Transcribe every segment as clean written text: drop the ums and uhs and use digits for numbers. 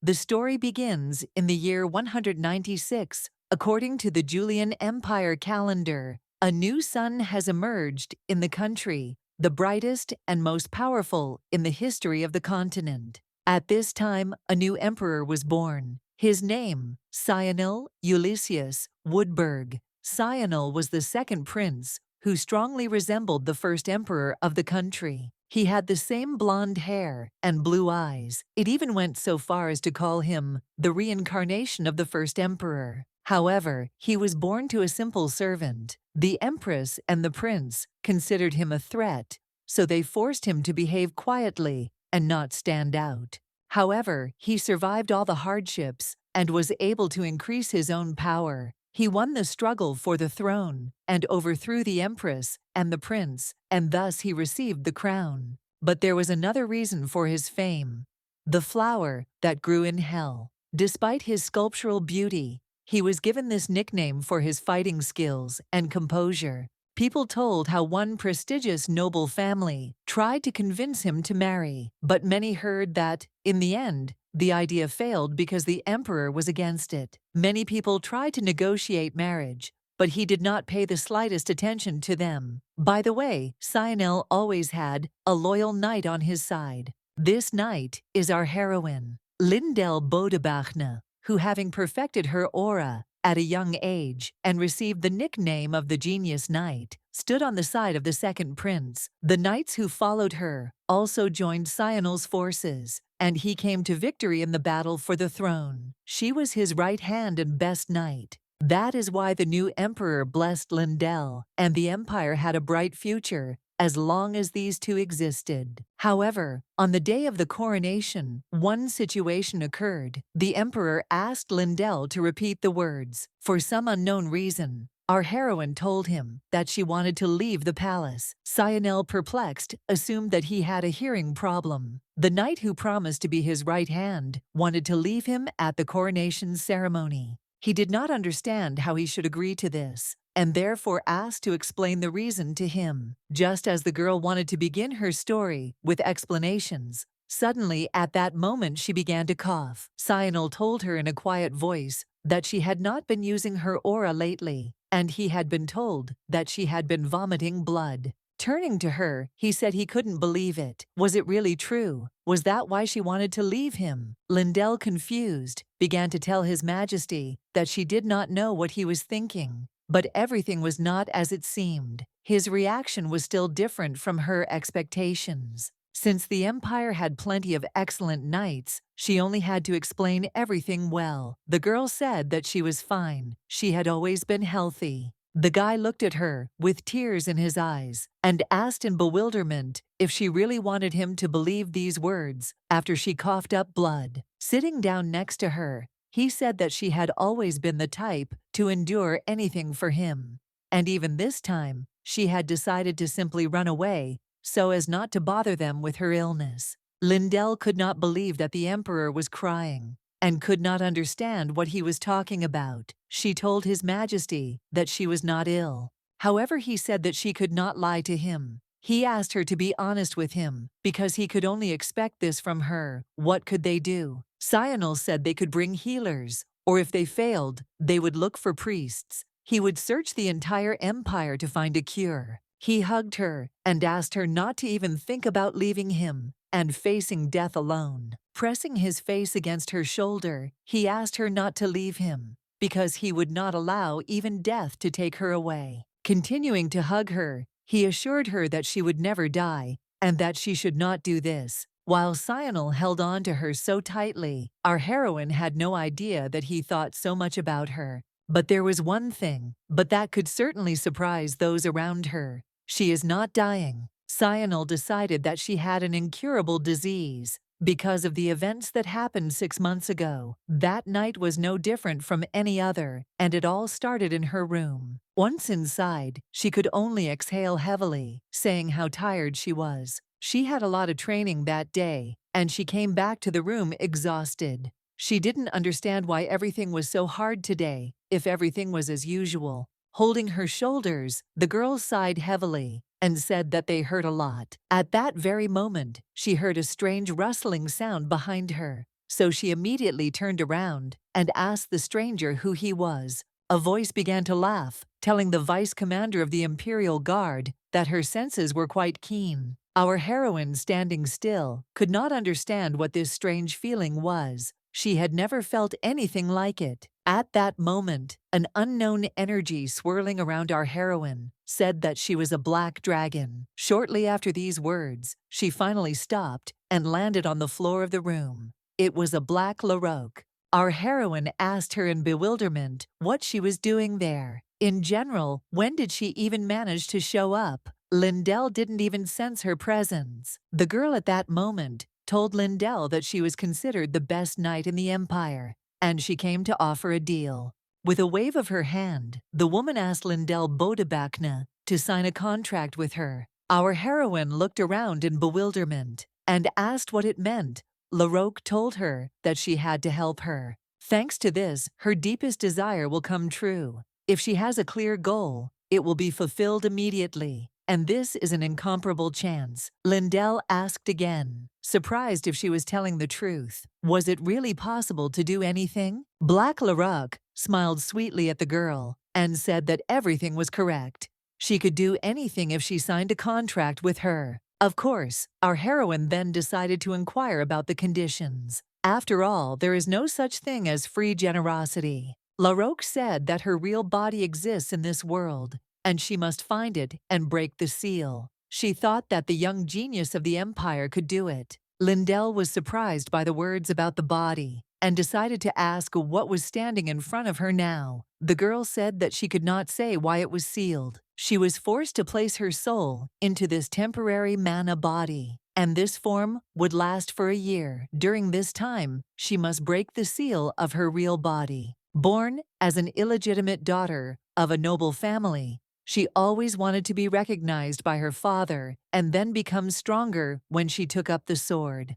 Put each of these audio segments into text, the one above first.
The story begins in the year 196, according to the Julian Empire calendar. A new sun has emerged in the country, the brightest and most powerful in the history of the continent. At this time, a new emperor was born. His name, Sionil Ulysses Woodburg. Sionil was the second prince, who strongly resembled the first emperor of the country. He had the same blonde hair and blue eyes. It even went so far as to call him the reincarnation of the first emperor. However, he was born to a simple servant. The Empress and the prince considered him a threat, so they forced him to behave quietly and not stand out. However, he survived all the hardships and was able to increase his own power. He won the struggle for the throne and overthrew the Empress and the prince, and thus he received the crown. But there was another reason for his fame: the flower that grew in hell. Despite his sculptural beauty, he was given this nickname for his fighting skills and composure. People told how one prestigious noble family tried to convince him to marry, but many heard that, in the end, the idea failed because the emperor was against it. Many people tried to negotiate marriage, but he did not pay the slightest attention to them. By the way, Sionil always had a loyal knight on his side. This knight is our heroine, Lindel Bodebachne, who, having perfected her aura at a young age and received the nickname of the Genius Knight, stood on the side of the second prince. The knights who followed her also joined Sionil's forces, and he came to victory in the battle for the throne. She was his right hand and best knight. That is why the new emperor blessed Lindel, and the empire had a bright future as long as these two existed. However, on the day of the coronation, one situation occurred. The emperor asked Lindel to repeat the words. For some unknown reason, our heroine told him that she wanted to leave the palace. Sionil, perplexed, assumed that he had a hearing problem. The knight who promised to be his right hand wanted to leave him at the coronation ceremony. He did not understand how he should agree to this, and therefore asked to explain the reason to him. Just as the girl wanted to begin her story with explanations, suddenly at that moment she began to cough. Sionil told her in a quiet voice that she had not been using her aura lately, and he had been told that she had been vomiting blood. Turning to her, he said he couldn't believe it. Was it really true? Was that why she wanted to leave him? Lindel, confused, began to tell His Majesty that she did not know what he was thinking. But everything was not as it seemed. His reaction was still different from her expectations. Since the empire had plenty of excellent knights, she only had to explain everything well. The girl said that she was fine. She had always been healthy. The guy looked at her with tears in his eyes and asked in bewilderment if she really wanted him to believe these words after she coughed up blood. Sitting down next to her, he said that she had always been the type to endure anything for him. And even this time, she had decided to simply run away so as not to bother them with her illness. Lindel could not believe that the emperor was crying and could not understand what he was talking about. She told His Majesty that she was not ill. However, he said that she could not lie to him. He asked her to be honest with him because he could only expect this from her. What could they do? Sionil said they could bring healers, or if they failed, they would look for priests. He would search the entire empire to find a cure. He hugged her and asked her not to even think about leaving him and facing death alone. Pressing his face against her shoulder, he asked her not to leave him because he would not allow even death to take her away. Continuing to hug her, he assured her that she would never die and that she should not do this. While Sionil held on to her so tightly, our heroine had no idea that he thought so much about her. But there was one thing, but that could certainly surprise those around her. She is not dying. Sionil decided that she had an incurable disease because of the events that happened 6 months ago. That night was no different from any other, and it all started in her room. Once inside, she could only exhale heavily, saying how tired she was. She had a lot of training that day, and she came back to the room exhausted. She didn't understand why everything was so hard today, if everything was as usual. Holding her shoulders, the girl sighed heavily and said that they hurt a lot. At that very moment, she heard a strange rustling sound behind her. so she immediately turned around and asked the stranger who he was. A voice began to laugh, telling the vice commander of the Imperial Guard that her senses were quite keen. Our heroine, standing still, could not understand what this strange feeling was. She had never felt anything like it. At that moment, an unknown energy swirling around our heroine said that she was a black dragon. Shortly after these words, she finally stopped and landed on the floor of the room. It was a black Laroque. Our heroine asked her in bewilderment what she was doing there. In general, when did she even manage to show up? Lindell didn't even sense her presence. The girl at that moment told Lindell that she was considered the best knight in the Empire, and she came to offer a deal. With a wave of her hand, the woman asked Lindell Bodebachne to sign a contract with her. Our heroine looked around in bewilderment and asked what it meant. Laroque told her that she had to help her. Thanks to this, her deepest desire will come true. If she has a clear goal, it will be fulfilled immediately. And this is an incomparable chance. Lindell asked again, surprised if she was telling the truth. Was it really possible to do anything? Black Laroque smiled sweetly at the girl and said that everything was correct. She could do anything if she signed a contract with her. Of course, our heroine then decided to inquire about the conditions. After all, there is no such thing as free generosity. Laroque said that her real body exists in this world, and she must find it and break the seal. She thought that the young genius of the Empire could do it. Lindell was surprised by the words about the body and decided to ask what was standing in front of her now. The girl said that she could not say why it was sealed. She was forced to place her soul into this temporary mana body, and this form would last for a year. During this time, she must break the seal of her real body. Born as an illegitimate daughter of a noble family, she always wanted to be recognized by her father and then become stronger when she took up the sword.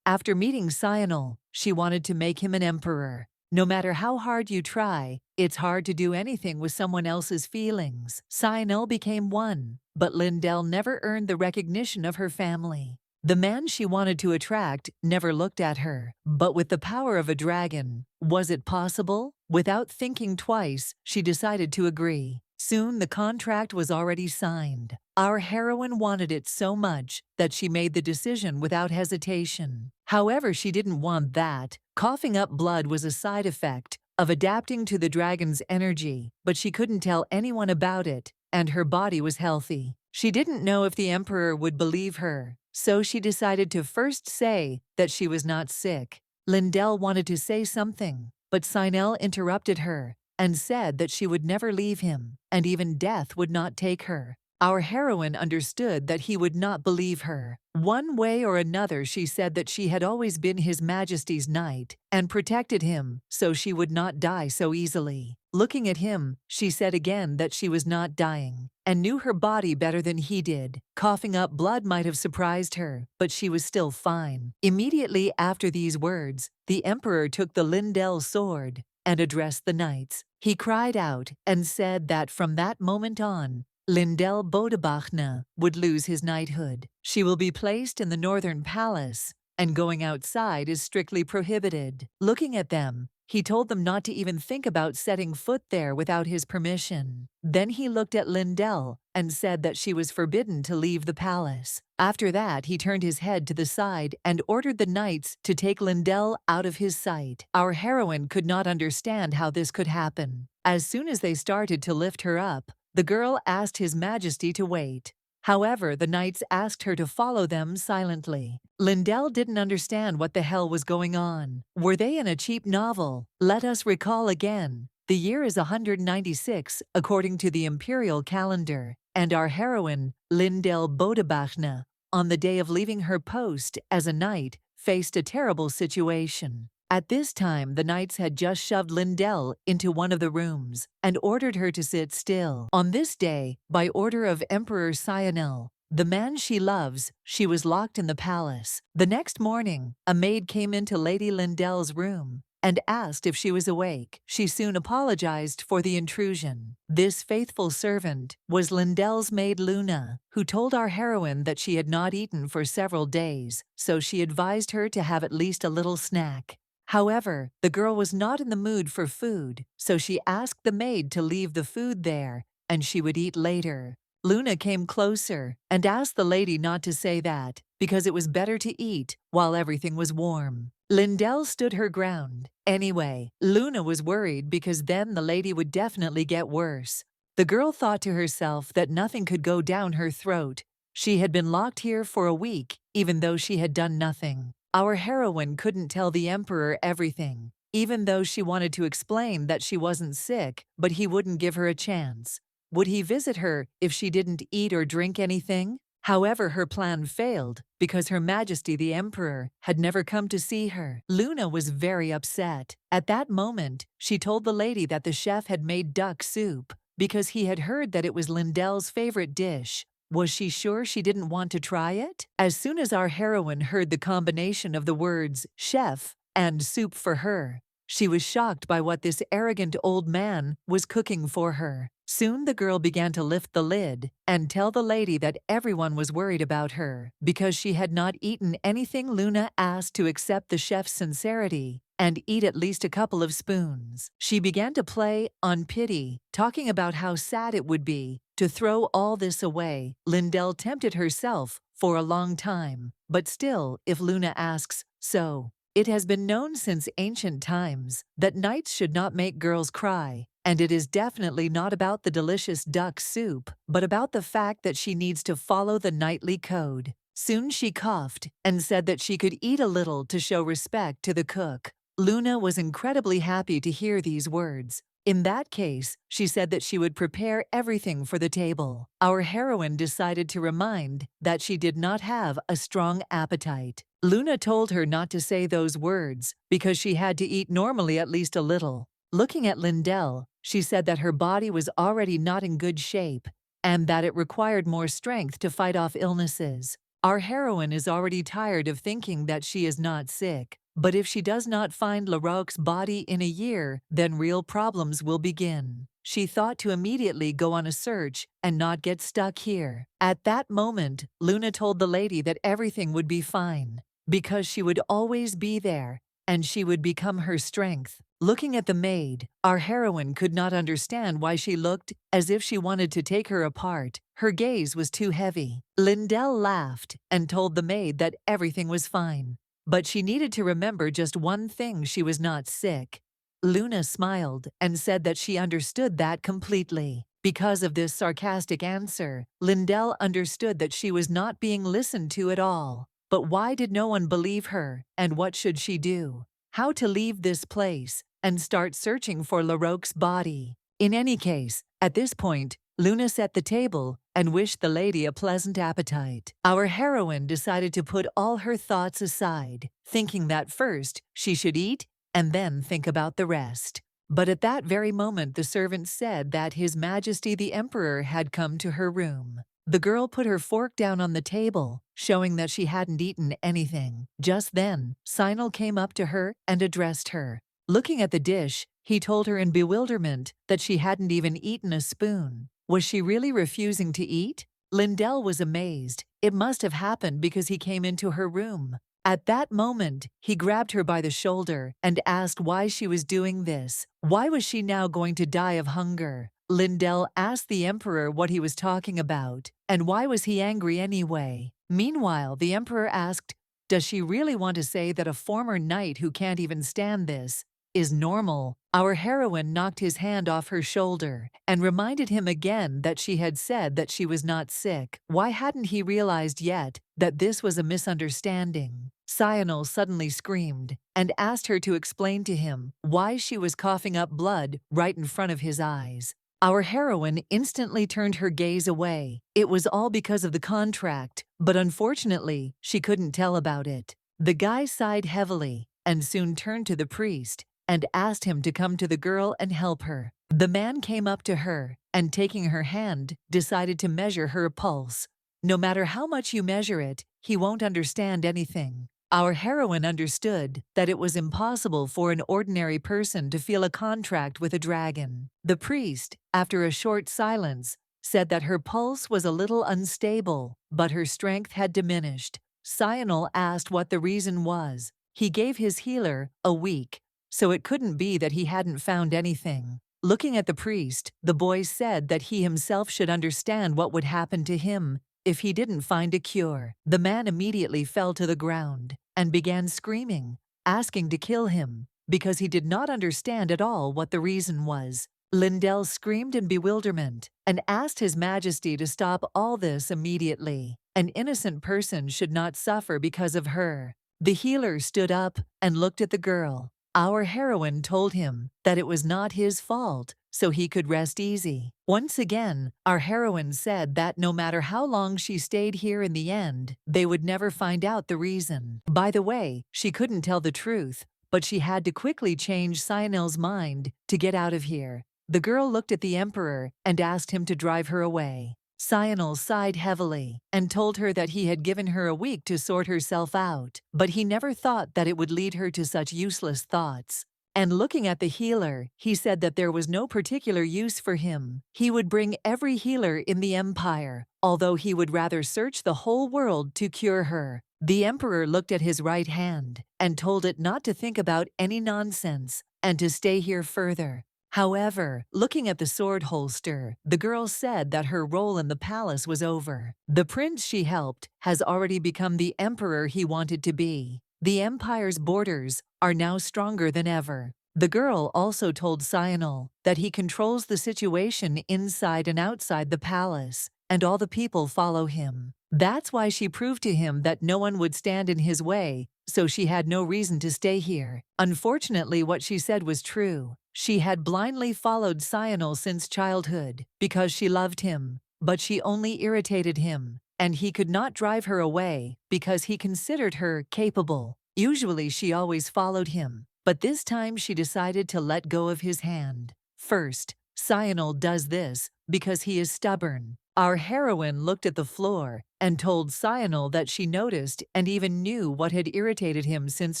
After meeting Cyanil, she wanted to make him an emperor. No matter how hard you try, it's hard to do anything with someone else's feelings. Cyanil became one, but Lindell never earned the recognition of her family. The man she wanted to attract never looked at her, but with the power of a dragon, was it possible? Without thinking twice, she decided to agree. Soon the contract was already signed. Our heroine wanted it so much that she made the decision without hesitation. However, she didn't want that. Coughing up blood was a side effect of adapting to the dragon's energy, but she couldn't tell anyone about it, and her body was healthy. She didn't know if the emperor would believe her, so she decided to first say that she was not sick. Lindell wanted to say something, but Cyanil interrupted her and said that she would never leave him, and even death would not take her. Our heroine understood that he would not believe her. One way or another, she said that she had always been His Majesty's knight and protected him so she would not die so easily. Looking at him, she said again that she was not dying and knew her body better than he did. Coughing up blood might have surprised her, but she was still fine. Immediately after these words, the emperor took the Lindell sword and addressed the knights. He cried out and said that from that moment on, Lindell Bodebachne would lose his knighthood. She will be placed in the Northern Palace, and going outside is strictly prohibited. Looking at them, he told them not to even think about setting foot there without his permission. Then he looked at Lindell and said that she was forbidden to leave the palace. After that, he turned his head to the side and ordered the knights to take Lindell out of his sight. Our heroine could not understand how this could happen. As soon as they started to lift her up, the girl asked His Majesty to wait. However, the knights asked her to follow them silently. Lindell didn't understand what the hell was going on. Were they in a cheap novel? Let us recall again. The year is 196 according to the Imperial calendar, and our heroine, Lindell Bodebachne, on the day of leaving her post as a knight, faced a terrible situation. At this time, the knights had just shoved Lindell into one of the rooms and ordered her to sit still. On this day, by order of Emperor Cyanil, the man she loves, she was locked in the palace. The next morning, a maid came into Lady Lindell's room and asked if she was awake. She soon apologized for the intrusion. This faithful servant was Lindell's maid Luna, who told our heroine that she had not eaten for several days, so she advised her to have at least a little snack. However, the girl was not in the mood for food, so she asked the maid to leave the food there, and she would eat later. Luna came closer and asked the lady not to say that, because it was better to eat while everything was warm. Lindell stood her ground. Anyway, Luna was worried because then the lady would definitely get worse. The girl thought to herself that nothing could go down her throat. She had been locked here for a week, even though she had done nothing. Our heroine couldn't tell the Emperor everything, even though she wanted to explain that she wasn't sick, but he wouldn't give her a chance. Would he visit her if she didn't eat or drink anything? However, her plan failed because Her Majesty the Emperor had never come to see her. Luna was very upset. At that moment, she told the lady that the chef had made duck soup because he had heard that it was Lindell's favorite dish. Was she sure she didn't want to try it? As soon as our heroine heard the combination of the words chef and soup for her, she was shocked by what this arrogant old man was cooking for her. Soon the girl began to lift the lid and tell the lady that everyone was worried about her because she had not eaten anything. Luna asked to accept the chef's sincerity and eat at least a couple of spoons. She began to play on pity, talking about how sad it would be to throw all this away. Lindell tempted herself for a long time, but still, if Luna asks, so, it has been known since ancient times that knights should not make girls cry, and it is definitely not about the delicious duck soup, but about the fact that she needs to follow the knightly code. Soon she coughed and said that she could eat a little to show respect to the cook. Luna was incredibly happy to hear these words. In that case, she said that she would prepare everything for the table. Our heroine decided to remind that she did not have a strong appetite. Luna told her not to say those words because she had to eat normally at least a little. Looking at Lindell, she said that her body was already not in good shape and that it required more strength to fight off illnesses. Our heroine is already tired of thinking that she is not sick. But if she does not find Larocque's body in a year, then real problems will begin. She thought to immediately go on a search and not get stuck here. At that moment, Luna told the lady that everything would be fine, because she would always be there, and she would become her strength. Looking at the maid, our heroine could not understand why she looked as if she wanted to take her apart. Her gaze was too heavy. Lindell laughed and told the maid that everything was fine. But she needed to remember just one thing: she was not sick. Luna smiled and said that she understood that completely. Because of this sarcastic answer, Lindell understood that she was not being listened to at all. But why did no one believe her, and what should she do? How to leave this place and start searching for Larocque's body? In any case, at this point, Luna set the table and wished the lady a pleasant appetite. Our heroine decided to put all her thoughts aside, thinking that first she should eat and then think about the rest. But at that very moment, the servant said that His Majesty the Emperor had come to her room. The girl put her fork down on the table, showing that she hadn't eaten anything. Just then, Sinal came up to her and addressed her. Looking at the dish, he told her in bewilderment that she hadn't even eaten a spoon. Was she really refusing to eat? Lindell was amazed. It must have happened because he came into her room. At that moment, he grabbed her by the shoulder and asked why she was doing this. Why was she now going to die of hunger? Lindell asked the Emperor what he was talking about, and why was he angry anyway? Meanwhile, the Emperor asked, does she really want to say that a former knight who can't even stand this is normal? Our heroine knocked his hand off her shoulder and reminded him again that she had said that she was not sick. Why hadn't he realized yet that this was a misunderstanding? Sinal suddenly screamed and asked her to explain to him why she was coughing up blood right in front of his eyes. Our heroine instantly turned her gaze away. It was all because of the contract, but unfortunately, she couldn't tell about it. The guy sighed heavily and soon turned to the priest and asked him to come to the girl and help her. The man came up to her and, taking her hand, decided to measure her pulse. No matter how much you measure it, he won't understand anything. Our heroine understood that it was impossible for an ordinary person to feel a contract with a dragon. The priest, after a short silence, said that her pulse was a little unstable, but her strength had diminished. Cyanil asked what the reason was. He gave his healer a week, so it couldn't be that he hadn't found anything. Looking at the priest, the boy said that he himself should understand what would happen to him if he didn't find a cure. The man immediately fell to the ground and began screaming, asking to kill him, because he did not understand at all what the reason was. Lindell screamed in bewilderment and asked His Majesty to stop all this immediately. An innocent person should not suffer because of her. The healer stood up and looked at the girl. Our heroine told him that it was not his fault, so he could rest easy. Once again, our heroine said that no matter how long she stayed here in the end, they would never find out the reason. By the way, she couldn't tell the truth, but she had to quickly change Cyanil's mind to get out of here. The girl looked at the Emperor and asked him to drive her away. Cyanil sighed heavily and told her that he had given her a week to sort herself out, but he never thought that it would lead her to such useless thoughts. And looking at the healer, he said that there was no particular use for him. He would bring every healer in the Empire, although he would rather search the whole world to cure her. The Emperor looked at his right hand and told it not to think about any nonsense and to stay here further. However, looking at the sword holster, the girl said that her role in the palace was over. The prince she helped has already become the emperor he wanted to be. The empire's borders are now stronger than ever. The girl also told Cyanil that he controls the situation inside and outside the palace, and all the people follow him. That's why she proved to him that no one would stand in his way, so she had no reason to stay here. Unfortunately, what she said was true. She had blindly followed Cyanil since childhood because she loved him, but she only irritated him, and he could not drive her away because he considered her capable. Usually she always followed him, but this time she decided to let go of his hand. First, Cyanil does this because he is stubborn. Our heroine looked at the floor and told Cyanil that she noticed and even knew what had irritated him since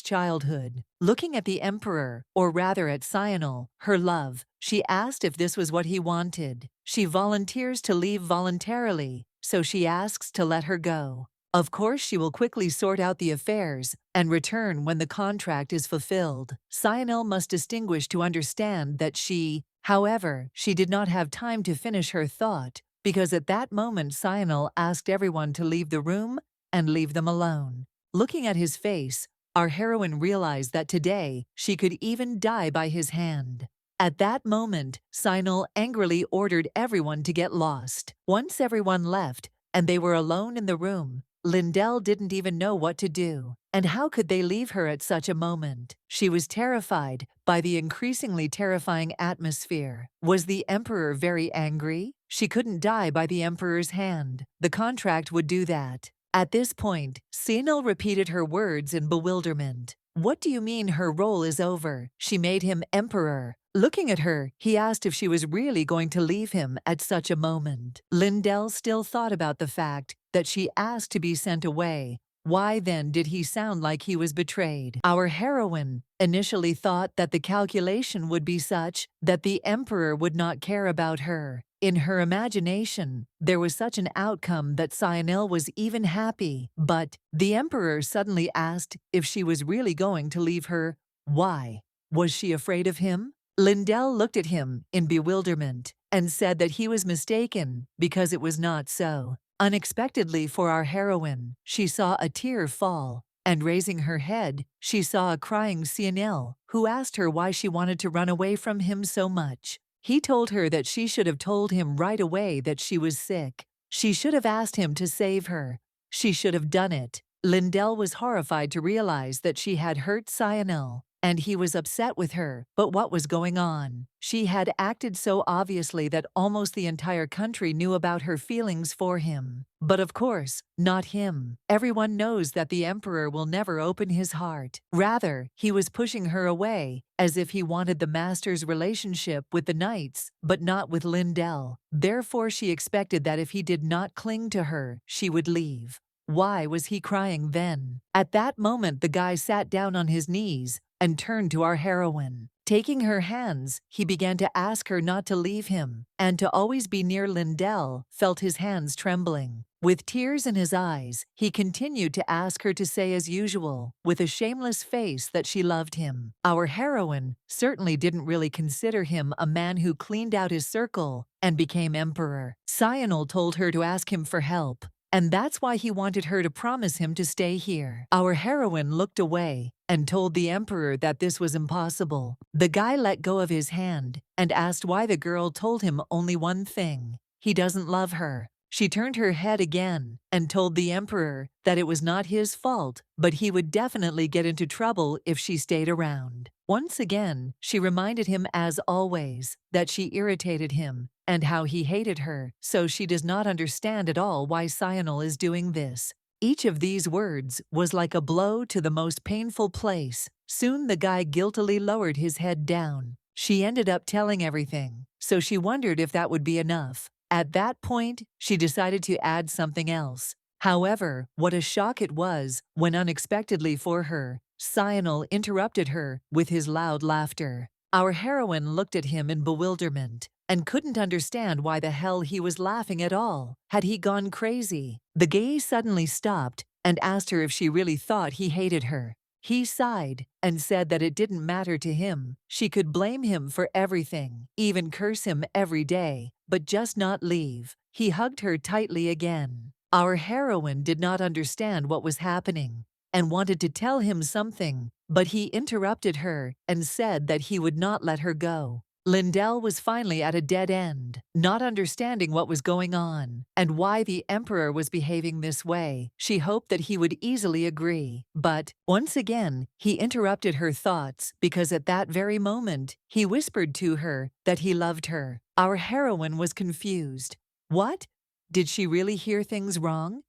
childhood. Looking at the Emperor, or rather at Cyanil, her love, she asked if this was what he wanted. She volunteers to leave voluntarily, so she asks to let her go. Of course, she will quickly sort out the affairs and return when the contract is fulfilled. Cyanil must distinguish to understand that however, she did not have time to finish her thought, because at that moment Cyanil asked everyone to leave the room and leave them alone. Looking at his face, our heroine realized that today she could even die by his hand. At that moment, Cyanil angrily ordered everyone to get lost. Once everyone left, and they were alone in the room, Lindell didn't even know what to do. And how could they leave her at such a moment? She was terrified by the increasingly terrifying atmosphere. Was the Emperor very angry? She couldn't die by the Emperor's hand. The contract would do that. At this point, Cyanil repeated her words in bewilderment. What do you mean her role is over? She made him Emperor. Looking at her, he asked if she was really going to leave him at such a moment. Lindell still thought about the fact that she asked to be sent away. Why then did he sound like he was betrayed? Our heroine initially thought that the calculation would be such that the Emperor would not care about her. In her imagination, there was such an outcome that Cyanil was even happy, but the Emperor suddenly asked if she was really going to leave her. Why? Was she afraid of him? Lindell looked at him in bewilderment and said that he was mistaken because it was not so. Unexpectedly for our heroine, she saw a tear fall, and raising her head, she saw a crying Cyanil, who asked her why she wanted to run away from him so much. He told her that she should have told him right away that she was sick. She should have asked him to save her. She should have done it. Lindell was horrified to realize that she had hurt Cyanil, and he was upset with her. But what was going on? She had acted so obviously that almost the entire country knew about her feelings for him. But of course, not him. Everyone knows that the Emperor will never open his heart. Rather, he was pushing her away, as if he wanted the master's relationship with the knights, but not with Lindell. Therefore, she expected that if he did not cling to her, she would leave. Why was he crying then? At that moment, the guy sat down on his knees and turned to our heroine. Taking her hands, he began to ask her not to leave him and to always be near. Lindell felt his hands trembling. With tears in his eyes, he continued to ask her to say as usual, with a shameless face, that she loved him. Our heroine certainly didn't really consider him a man who cleaned out his circle and became emperor. Cyanil told her to ask him for help, and that's why he wanted her to promise him to stay here. Our heroine looked away and told the emperor that this was impossible. The guy let go of his hand and asked why the girl told him only one thing: he doesn't love her. She turned her head again and told the emperor that it was not his fault, but he would definitely get into trouble if she stayed around. Once again, she reminded him, as always, that she irritated him and how he hated her, so she does not understand at all why Cyanil is doing this. Each of these words was like a blow to the most painful place. Soon the guy guiltily lowered his head down. She ended up telling everything, so she wondered if that would be enough. At that point, she decided to add something else. However, what a shock it was when, unexpectedly for her, Cyanil interrupted her with his loud laughter. Our heroine looked at him in bewilderment and couldn't understand why the hell he was laughing at all. Had he gone crazy? The guy suddenly stopped and asked her if she really thought he hated her. He sighed and said that it didn't matter to him. She could blame him for everything, even curse him every day, but just not leave. He hugged her tightly again. Our heroine did not understand what was happening and wanted to tell him something, but he interrupted her and said that he would not let her go. Lindell was finally at a dead end, not understanding what was going on and why the emperor was behaving this way. She hoped that he would easily agree, but once again, he interrupted her thoughts because at that very moment, he whispered to her that he loved her. Our heroine was confused. What? Did she really hear things wrong?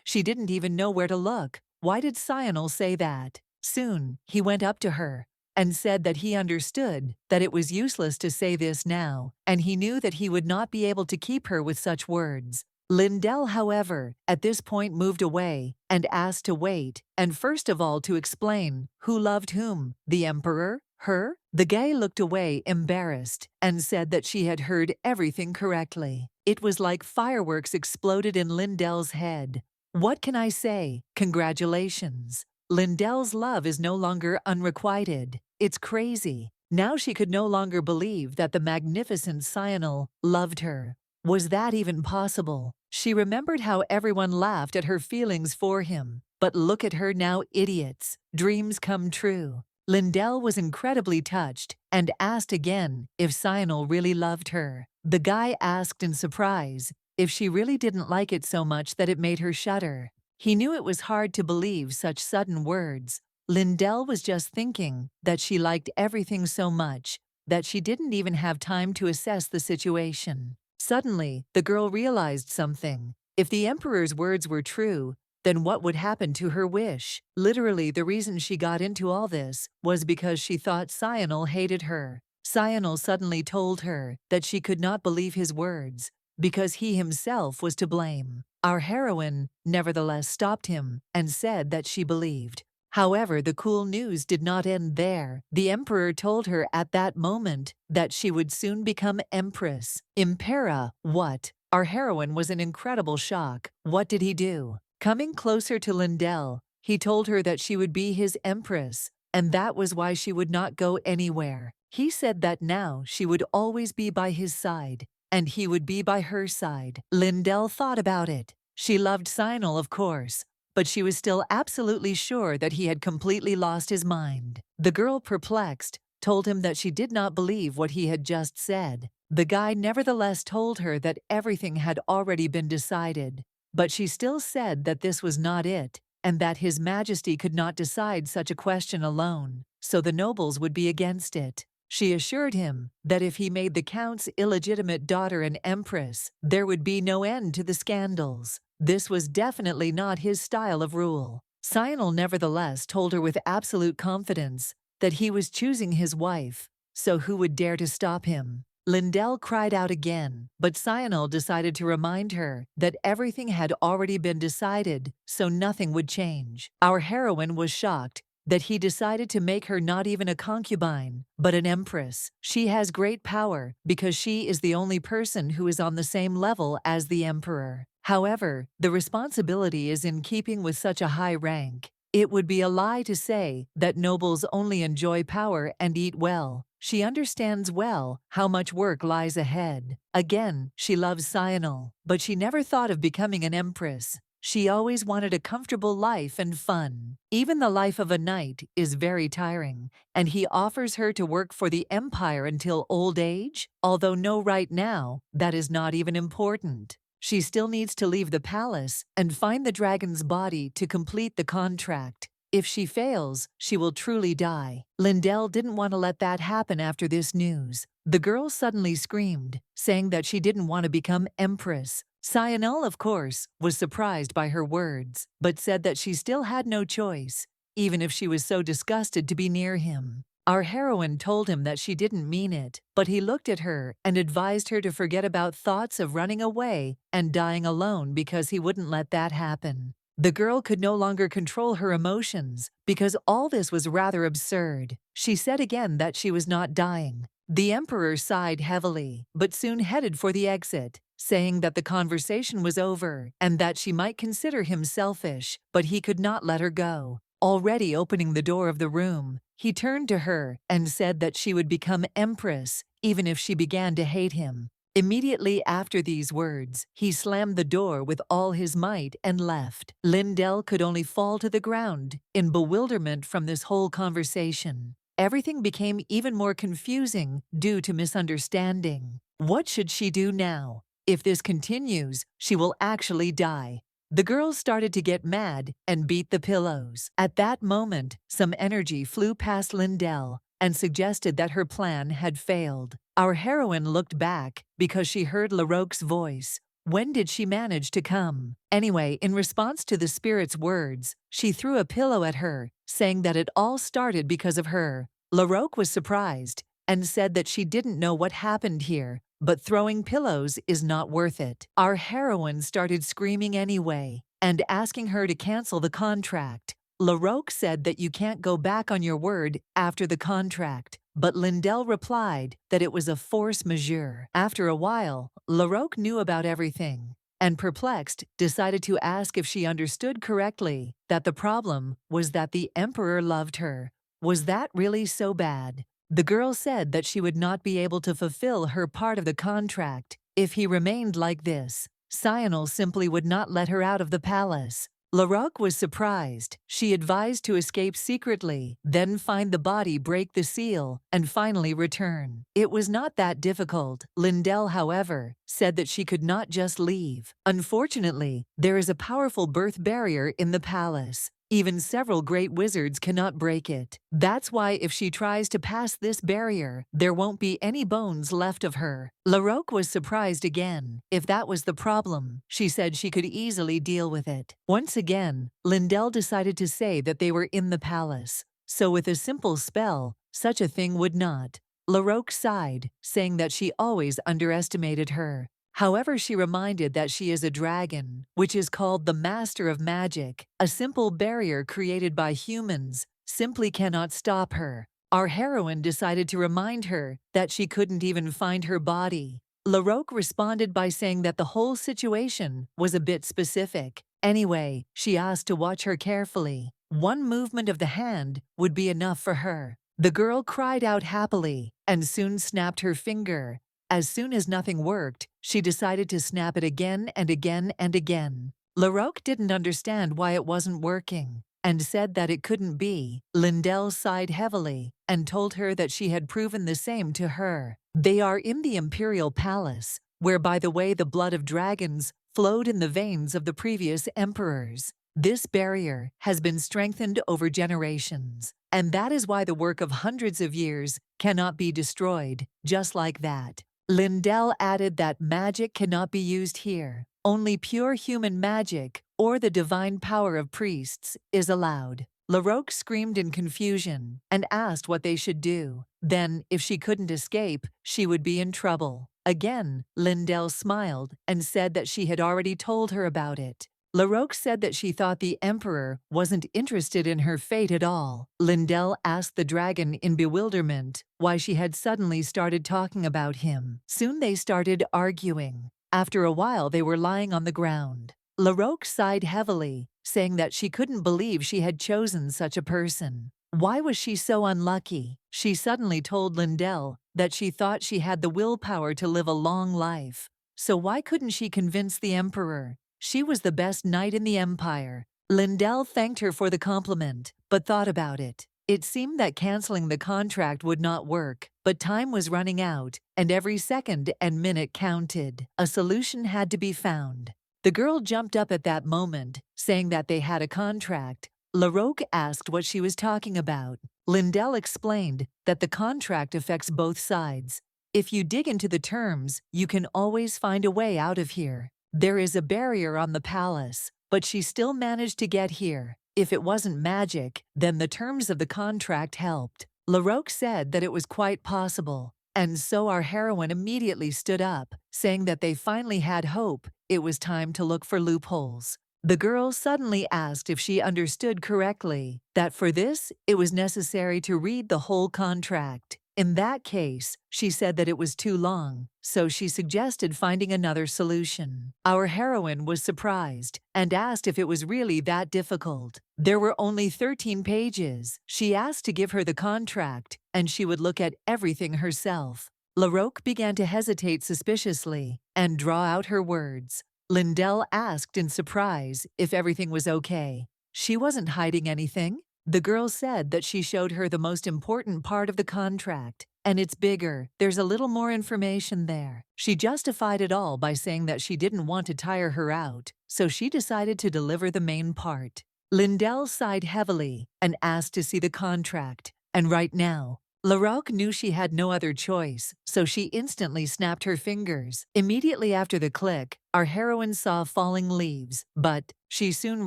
She didn't even know where to look. Why did Cyanil say that? Soon, he went up to her and said that he understood that it was useless to say this now, and he knew that he would not be able to keep her with such words. Lindell, however, at this point moved away and asked to wait, and first of all to explain who loved whom, the emperor, her? The guy looked away embarrassed and said that she had heard everything correctly. It was like fireworks exploded in Lindell's head. What can I say? Congratulations. Lindell's love is no longer unrequited. It's crazy. Now she could no longer believe that the magnificent Cyanil loved her. Was that even possible? She remembered how everyone laughed at her feelings for him. But look at her now, idiots. Dreams come true. Lindell was incredibly touched and asked again if Cyanil really loved her. The guy asked in surprise if she really didn't like it so much that it made her shudder. He knew it was hard to believe such sudden words. Lindell was just thinking that she liked everything so much that she didn't even have time to assess the situation. Suddenly, the girl realized something. If the emperor's words were true, then what would happen to her wish? Literally, the reason she got into all this was because she thought Cyanil hated her. Cyanil suddenly told her that she could not believe his words because he himself was to blame. Our heroine, nevertheless, stopped him and said that she believed. However, the cool news did not end there. The emperor told her at that moment that she would soon become Empress. Impera, what? Our heroine was in incredible shock. What did he do? Coming closer to Lindell, he told her that she would be his Empress, and that was why she would not go anywhere. He said that now she would always be by his side, and he would be by her side. Lindell thought about it. She loved Cyanil, of course, but she was still absolutely sure that he had completely lost his mind. The girl, perplexed, told him that she did not believe what he had just said. The guy nevertheless told her that everything had already been decided, but she still said that this was not it, and that His Majesty could not decide such a question alone, so the nobles would be against it. She assured him that if he made the Count's illegitimate daughter an empress, there would be no end to the scandals. This was definitely not his style of rule. Cyanil nevertheless told her with absolute confidence that he was choosing his wife, so who would dare to stop him? Lindell cried out again, but Cyanil decided to remind her that everything had already been decided, so nothing would change. Our heroine was shocked that he decided to make her not even a concubine, but an empress. She has great power because she is the only person who is on the same level as the emperor. However, the responsibility is in keeping with such a high rank. It would be a lie to say that nobles only enjoy power and eat well. She understands well how much work lies ahead. Again, she loves Cyanil, but she never thought of becoming an empress. She always wanted a comfortable life and fun. Even the life of a knight is very tiring, and he offers her to work for the empire until old age? Although no, right now, that is not even important. She still needs to leave the palace and find the dragon's body to complete the contract. If she fails, she will truly die. Lindell didn't want to let that happen after this news. The girl suddenly screamed, saying that she didn't want to become empress. Cyanil, of course, was surprised by her words, but said that she still had no choice, even if she was so disgusted to be near him. Our heroine told him that she didn't mean it, but he looked at her and advised her to forget about thoughts of running away and dying alone because he wouldn't let that happen. The girl could no longer control her emotions because all this was rather absurd. She said again that she was not dying. The emperor sighed heavily, but soon headed for the exit, saying that the conversation was over and that she might consider him selfish, but he could not let her go. Already opening the door of the room, he turned to her and said that she would become empress even if she began to hate him. Immediately after these words, he slammed the door with all his might and left. Lindell could only fall to the ground in bewilderment from this whole conversation. Everything became even more confusing due to misunderstanding. What should she do now? If this continues, she will actually die. The girl started to get mad and beat the pillows. At that moment, some energy flew past Lindell and suggested that her plan had failed. Our heroine looked back because she heard Larocque's voice. When did she manage to come? Anyway, in response to the spirit's words, she threw a pillow at her, saying that it all started because of her. Larocque was surprised and said that she didn't know what happened here, but throwing pillows is not worth it. Our heroine started screaming anyway and asking her to cancel the contract. Larocque said that you can't go back on your word after the contract, but Lindell replied that it was a force majeure. After a while, Larocque knew about everything and, perplexed, decided to ask if she understood correctly that the problem was that the emperor loved her. Was that really so bad? The girl said that she would not be able to fulfill her part of the contract if he remained like this. Cyanil simply would not let her out of the palace. Larocque was surprised. She advised to escape secretly, then find the body, break the seal, and finally return. It was not that difficult. Lindell, however, said that she could not just leave. Unfortunately, there is a powerful birth barrier in the palace. Even several great wizards cannot break it. That's why if she tries to pass this barrier, there won't be any bones left of her. Larocque was surprised again. If that was the problem, she said she could easily deal with it. Once again, Lindell decided to say that they were in the palace. So with a simple spell, such a thing would not. Larocque sighed, saying that she always underestimated her. However, she reminded that she is a dragon, which is called the Master of Magic. A simple barrier created by humans simply cannot stop her. Our heroine decided to remind her that she couldn't even find her body. Larocque responded by saying that the whole situation was a bit specific. Anyway, she asked to watch her carefully. One movement of the hand would be enough for her. The girl cried out happily and soon snapped her finger. As soon as nothing worked, she decided to snap it again and again and again. Larocque didn't understand why it wasn't working and said that it couldn't be. Lindell sighed heavily and told her that she had proven the same to her. They are in the Imperial Palace, where, by the way, the blood of dragons flowed in the veins of the previous emperors. This barrier has been strengthened over generations, and that is why the work of hundreds of years cannot be destroyed just like that. Lindell added that magic cannot be used here. Only pure human magic or the divine power of priests is allowed. LaRoque screamed in confusion and asked what they should do. Then, if she couldn't escape, she would be in trouble. Again, Lindell smiled and said that she had already told her about it. LaRoque said that she thought the Emperor wasn't interested in her fate at all. Lindell asked the dragon in bewilderment why she had suddenly started talking about him. Soon they started arguing. After a while they were lying on the ground. LaRoque sighed heavily, saying that she couldn't believe she had chosen such a person. Why was she so unlucky? She suddenly told Lindell that she thought she had the willpower to live a long life. So why couldn't she convince the Emperor? She was the best knight in the Empire. Lindell thanked her for the compliment, but thought about it. It seemed that canceling the contract would not work, but time was running out, and every second and minute counted. A solution had to be found. The girl jumped up at that moment, saying that they had a contract. LaRoque asked what she was talking about. Lindell explained that the contract affects both sides. If you dig into the terms, you can always find a way out of here. There is a barrier on the palace, but she still managed to get here. If it wasn't magic, then the terms of the contract helped. LaRoque said that it was quite possible, and so our heroine immediately stood up, saying that they finally had hope. It was time to look for loopholes. The girl suddenly asked if she understood correctly, that for this, it was necessary to read the whole contract. In that case, she said that it was too long, so she suggested finding another solution. Our heroine was surprised and asked if it was really that difficult. There were only 13 pages. She asked to give her the contract, and she would look at everything herself. LaRoque began to hesitate suspiciously and draw out her words. Lindell asked in surprise if everything was okay. She wasn't hiding anything. The girl said that she showed her the most important part of the contract, and it's bigger. There's a little more information there. She justified it all by saying that she didn't want to tire her out, so she decided to deliver the main part. Lindell sighed heavily and asked to see the contract, and right now, LaRoque knew she had no other choice, so she instantly snapped her fingers. Immediately after the click, our heroine saw falling leaves, but she soon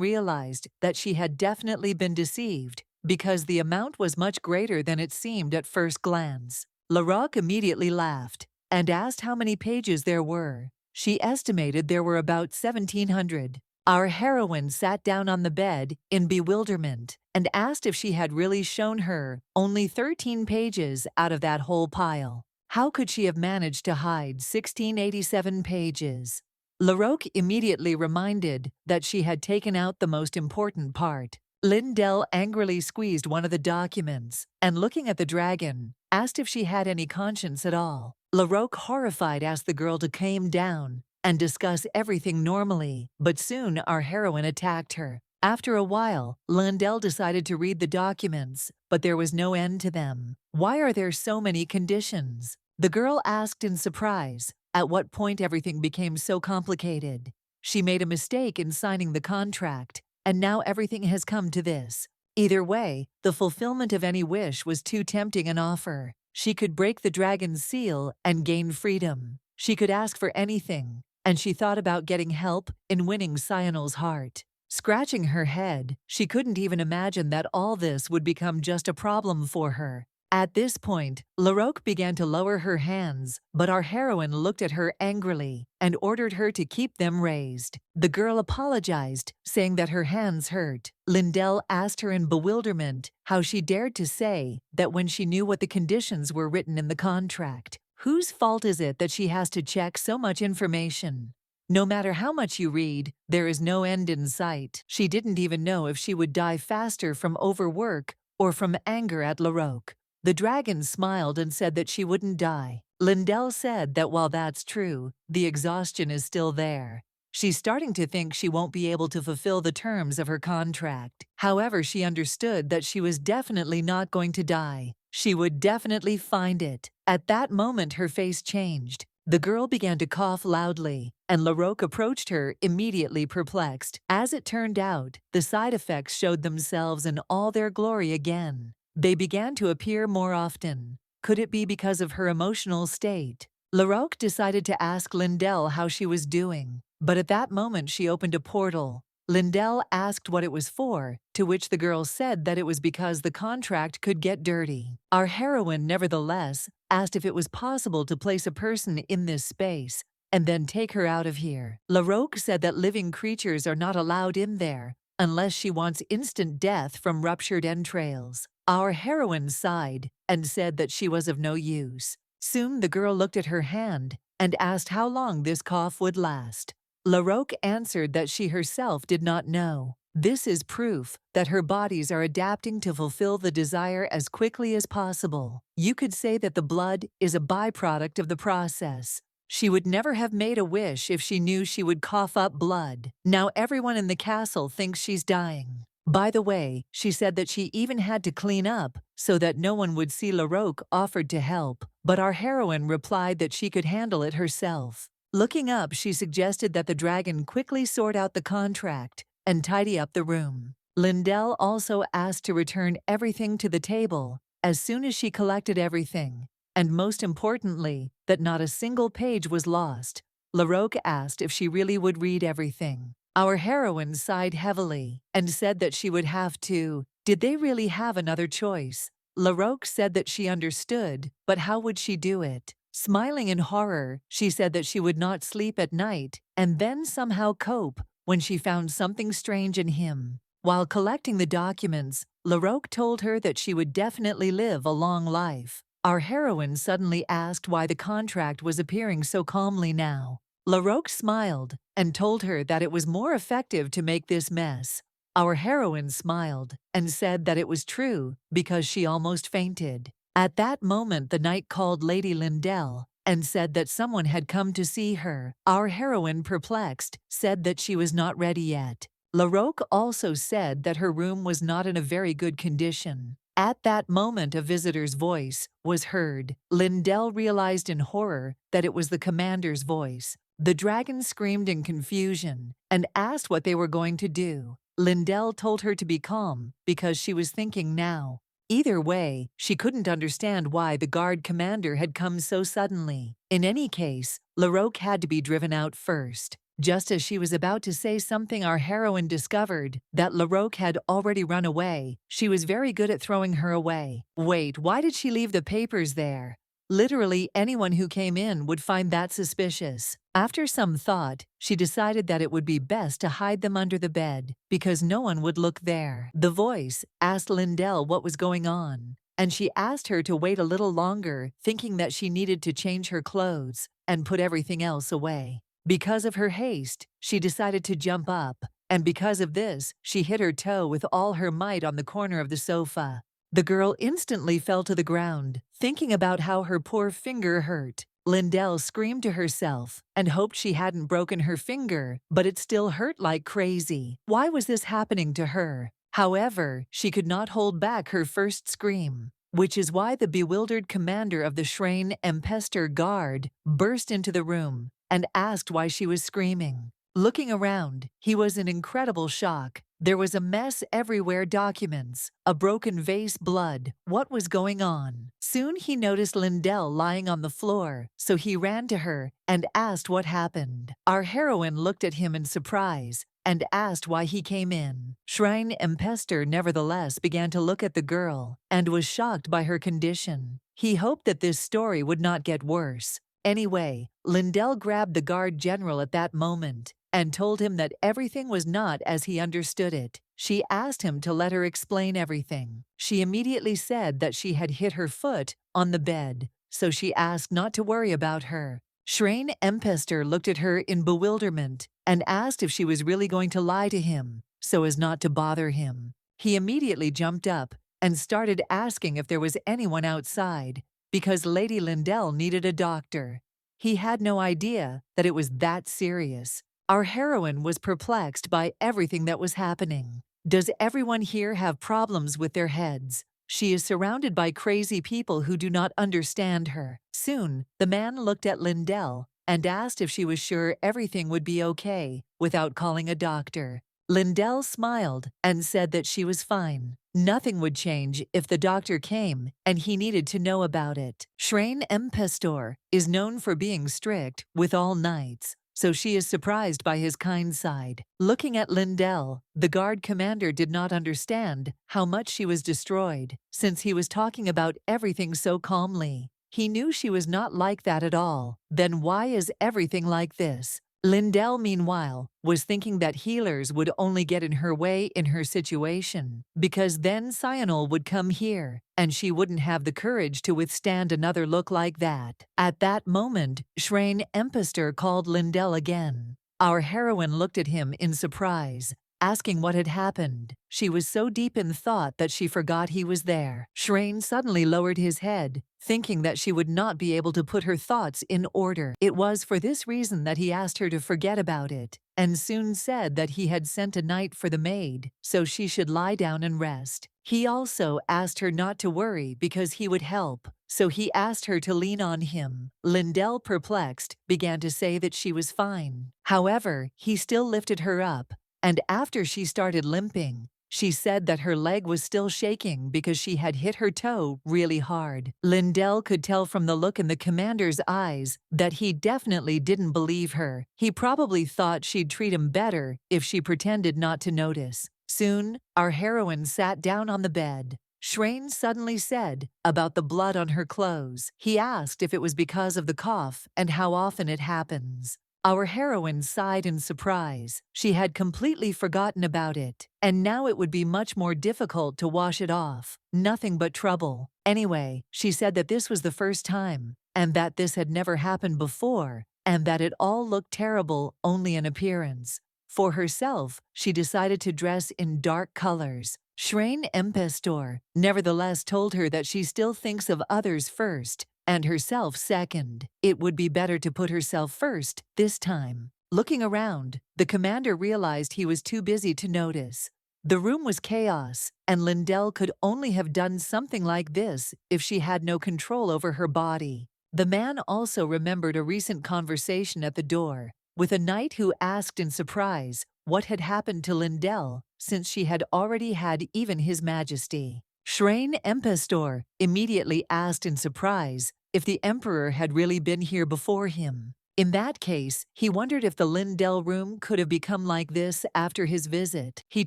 realized that she had definitely been deceived because the amount was much greater than it seemed at first glance. LaRoque immediately laughed and asked how many pages there were. She estimated there were about 1,700. Our heroine sat down on the bed in bewilderment and asked if she had really shown her only 13 pages out of that whole pile. How could she have managed to hide 1,687 pages? LaRoque immediately reminded that she had taken out the most important part. Lindell angrily squeezed one of the documents and, looking at the dragon, asked if she had any conscience at all. LaRoque, horrified, asked the girl to calm down and discuss everything normally, but soon our heroine attacked her. After a while, Lindell decided to read the documents, but there was no end to them. Why are there so many conditions? The girl asked in surprise. At what point everything became so complicated? She made a mistake in signing the contract, and now everything has come to this. Either way, the fulfillment of any wish was too tempting an offer. She could break the dragon's seal and gain freedom. She could ask for anything, and she thought about getting help in winning Cyanol's heart. Scratching her head, she couldn't even imagine that all this would become just a problem for her. At this point, LaRoque began to lower her hands, but our heroine looked at her angrily and ordered her to keep them raised. The girl apologized, saying that her hands hurt. Lindell asked her in bewilderment how she dared to say that when she knew what the conditions were written in the contract. Whose fault is it that she has to check so much information? No matter how much you read, there is no end in sight. She didn't even know if she would die faster from overwork or from anger at LaRoque. The dragon smiled and said that she wouldn't die. Lindell said that while that's true, the exhaustion is still there. She's starting to think she won't be able to fulfill the terms of her contract. However, she understood that she was definitely not going to die. She would definitely find it. At that moment, her face changed. The girl began to cough loudly, and LaRoque approached her, immediately perplexed. As it turned out, the side effects showed themselves in all their glory again. They began to appear more often. Could it be because of her emotional state? LaRoque decided to ask Lindell how she was doing, but at that moment she opened a portal Lindell asked what it was for, to which the girl said that it was because the contract could get dirty. Our heroine, nevertheless, asked if it was possible to place a person in this space and then take her out of here. LaRoque said that living creatures are not allowed in there unless she wants instant death from ruptured entrails. Our heroine sighed and said that she was of no use. Soon the girl looked at her hand and asked how long this cough would last. LaRoque answered that she herself did not know. This is proof that her bodies are adapting to fulfill the desire as quickly as possible. You could say that the blood is a byproduct of the process. She would never have made a wish if she knew she would cough up blood. Now everyone in the castle thinks she's dying. By the way, she said that she even had to clean up so that no one would see. LaRoque offered to help, but our heroine replied that she could handle it herself. Looking up, she suggested that the dragon quickly sort out the contract and tidy up the room. Lindell also asked to return everything to the table as soon as she collected everything, and most importantly, that not a single page was lost. LaRoque asked if she really would read everything. Our heroine sighed heavily and said that she would have to. Did they really have another choice? LaRoque said that she understood, but how would she do it? Smiling in horror, she said that she would not sleep at night and then somehow cope when she found something strange in him. While collecting the documents, LaRoque told her that she would definitely live a long life. Our heroine suddenly asked why the contract was appearing so calmly now. LaRoque smiled and told her that it was more effective to make this mess. Our heroine smiled and said that it was true because she almost fainted. At that moment, the knight called Lady Lindell and said that someone had come to see her. Our heroine, perplexed, said that she was not ready yet. LaRoque also said that her room was not in a very good condition. At that moment, a visitor's voice was heard. Lindell realized in horror that it was the commander's voice. The dragon screamed in confusion and asked what they were going to do. Lindell told her to be calm because she was thinking now. Either way, she couldn't understand why the guard commander had come so suddenly. In any case, LaRoque had to be driven out first. Just as she was about to say something, our heroine discovered that LaRoque had already run away. She was very good at throwing her away. Wait, why did she leave the papers there? Literally anyone who came in would find that suspicious. After some thought, she decided that it would be best to hide them under the bed, because no one would look there. The voice asked Lindell what was going on, and she asked her to wait a little longer, thinking that she needed to change her clothes and put everything else away. Because of her haste, she decided to jump up, and because of this, she hit her toe with all her might on the corner of the sofa. The girl instantly fell to the ground, thinking about how her poor finger hurt. Lindell screamed to herself and hoped she hadn't broken her finger, but it still hurt like crazy. Why was this happening to her? However, she could not hold back her first scream, which is why the bewildered commander of the Shrine Empester Guard burst into the room and asked why she was screaming. Looking around, he was in incredible shock. There was a mess everywhere, documents, a broken vase, blood. What was going on? Soon he noticed Lindell lying on the floor, so he ran to her and asked what happened. Our heroine looked at him in surprise and asked why he came in. Shrine Empester nevertheless began to look at the girl and was shocked by her condition. He hoped that this story would not get worse. Anyway, Lindell grabbed the guard general at that moment and told him that everything was not as he understood it. She asked him to let her explain everything. She immediately said that she had hit her foot on the bed, so she asked not to worry about her. Shrine Empester looked at her in bewilderment and asked if she was really going to lie to him, so as not to bother him. He immediately jumped up and started asking if there was anyone outside, because Lady Lindell needed a doctor. He had no idea that it was that serious. Our heroine was perplexed by everything that was happening. Does everyone here have problems with their heads? She is surrounded by crazy people who do not understand her. Soon, the man looked at Lindell and asked if she was sure everything would be okay without calling a doctor. Lindell smiled and said that she was fine. Nothing would change if the doctor came, and he needed to know about it. Shrine Empester is known for being strict with all knights, so she is surprised by his kind side. Looking at Lindell, the guard commander did not understand how much she was destroyed, since he was talking about everything so calmly. He knew she was not like that at all. Then why is everything like this? Lindell, meanwhile, was thinking that healers would only get in her way in her situation, because then Cyanol would come here, and she wouldn't have the courage to withstand another look like that. At that moment, Shrain Empester called Lindell again. Our heroine looked at him in surprise, asking what had happened. She was so deep in thought that she forgot he was there. Shrain suddenly lowered his head, thinking that she would not be able to put her thoughts in order. It was for this reason that he asked her to forget about it, and soon said that he had sent a knight for the maid, so she should lie down and rest. He also asked her not to worry because he would help, so he asked her to lean on him. Lindell, perplexed, began to say that she was fine. However, he still lifted her up, and after she started limping, she said that her leg was still shaking because she had hit her toe really hard. Lindell could tell from the look in the commander's eyes that he definitely didn't believe her. He probably thought she'd treat him better if she pretended not to notice. Soon, our heroine sat down on the bed. Shrain suddenly said about the blood on her clothes. He asked if it was because of the cough and how often it happens. Our heroine sighed in surprise. She had completely forgotten about it, and now it would be much more difficult to wash it off. Nothing but trouble. Anyway, she said that this was the first time, and that this had never happened before, and that it all looked terrible only in appearance. For herself, she decided to dress in dark colors. Shrain Empestor nevertheless told her that she still thinks of others first, and herself second. It would be better to put herself first this time. Looking around, the commander realized he was too busy to notice. The room was chaos, and Lindell could only have done something like this if she had no control over her body. The man also remembered a recent conversation at the door with a knight who asked in surprise what had happened to Lindell since she had already had even his majesty. Shrain Empestor immediately asked in surprise if the emperor had really been here before him. In that case, he wondered if the Lindell room could have become like this after his visit. He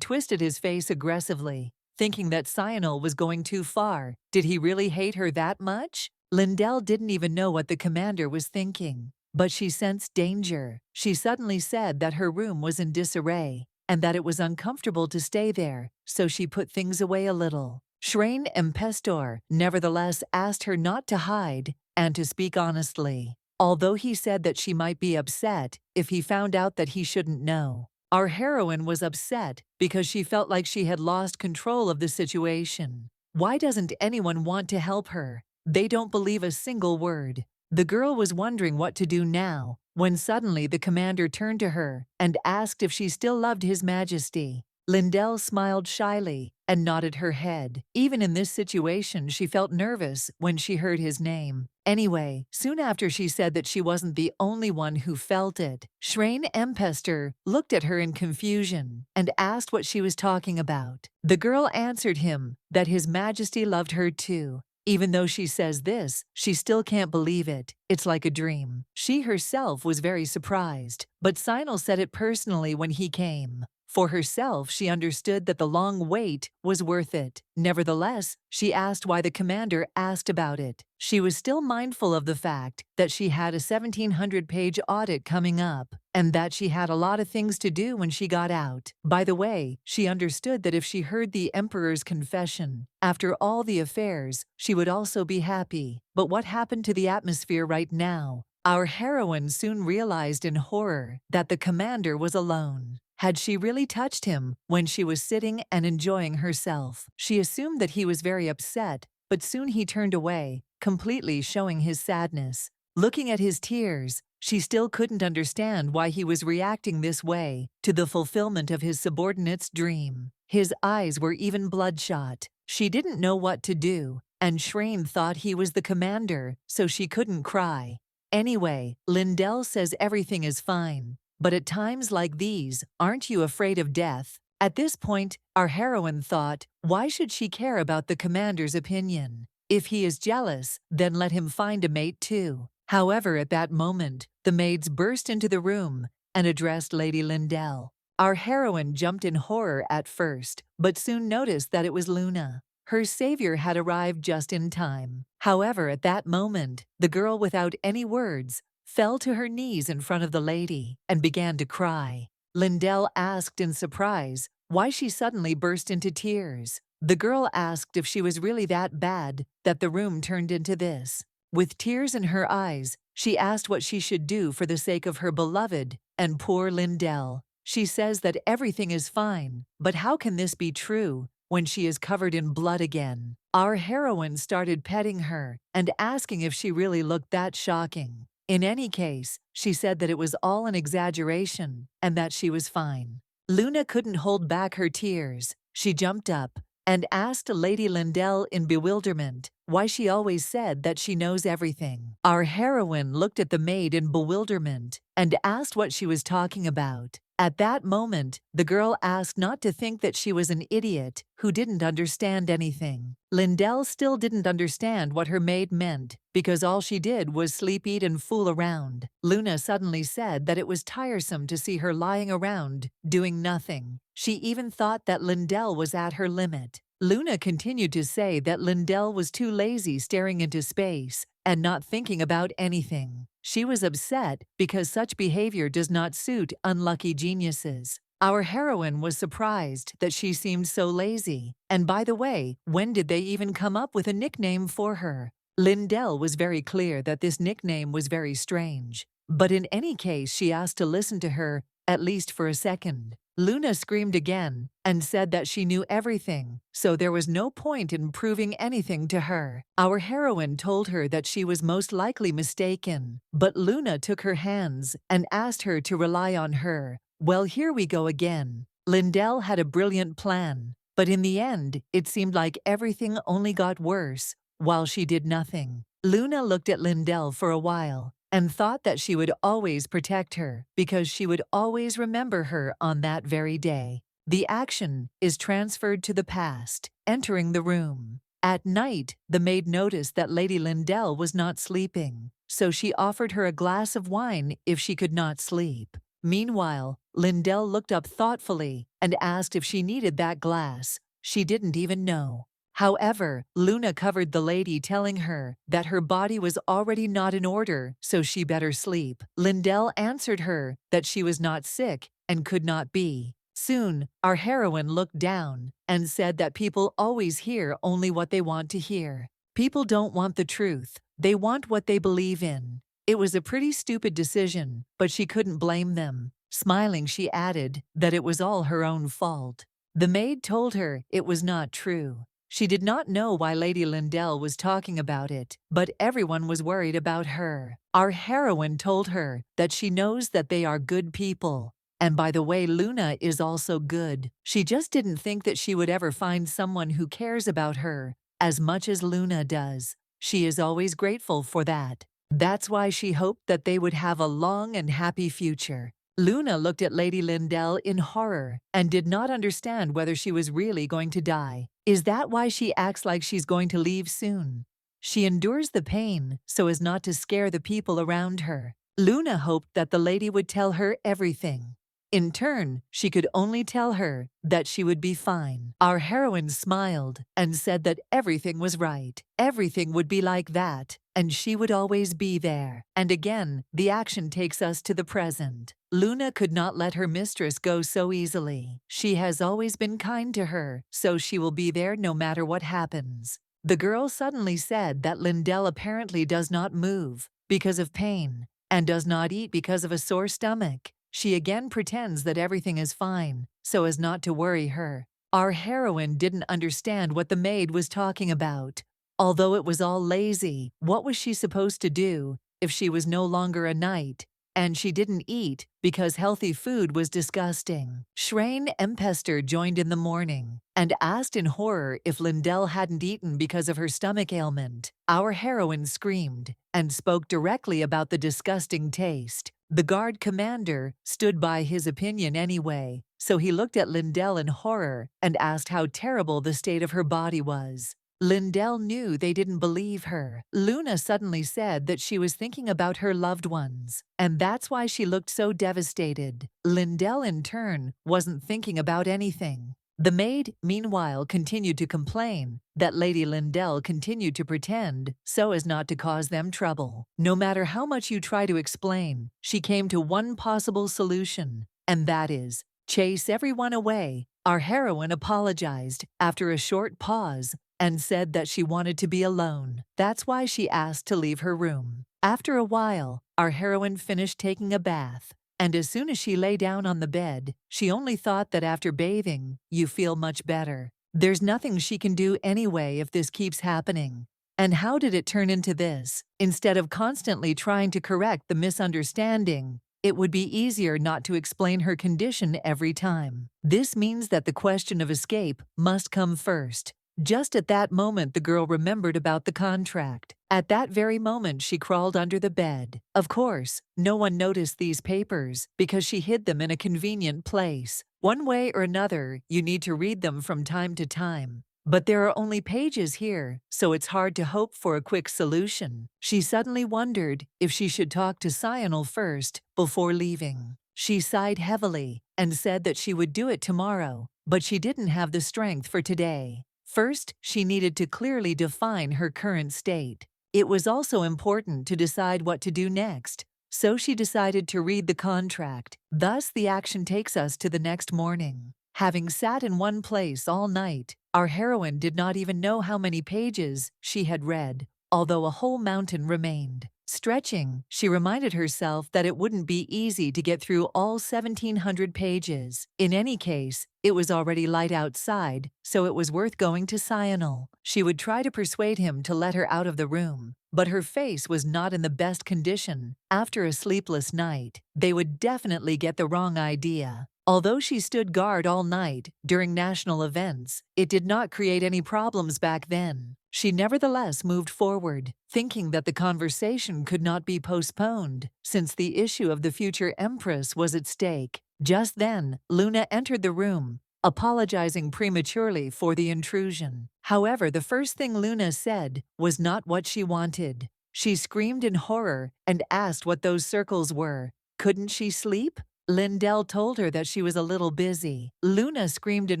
twisted his face aggressively, thinking that Cyanol was going too far. Did he really hate her that much? Lindell didn't even know what the commander was thinking, but she sensed danger. She suddenly said that her room was in disarray, and that it was uncomfortable to stay there, so she put things away a little. Shrain Empestor nevertheless asked her not to hide and to speak honestly, although he said that she might be upset if he found out that he shouldn't know. Our heroine was upset because she felt like she had lost control of the situation. Why doesn't anyone want to help her? They don't believe a single word. The girl was wondering what to do now, when suddenly the commander turned to her and asked if she still loved His Majesty. Lindell smiled shyly and nodded her head. Even in this situation, she felt nervous when she heard his name. Anyway, soon after she said that she wasn't the only one who felt it. Shrain Empester looked at her in confusion and asked what she was talking about. The girl answered him that His Majesty loved her too. Even though she says this, she still can't believe it. It's like a dream. She herself was very surprised, but Cyanol said it personally when he came. For herself, she understood that the long wait was worth it. Nevertheless, she asked why the commander asked about it. She was still mindful of the fact that she had a 1,700-page audit coming up, and that she had a lot of things to do when she got out. By the way, she understood that if she heard the Emperor's confession, after all the affairs, she would also be happy. But what happened to the atmosphere right now? Our heroine soon realized in horror that the commander was alone. Had she really touched him when she was sitting and enjoying herself? She assumed that he was very upset, but soon he turned away, completely showing his sadness. Looking at his tears, she still couldn't understand why he was reacting this way to the fulfillment of his subordinate's dream. His eyes were even bloodshot. She didn't know what to do, and Shrain thought he was the commander, so she couldn't cry. Anyway, Lindell says everything is fine. But at times like these, aren't you afraid of death? At this point, our heroine thought, why should she care about the commander's opinion? If he is jealous, then let him find a mate too. However, at that moment, the maids burst into the room and addressed Lady Lindell. Our heroine jumped in horror at first, but soon noticed that it was Luna. Her savior had arrived just in time. However, at that moment, the girl, without any words, fell to her knees in front of the lady and began to cry. Lindell asked in surprise why she suddenly burst into tears. The girl asked if she was really that bad that the room turned into this. With tears in her eyes, she asked what she should do for the sake of her beloved and poor Lindell. She says that everything is fine, but how can this be true when she is covered in blood again? Our heroine started petting her and asking if she really looked that shocking. In any case, she said that it was all an exaggeration and that she was fine. Luna couldn't hold back her tears. She jumped up and asked Lady Lindell in bewilderment why she always said that she knows everything. Our heroine looked at the maid in bewilderment and asked what she was talking about. At that moment, the girl asked not to think that she was an idiot who didn't understand anything. Lindell still didn't understand what her maid meant because all she did was sleep, eat, and fool around. Luna suddenly said that it was tiresome to see her lying around, doing nothing. She even thought that Lindell was at her limit. Luna continued to say that Lindell was too lazy staring into space and not thinking about anything. She was upset because such behavior does not suit unlucky geniuses. Our heroine was surprised that she seemed so lazy. And by the way, when did they even come up with a nickname for her? Lindell was very clear that this nickname was very strange. But in any case, she asked to listen to her, at least for a second. Luna screamed again and said that she knew everything, so there was no point in proving anything to her. Our heroine told her that she was most likely mistaken, but Luna took her hands and asked her to rely on her. Well, here we go again. Lindell had a brilliant plan, but in the end, it seemed like everything only got worse while she did nothing. Luna looked at Lindell for a while and thought that she would always protect her because she would always remember her on that very day. The action is transferred to the past, entering the room. At night, the maid noticed that Lady Lindell was not sleeping, so she offered her a glass of wine if she could not sleep. Meanwhile, Lindell looked up thoughtfully and asked if she needed that glass. She didn't even know. However, Luna covered the lady, telling her that her body was already not in order, so she better sleep. Lindell answered her that she was not sick and could not be. Soon, our heroine looked down and said that people always hear only what they want to hear. People don't want the truth. They want what they believe in. It was a pretty stupid decision, but she couldn't blame them. Smiling, she added that it was all her own fault. The maid told her it was not true. She did not know why Lady Lindell was talking about it, but everyone was worried about her. Our heroine told her that she knows that they are good people. And by the way, Luna is also good. She just didn't think that she would ever find someone who cares about her as much as Luna does. She is always grateful for that. That's why she hoped that they would have a long and happy future. Luna looked at Lady Lindell in horror and did not understand whether she was really going to die. Is that why she acts like she's going to leave soon? She endures the pain so as not to scare the people around her. Luna hoped that the lady would tell her everything. In turn, she could only tell her that she would be fine. Our heroine smiled and said that everything was right. Everything would be like that, and she would always be there. And again, the action takes us to the present. Luna could not let her mistress go so easily. She has always been kind to her, so she will be there no matter what happens. The girl suddenly said that Lindell apparently does not move because of pain and does not eat because of a sore stomach. She again pretends that everything is fine, so as not to worry her. Our heroine didn't understand what the maid was talking about. Although it was all lazy, what was she supposed to do if she was no longer a knight? And she didn't eat because healthy food was disgusting. Shrine Empester joined in the morning and asked in horror if Lindell hadn't eaten because of her stomach ailment. Our heroine screamed and spoke directly about the disgusting taste. The guard commander stood by his opinion anyway, so he looked at Lindell in horror and asked how terrible the state of her body was. Lindell knew they didn't believe her. Luna suddenly said that she was thinking about her loved ones, and that's why she looked so devastated. Lindell, in turn, wasn't thinking about anything. The maid, meanwhile, continued to complain that Lady Lindell continued to pretend so as not to cause them trouble. No matter how much you try to explain, she came to one possible solution, and that is, chase everyone away. Our heroine apologized after a short pause and said that she wanted to be alone. That's why she asked to leave her room. After a while, our heroine finished taking a bath, and as soon as she lay down on the bed, she only thought that after bathing, you feel much better. There's nothing she can do anyway if this keeps happening. And how did it turn into this? Instead of constantly trying to correct the misunderstanding, it would be easier not to explain her condition every time. This means that the question of escape must come first. Just at that moment, the girl remembered about the contract. At that very moment, she crawled under the bed. Of course, no one noticed these papers because she hid them in a convenient place. One way or another, you need to read them from time to time. But there are only pages here, so it's hard to hope for a quick solution. She suddenly wondered if she should talk to Sionel first before leaving. She sighed heavily and said that she would do it tomorrow, but she didn't have the strength for today. First, she needed to clearly define her current state. It was also important to decide what to do next, so she decided to read the contract. Thus, the action takes us to the next morning. Having sat in one place all night, our heroine did not even know how many pages she had read, although a whole mountain remained. Stretching, she reminded herself that it wouldn't be easy to get through all 1,700 pages. In any case, it was already light outside, so it was worth going to Sionel. She would try to persuade him to let her out of the room, but her face was not in the best condition. After a sleepless night, they would definitely get the wrong idea. Although she stood guard all night during national events, it did not create any problems back then. She nevertheless moved forward, thinking that the conversation could not be postponed, since the issue of the future Empress was at stake. Just then, Luna entered the room, apologizing prematurely for the intrusion. However, the first thing Luna said was not what she wanted. She screamed in horror and asked what those circles were. Couldn't she sleep? Lindell told her that she was a little busy. Luna screamed in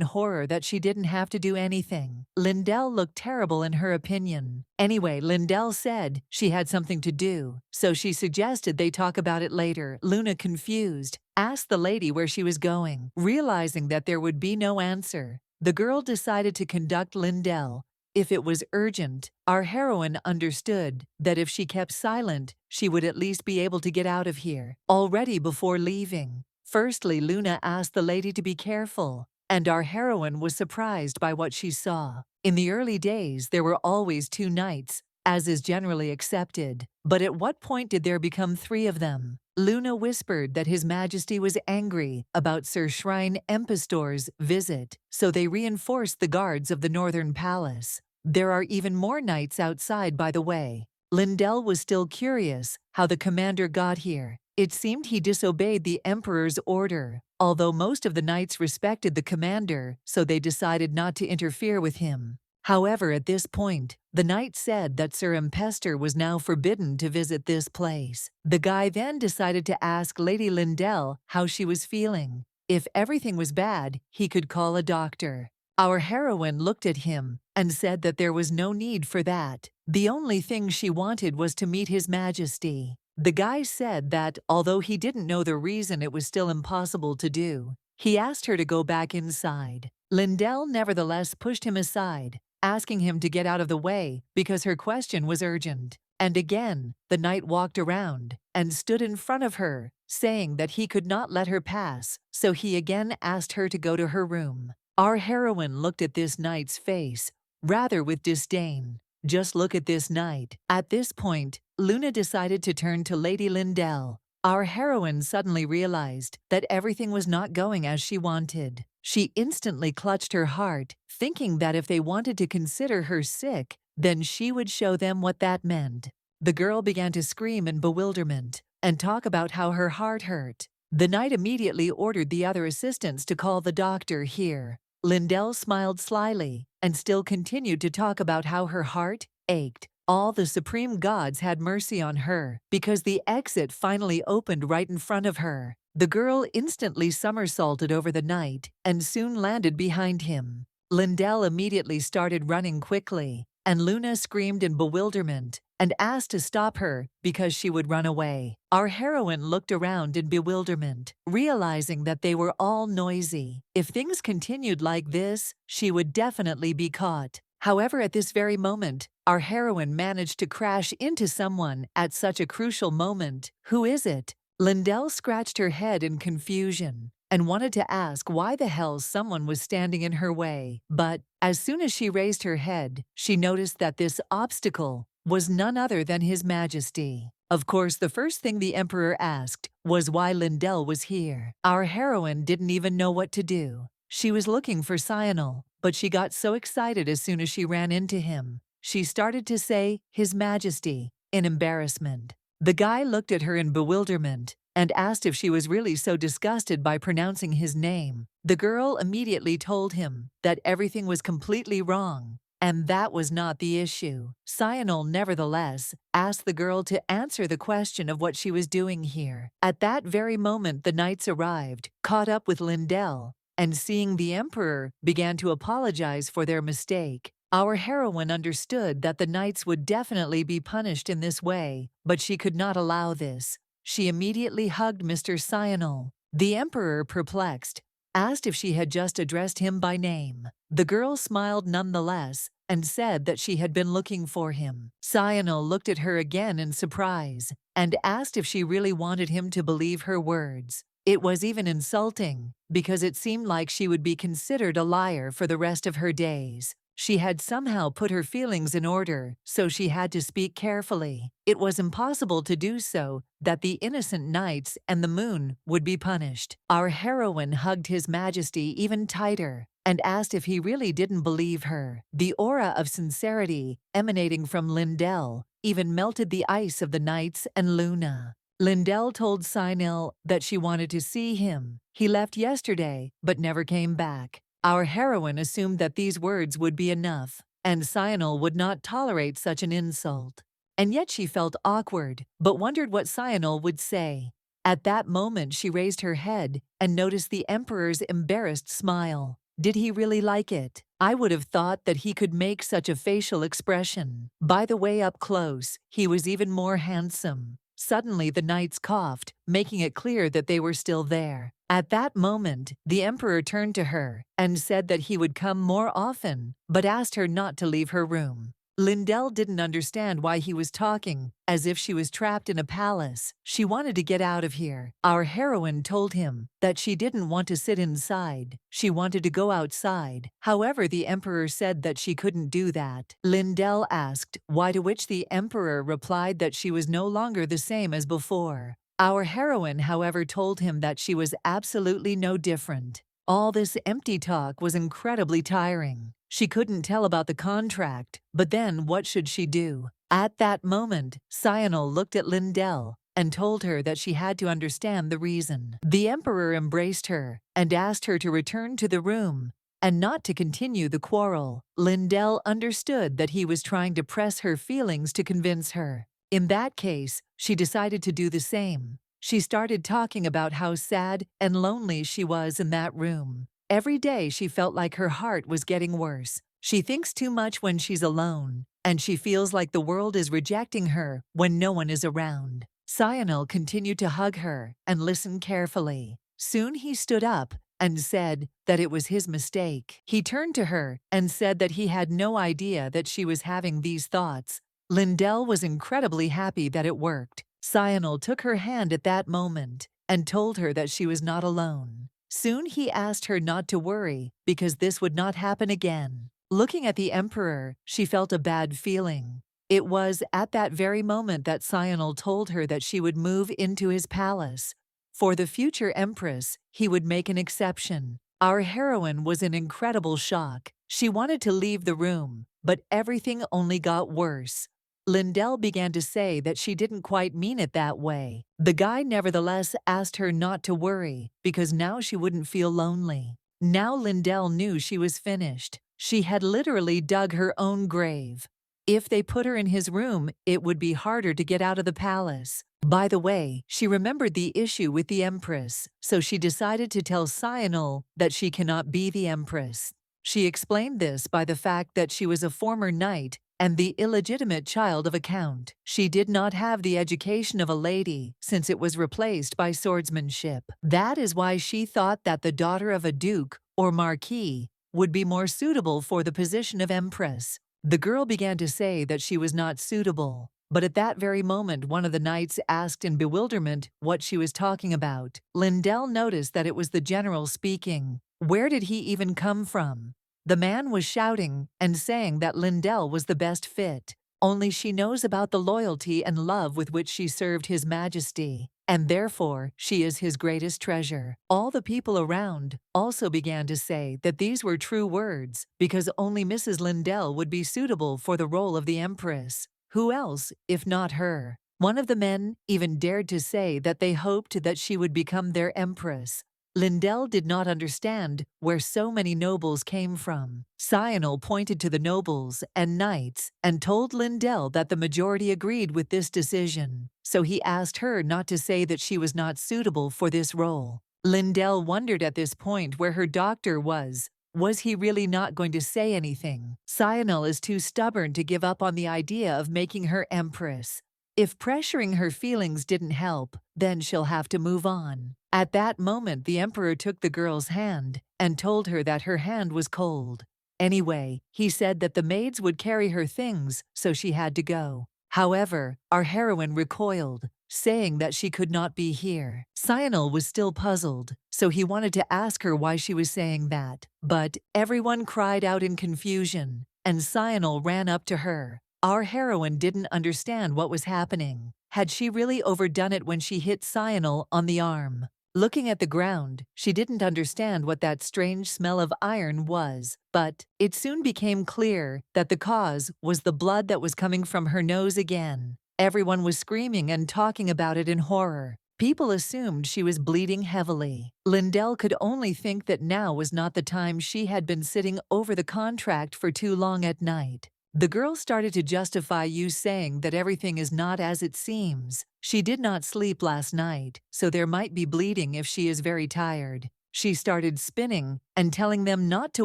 horror that she didn't have to do anything. Lindell looked terrible in her opinion. Anyway, Lindell said she had something to do, so she suggested they talk about it later. Luna, confused, asked the lady where she was going. Realizing that there would be no answer, the girl decided to conduct Lindell. If it was urgent, our heroine understood that if she kept silent, she would at least be able to get out of here. Already before leaving, firstly, Luna asked the lady to be careful, and our heroine was surprised by what she saw. In the early days, there were always 2 knights, as is generally accepted. But at what point did there become 3 of them? Luna whispered that His Majesty was angry about Sir Shrine Empistor's visit, so they reinforced the guards of the Northern Palace. There are even more knights outside, by the way. Lindell was still curious how the commander got here. It seemed he disobeyed the Emperor's order, although most of the knights respected the commander, so they decided not to interfere with him. However, at this point, the knight said that Sir Impestor was now forbidden to visit this place. The guy then decided to ask Lady Lindell how she was feeling. If everything was bad, he could call a doctor. Our heroine looked at him and said that there was no need for that. The only thing she wanted was to meet His Majesty. The guy said that, although he didn't know the reason, it was still impossible to do. He asked her to go back inside. Lindell nevertheless pushed him aside, asking him to get out of the way because her question was urgent. And again, the knight walked around and stood in front of her, saying that he could not let her pass, so he again asked her to go to her room. Our heroine looked at this knight's face, rather with disdain. Just look at this knight. At this point, Luna decided to turn to Lady Lindell. Our heroine suddenly realized that everything was not going as she wanted. She instantly clutched her heart, thinking that if they wanted to consider her sick, then she would show them what that meant. The girl began to scream in bewilderment and talk about how her heart hurt. The knight immediately ordered the other assistants to call the doctor here. Lindell smiled slyly and still continued to talk about how her heart ached. All the supreme gods had mercy on her because the exit finally opened right in front of her. The girl instantly somersaulted over the knight and soon landed behind him. Lindell immediately started running quickly, and Luna screamed in bewilderment and asked to stop her because she would run away. Our heroine looked around in bewilderment, realizing that they were all noisy. If things continued like this, she would definitely be caught. However, at this very moment, our heroine managed to crash into someone at such a crucial moment. Who is it? Lindell scratched her head in confusion and wanted to ask why the hell someone was standing in her way. But as soon as she raised her head, she noticed that this obstacle was none other than His Majesty. Of course, the first thing the Emperor asked was why Lindell was here. Our heroine didn't even know what to do. She was looking for Sionel, but she got so excited as soon as she ran into him. She started to say, His Majesty, in embarrassment. The guy looked at her in bewilderment and asked if she was really so disgusted by pronouncing his name. The girl immediately told him that everything was completely wrong, and that was not the issue. Sionel, nevertheless, asked the girl to answer the question of what she was doing here. At that very moment, the knights arrived, caught up with Lindell, and seeing the Emperor, began to apologize for their mistake. Our heroine understood that the knights would definitely be punished in this way, but she could not allow this. She immediately hugged Mr. Sionel. The Emperor, perplexed, asked if she had just addressed him by name. The girl smiled nonetheless and said that she had been looking for him. Sionel looked at her again in surprise and asked if she really wanted him to believe her words. It was even insulting, because it seemed like she would be considered a liar for the rest of her days. She had somehow put her feelings in order, so she had to speak carefully. It was impossible to do so, that the innocent knights and the moon would be punished. Our heroine hugged His Majesty even tighter and asked if he really didn't believe her. The aura of sincerity emanating from Lindell even melted the ice of the knights and Luna. Lindell told Sionel that she wanted to see him. He left yesterday, but never came back. Our heroine assumed that these words would be enough, and Sionel would not tolerate such an insult. And yet she felt awkward, but wondered what Sionel would say. At that moment she raised her head and noticed the Emperor's embarrassed smile. Did he really like it? I would have thought that he could make such a facial expression. By the way, up close, he was even more handsome. Suddenly the knights coughed, making it clear that they were still there. At that moment, the Emperor turned to her and said that he would come more often, but asked her not to leave her room. Lindell didn't understand why he was talking, as if she was trapped in a palace. She wanted to get out of here. Our heroine told him that she didn't want to sit inside. She wanted to go outside. However, the Emperor said that she couldn't do that. Lindell asked why, to which the Emperor replied that she was no longer the same as before. Our heroine, however, told him that she was absolutely no different. All this empty talk was incredibly tiring. She couldn't tell about the contract, but then what should she do? At that moment, Sionel looked at Lindell and told her that she had to understand the reason. The Emperor embraced her and asked her to return to the room and not to continue the quarrel. Lindell understood that he was trying to press her feelings to convince her. In that case, she decided to do the same. She started talking about how sad and lonely she was in that room. Every day she felt like her heart was getting worse. She thinks too much when she's alone, and she feels like the world is rejecting her when no one is around. Sionel continued to hug her and listen carefully. Soon he stood up and said that it was his mistake. He turned to her and said that he had no idea that she was having these thoughts. Lindell was incredibly happy that it worked. Sionel took her hand at that moment and told her that she was not alone. Soon he asked her not to worry because this would not happen again. Looking at the Emperor, she felt a bad feeling. It was at that very moment that Sionel told her that she would move into his palace. For the future Empress, he would make an exception. Our heroine was in incredible shock. She wanted to leave the room, but everything only got worse. Lindell began to say that she didn't quite mean it that way. The guy nevertheless asked her not to worry because now she wouldn't feel lonely. Now Lindell knew she was finished. She had literally dug her own grave. If they put her in his room, it would be harder to get out of the palace. By the way, she remembered the issue with the Empress, so she decided to tell Cyanil that she cannot be the Empress. She explained this by the fact that she was a former knight and the illegitimate child of a count. She did not have the education of a lady, since it was replaced by swordsmanship. That is why she thought that the daughter of a duke or marquis would be more suitable for the position of Empress. The girl began to say that she was not suitable, but at that very moment one of the knights asked in bewilderment what she was talking about. Lindell noticed that it was the general speaking. Where did he even come from? The man was shouting and saying that Lindell was the best fit. Only she knows about the loyalty and love with which she served His Majesty, and therefore she is his greatest treasure. All the people around also began to say that these were true words, because only Mrs. Lindell would be suitable for the role of the Empress. Who else, if not her? One of the men even dared to say that they hoped that she would become their Empress. Lindell did not understand where so many nobles came from. Cyanil pointed to the nobles and knights and told Lindell that the majority agreed with this decision, so he asked her not to say that she was not suitable for this role. Lindell wondered at this point where her doctor was. Was he really not going to say anything? Cyanil is too stubborn to give up on the idea of making her Empress. If pressuring her feelings didn't help, then she'll have to move on. At that moment, the Emperor took the girl's hand and told her that her hand was cold. Anyway, he said that the maids would carry her things, so she had to go. However, our heroine recoiled, saying that she could not be here. Cyanil was still puzzled, so he wanted to ask her why she was saying that. But everyone cried out in confusion, and Cyanil ran up to her. Our heroine didn't understand what was happening. Had she really overdone it when she hit Cyanil on the arm? Looking at the ground, she didn't understand what that strange smell of iron was, but it soon became clear that the cause was the blood that was coming from her nose again. Everyone was screaming and talking about it in horror. People assumed she was bleeding heavily. Lindell could only think that now was not the time. She had been sitting over the contract for too long at night. The girl started to justify you, saying that everything is not as it seems. She did not sleep last night, so there might be bleeding if she is very tired. She started spinning and telling them not to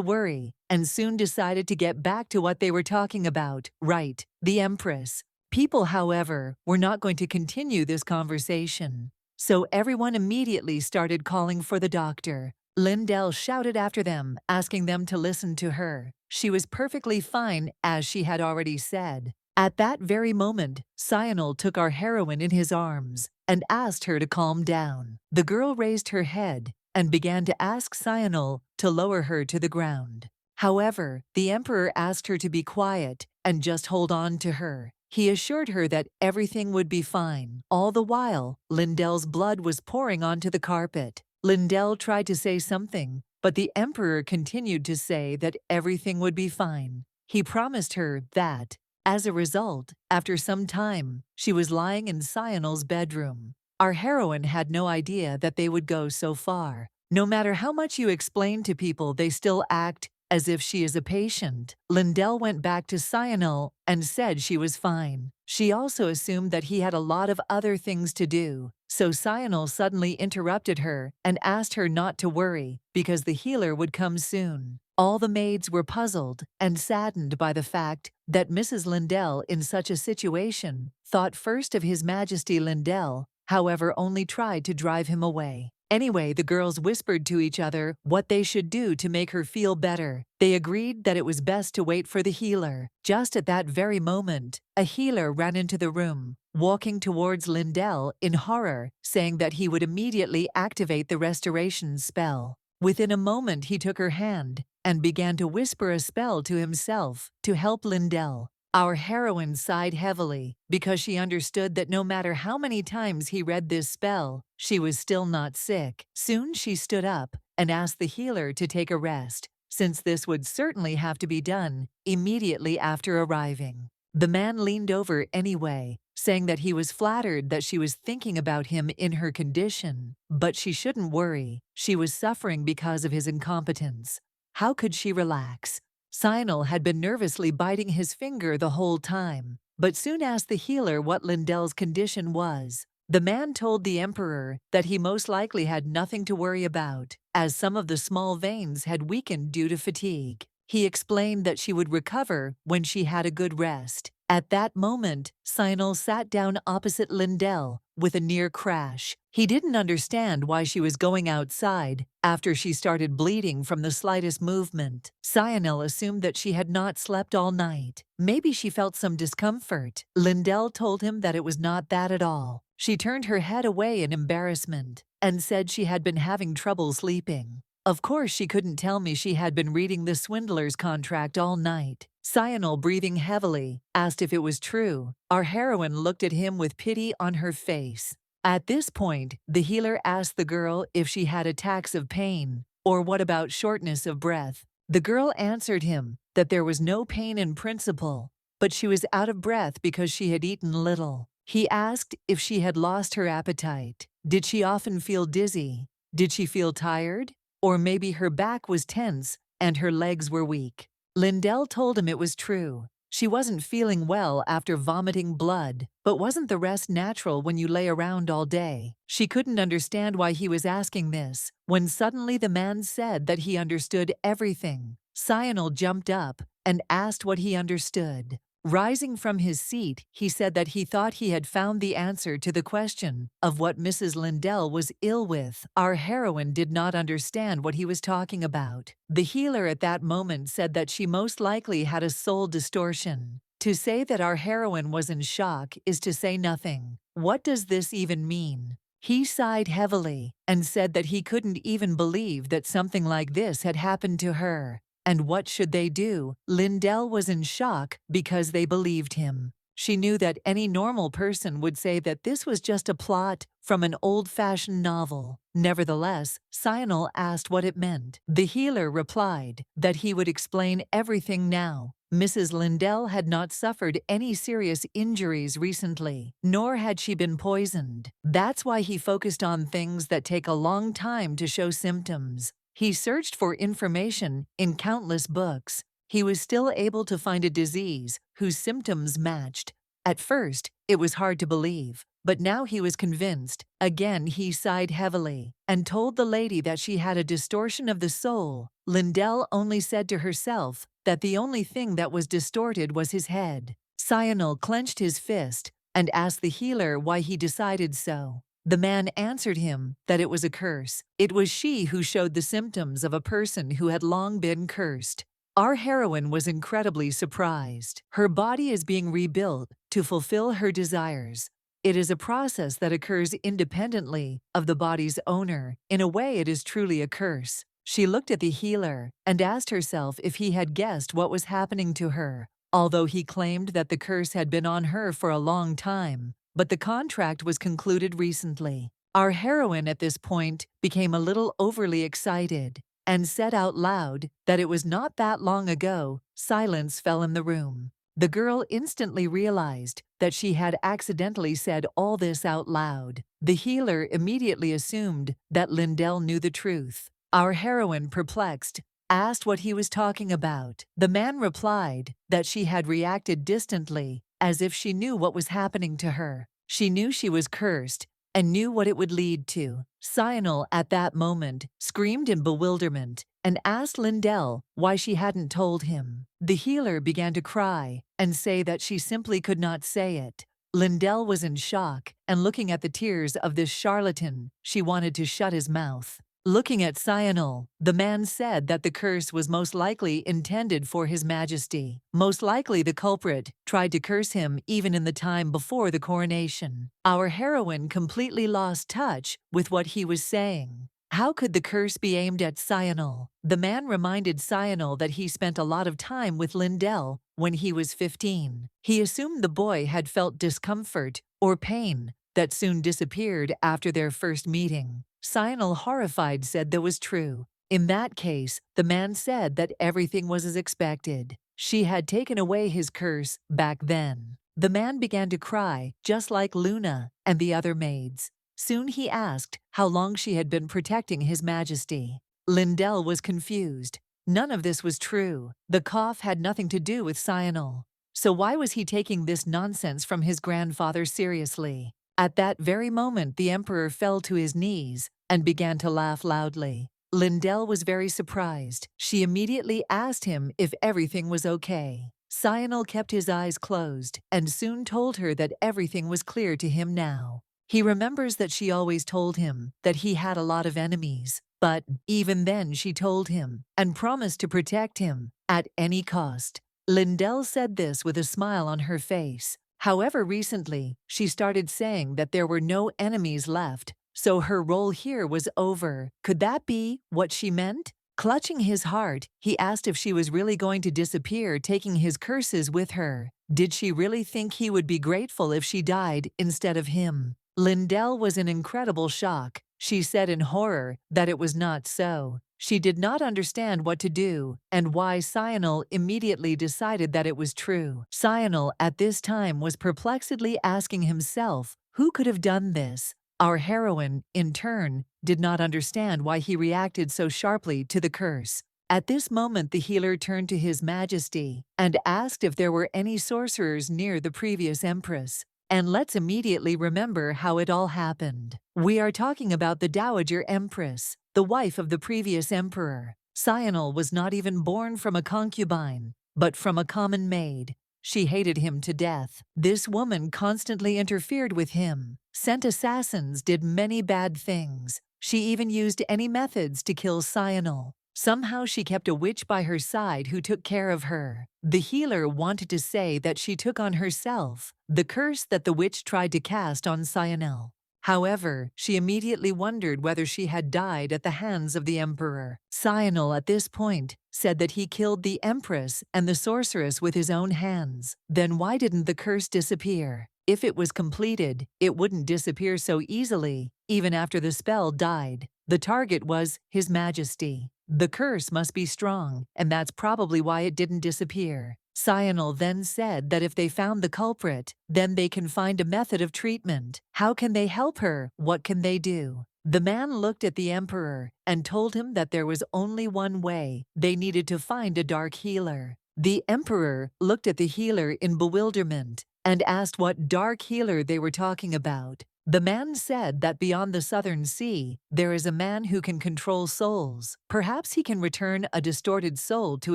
worry, and soon decided to get back to what they were talking about, right, the Empress. People, however, were not going to continue this conversation, so everyone immediately started calling for the doctor. Lindell shouted after them, asking them to listen to her. She was perfectly fine, as she had already said. At that very moment, Cyanil took our heroine in his arms and asked her to calm down. The girl raised her head and began to ask Cyanil to lower her to the ground. However, the Emperor asked her to be quiet and just hold on to her. He assured her that everything would be fine. All the while, Lindell's blood was pouring onto the carpet. Lindell tried to say something, but the Emperor continued to say that everything would be fine. He promised her that. As a result, after some time, she was lying in Cyanil's bedroom. Our heroine had no idea that they would go so far. No matter how much you explain to people, they still act as if she is a patient. Lindell went back to Cyanil and said she was fine. She also assumed that he had a lot of other things to do, so Cyanil suddenly interrupted her and asked her not to worry because the healer would come soon. All the maids were puzzled and saddened by the fact that Mrs. Lindell in such a situation thought first of His Majesty. Lindell, however, only tried to drive him away. Anyway, the girls whispered to each other what they should do to make her feel better. They agreed that it was best to wait for the healer. Just at that very moment, a healer ran into the room, walking towards Lindell in horror, saying that he would immediately activate the restoration spell. Within a moment, he took her hand and began to whisper a spell to himself to help Lindell. Our heroine sighed heavily because she understood that no matter how many times he read this spell, she was still not sick. Soon she stood up and asked the healer to take a rest, since this would certainly have to be done immediately after arriving. The man leaned over anyway saying that he was flattered that she was thinking about him in her condition, but she shouldn't worry. She was suffering because of his incompetence. How could she relax? Cyanil had been nervously biting his finger the whole time, but soon asked the healer what Lindel's condition was. The man told the Emperor that he most likely had nothing to worry about, as some of the small veins had weakened due to fatigue. He explained that she would recover when she had a good rest. At that moment, Cyanil sat down opposite Lindell with a near crash. He didn't understand why she was going outside after she started bleeding from the slightest movement. Cyanil assumed that she had not slept all night. Maybe she felt some discomfort. Lindell told him that it was not that at all. She turned her head away in embarrassment and said she had been having trouble sleeping. Of course she couldn't tell me she had been reading the swindler's contract all night. Cyanil, breathing heavily, asked if it was true. Our heroine looked at him with pity on her face. At this point, the healer asked the girl if she had attacks of pain, or what about shortness of breath. The girl answered him that there was no pain in principle, but she was out of breath because she had eaten little. He asked if she had lost her appetite. Did she often feel dizzy? Did she feel tired? Or maybe her back was tense and her legs were weak. Lindell told him it was true. She wasn't feeling well after vomiting blood, but wasn't the rest natural when you lay around all day? She couldn't understand why he was asking this, when suddenly the man said that he understood everything. Cyanil jumped up and asked what he understood. Rising from his seat, he said that he thought he had found the answer to the question of what Mrs. Lindell was ill with. Our heroine did not understand what he was talking about. The healer at that moment said that she most likely had a soul distortion. To say that our heroine was in shock is to say nothing. What does this even mean? He sighed heavily and said that he couldn't even believe that something like this had happened to her. And what should they do? Lindell was in shock because they believed him. She knew that any normal person would say that this was just a plot from an old-fashioned novel. Nevertheless, Cyanil asked what it meant. The healer replied that he would explain everything now. Mrs. Lindell had not suffered any serious injuries recently, nor had she been poisoned. That's why he focused on things that take a long time to show symptoms. He searched for information in countless books. He was still able to find a disease whose symptoms matched. At first, it was hard to believe, but now he was convinced. Again, he sighed heavily and told the lady that she had a distortion of the soul. Lindell only said to herself that the only thing that was distorted was his head. Cyanil clenched his fist and asked the healer why he decided so. The man answered him that it was a curse. It was she who showed the symptoms of a person who had long been cursed. Our heroine was incredibly surprised. Her body is being rebuilt to fulfill her desires. It is a process that occurs independently of the body's owner. In a way, it is truly a curse. She looked at the healer and asked herself if he had guessed what was happening to her, although he claimed that the curse had been on her for a long time. But the contract was concluded recently. Our heroine at this point became a little overly excited and said out loud that it was not that long ago. Silence fell in the room. The girl instantly realized that she had accidentally said all this out loud. The healer immediately assumed that Lindell knew the truth. Our heroine, perplexed, asked what he was talking about. The man replied that she had reacted distantly, as if she knew what was happening to her. She knew she was cursed and knew what it would lead to. Cyanil, at that moment, screamed in bewilderment and asked Lindell why she hadn't told him. The healer began to cry and say that she simply could not say it. Lindell was in shock, and looking at the tears of this charlatan, she wanted to shut his mouth. Looking at Cyanil, the man said that the curse was most likely intended for His Majesty. Most likely the culprit tried to curse him even in the time before the coronation. Our heroine completely lost touch with what he was saying. How could the curse be aimed at Cyanil? The man reminded Cyanil that he spent a lot of time with Lindell when he was 15. He assumed the boy had felt discomfort or pain that soon disappeared after their first meeting. Cyanil, horrified, said that was true. In that case, the man said that everything was as expected. She had taken away his curse back then. The man began to cry, just like Luna and the other maids. Soon he asked how long she had been protecting His Majesty. Lindell was confused. None of this was true. The cough had nothing to do with cyanol. So why was he taking this nonsense from his grandfather seriously? At that very moment, the Emperor fell to his knees and began to laugh loudly. Lindell was very surprised. She immediately asked him if everything was okay. Cyanol kept his eyes closed and soon told her that everything was clear to him now. He remembers that she always told him that he had a lot of enemies, but even then she told him and promised to protect him at any cost. Lindell said this with a smile on her face. However, recently, she started saying that there were no enemies left, so her role here was over. Could that be what she meant? Clutching his heart, he asked if she was really going to disappear, taking his curses with her. Did she really think he would be grateful if she died instead of him? Lindell was in incredible shock. She said in horror that it was not so. She did not understand what to do and why Cyanol immediately decided that it was true. Cyanol at this time was perplexedly asking himself, who could have done this? Our heroine, in turn, did not understand why he reacted so sharply to the curse. At this moment, the healer turned to His Majesty and asked if there were any sorcerers near the previous Empress. And let's immediately remember how it all happened. We are talking about the Dowager Empress, the wife of the previous emperor. Cyanol was not even born from a concubine, but from a common maid. She hated him to death. This woman constantly interfered with him, sent assassins, did many bad things. She even used any methods to kill Cyanol. Somehow she kept a witch by her side who took care of her. The healer wanted to say that she took on herself the curse that the witch tried to cast on Cyanol. However, she immediately wondered whether she had died at the hands of the emperor. Cyanol at this point said that he killed the Empress and the sorceress with his own hands. Then why didn't the curse disappear? If it was completed, it wouldn't disappear so easily, even after the spell died. The target was His Majesty. The curse must be strong, and that's probably why it didn't disappear. Cyanol then said that if they found the culprit, then they can find a method of treatment. How can they help her? What can they do? The man looked at the emperor and told him that there was only one way. They needed to find a dark healer. The emperor looked at the healer in bewilderment and asked what dark healer they were talking about. The man said that beyond the southern sea, there is a man who can control souls. Perhaps he can return a distorted soul to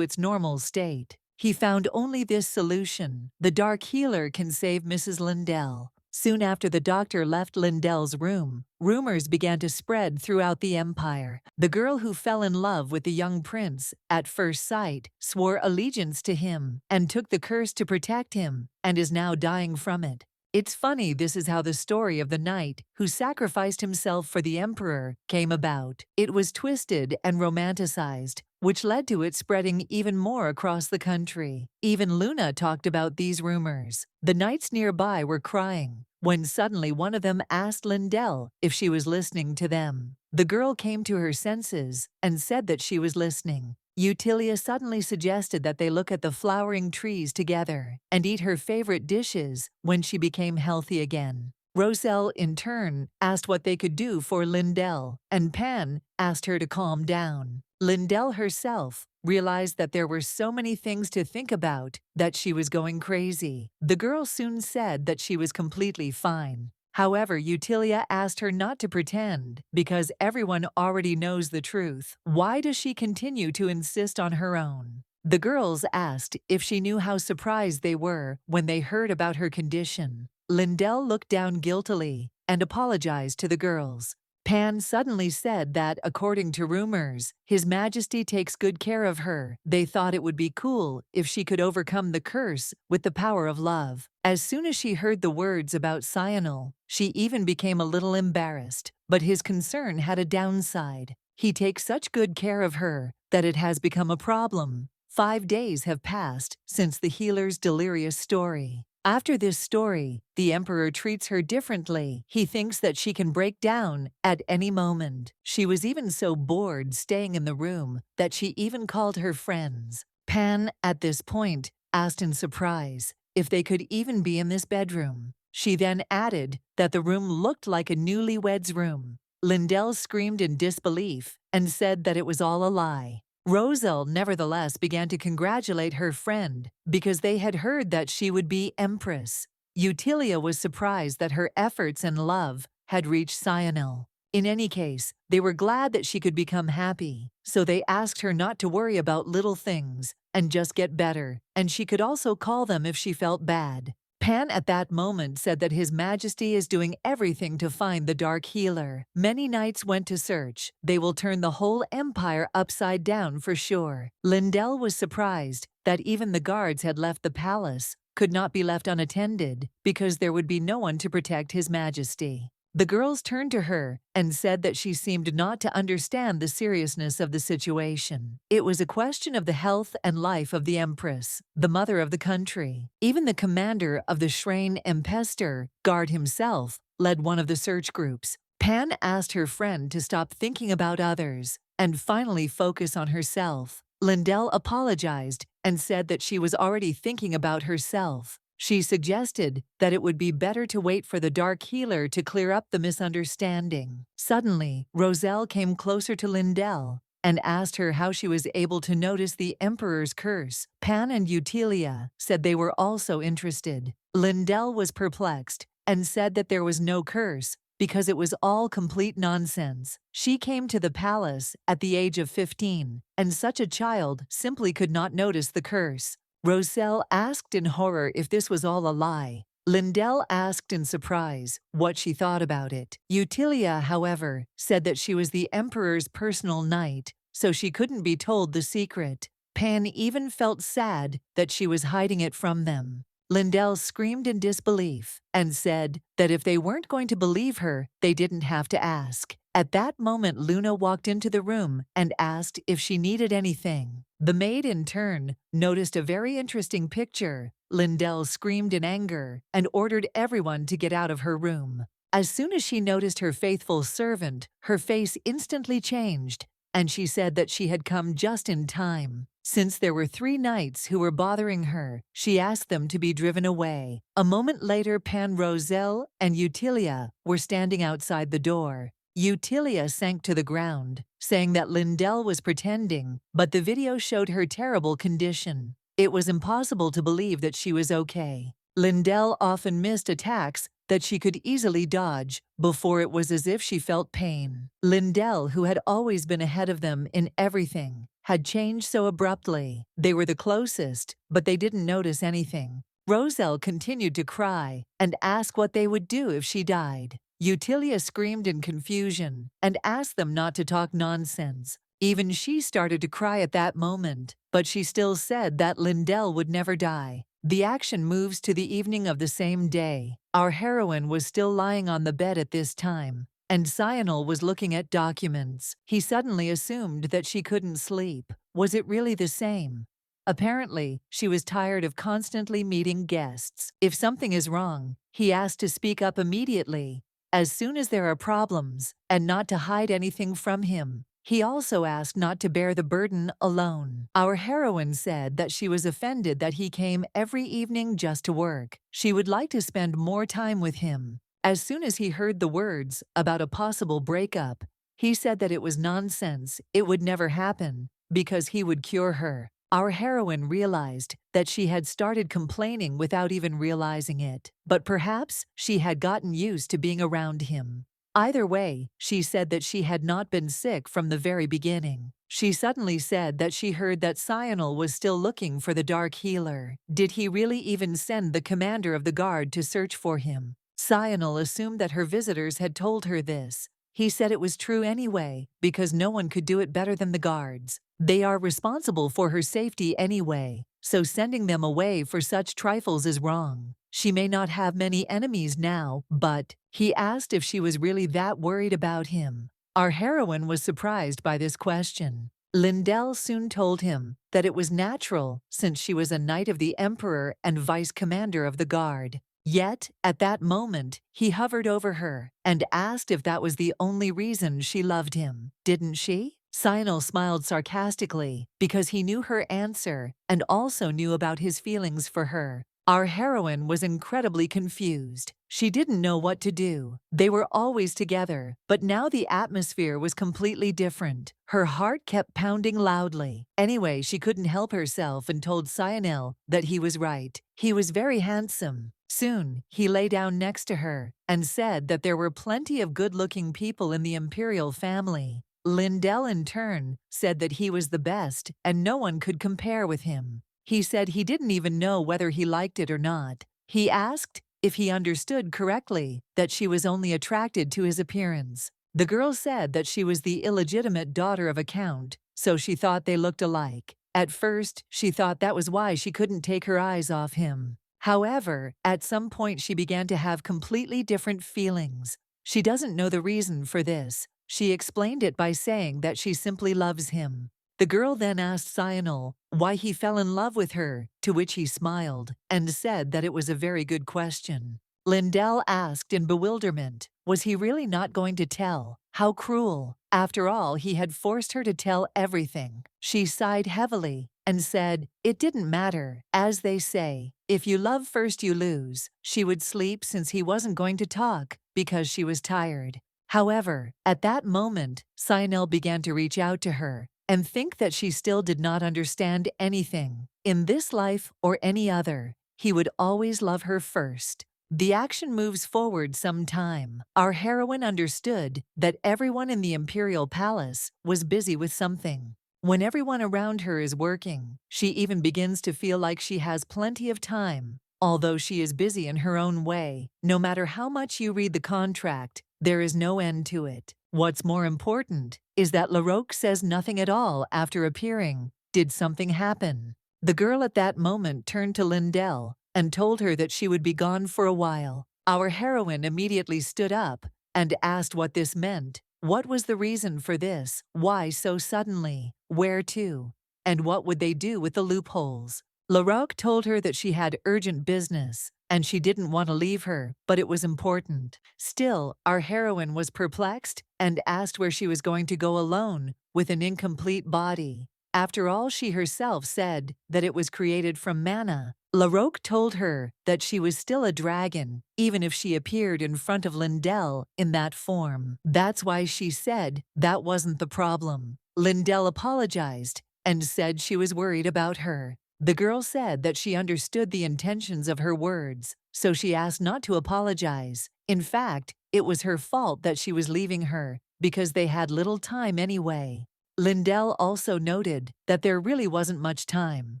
its normal state. He found only this solution. The dark healer can save Mrs. Lindell. Soon after the doctor left Lindell's room, rumors began to spread throughout the empire. The girl who fell in love with the young prince at first sight swore allegiance to him and took the curse to protect him and is now dying from it. It's funny, this is how the story of the knight who sacrificed himself for the emperor came about. It was twisted and romanticized, which led to it spreading even more across the country. Even Luna talked about these rumors. The knights nearby were crying when suddenly one of them asked Lindell if she was listening to them. The girl came to her senses and said that she was listening. Utilia suddenly suggested that they look at the flowering trees together and eat her favorite dishes when she became healthy again. Roselle, in turn, asked what they could do for Lindell, and Pan asked her to calm down. Lindell herself realized that there were so many things to think about that she was going crazy. The girl soon said that she was completely fine. However, Utilia asked her not to pretend, because everyone already knows the truth. Why does she continue to insist on her own? The girls asked if she knew how surprised they were when they heard about her condition. Lindell looked down guiltily and apologized to the girls. Pan suddenly said that, according to rumors, His Majesty takes good care of her. They thought it would be cool if she could overcome the curse with the power of love. As soon as she heard the words about Cyanol, she even became a little embarrassed. But his concern had a downside. He takes such good care of her that it has become a problem. 5 days have passed since the healer's delirious story. After this story, the emperor treats her differently. He thinks that she can break down at any moment. She was even so bored staying in the room that she even called her friends. Pan, at this point, asked in surprise if they could even be in this bedroom. She then added that the room looked like a newlywed's room. Lindell screamed in disbelief and said that it was all a lie. Roselle nevertheless began to congratulate her friend because they had heard that she would be Empress. Utilia was surprised that her efforts and love had reached Cyanil. In any case, they were glad that she could become happy, so they asked her not to worry about little things and just get better, and she could also call them if she felt bad. Pan at that moment said that His Majesty is doing everything to find the Dark Healer. Many knights went to search. They will turn the whole empire upside down for sure. Lindell was surprised that even the guards had left the palace, could not be left unattended, because there would be no one to protect His Majesty. The girls turned to her and said that she seemed not to understand the seriousness of the situation. It was a question of the health and life of the Empress, the mother of the country. Even the commander of the Shrine Empester Guard himself led one of the search groups. Pan asked her friend to stop thinking about others and finally focus on herself. Lindell apologized and said that she was already thinking about herself. She suggested that it would be better to wait for the Dark Healer to clear up the misunderstanding. Suddenly, Roselle came closer to Lindell and asked her how she was able to notice the Emperor's curse. Pan and Utilia said they were also interested. Lindell was perplexed and said that there was no curse because it was all complete nonsense. She came to the palace at the age of 15, and such a child simply could not notice the curse. Roselle asked in horror if this was all a lie. Lindell asked in surprise what she thought about it. Utilia, however, said that she was the Emperor's personal knight, so she couldn't be told the secret. Pan even felt sad that she was hiding it from them. Lindell screamed in disbelief and said that if they weren't going to believe her, they didn't have to ask. At that moment, Luna walked into the room and asked if she needed anything. The maid, in turn, noticed a very interesting picture. Lindell screamed in anger and ordered everyone to get out of her room. As soon as she noticed her faithful servant, her face instantly changed, and she said that she had come just in time. Since there were 3 knights who were bothering her, she asked them to be driven away. A moment later, Pan, Roselle, and Utilia were standing outside the door. Utilia sank to the ground, saying that Lindell was pretending, but the video showed her terrible condition. It was impossible to believe that she was okay. Lindell often missed attacks that she could easily dodge. Before, it was as if she felt pain. Lindell, who had always been ahead of them in everything, had changed so abruptly. They were the closest, but they didn't notice anything. Roselle continued to cry and ask what they would do if she died. Utilia screamed in confusion and asked them not to talk nonsense. Even she started to cry at that moment, but she still said that Lindell would never die. The action moves to the evening of the same day. Our heroine was still lying on the bed at this time, and Cyanil was looking at documents. He suddenly assumed that she couldn't sleep. Was it really the same? Apparently, she was tired of constantly meeting guests. If something is wrong, he asked to speak up immediately, as soon as there are problems, and not to hide anything from him. He also asked not to bear the burden alone. Our heroine said that she was offended that he came every evening just to work. She would like to spend more time with him. As soon as he heard the words about a possible breakup, he said that it was nonsense, it would never happen, because he would cure her. Our heroine realized that she had started complaining without even realizing it, but perhaps she had gotten used to being around him. Either way, she said that she had not been sick from the very beginning. She suddenly said that she heard that Cyanil was still looking for the Dark Healer. Did he really even send the commander of the guard to search for him? Cyanil assumed that her visitors had told her this. He said it was true anyway, because no one could do it better than the guards. They are responsible for her safety anyway, so sending them away for such trifles is wrong. She may not have many enemies now, but he asked if she was really that worried about him. Our heroine was surprised by this question. Lindell soon told him that it was natural since she was a knight of the Emperor and vice commander of the guard. Yet, at that moment, he hovered over her and asked if that was the only reason she loved him. Didn't she? Cyanil smiled sarcastically because he knew her answer and also knew about his feelings for her. Our heroine was incredibly confused. She didn't know what to do. They were always together, but now the atmosphere was completely different. Her heart kept pounding loudly. Anyway, she couldn't help herself and told Cyanil that he was right. He was very handsome. Soon, he lay down next to her and said that there were plenty of good-looking people in the Imperial family. Lindell, in turn, said that he was the best and no one could compare with him. He said he didn't even know whether he liked it or not. He asked if he understood correctly that she was only attracted to his appearance. The girl said that she was the illegitimate daughter of a count, so she thought they looked alike. At first, she thought that was why she couldn't take her eyes off him. However, at some point she began to have completely different feelings. She doesn't know the reason for this. She explained it by saying that she simply loves him. The girl then asked Cyanil why he fell in love with her, to which he smiled and said that it was a very good question. Lindell asked in bewilderment, was he really not going to tell? How cruel. After all, he had forced her to tell everything. She sighed heavily and said, it didn't matter. As they say, if you love first you lose. She would sleep since he wasn't going to talk because she was tired. However, at that moment, Cyanil began to reach out to her and think that she still did not understand anything. In this life or any other, he would always love her first. The action moves forward some time. Our heroine understood that everyone in the Imperial Palace was busy with something. When everyone around her is working, she even begins to feel like she has plenty of time. Although she is busy in her own way, no matter how much you read the contract, there is no end to it. What's more important is that Larocque says nothing at all after appearing. Did something happen? The girl at that moment turned to Lindell and told her that she would be gone for a while. Our heroine immediately stood up and asked what this meant. What was the reason for this? Why so suddenly? Where to? And what would they do with the loopholes? Larocque told her that she had urgent business, and she didn't want to leave her, but it was important. Still, our heroine was perplexed and asked where she was going to go alone with an incomplete body. After all, she herself said that it was created from mana. Larocque told her that she was still a dragon, even if she appeared in front of Lindell in that form. That's why she said that wasn't the problem. Lindell apologized and said she was worried about her. The girl said that she understood the intentions of her words, so she asked not to apologize. In fact, it was her fault that she was leaving her, because they had little time anyway. Lindell also noted that there really wasn't much time.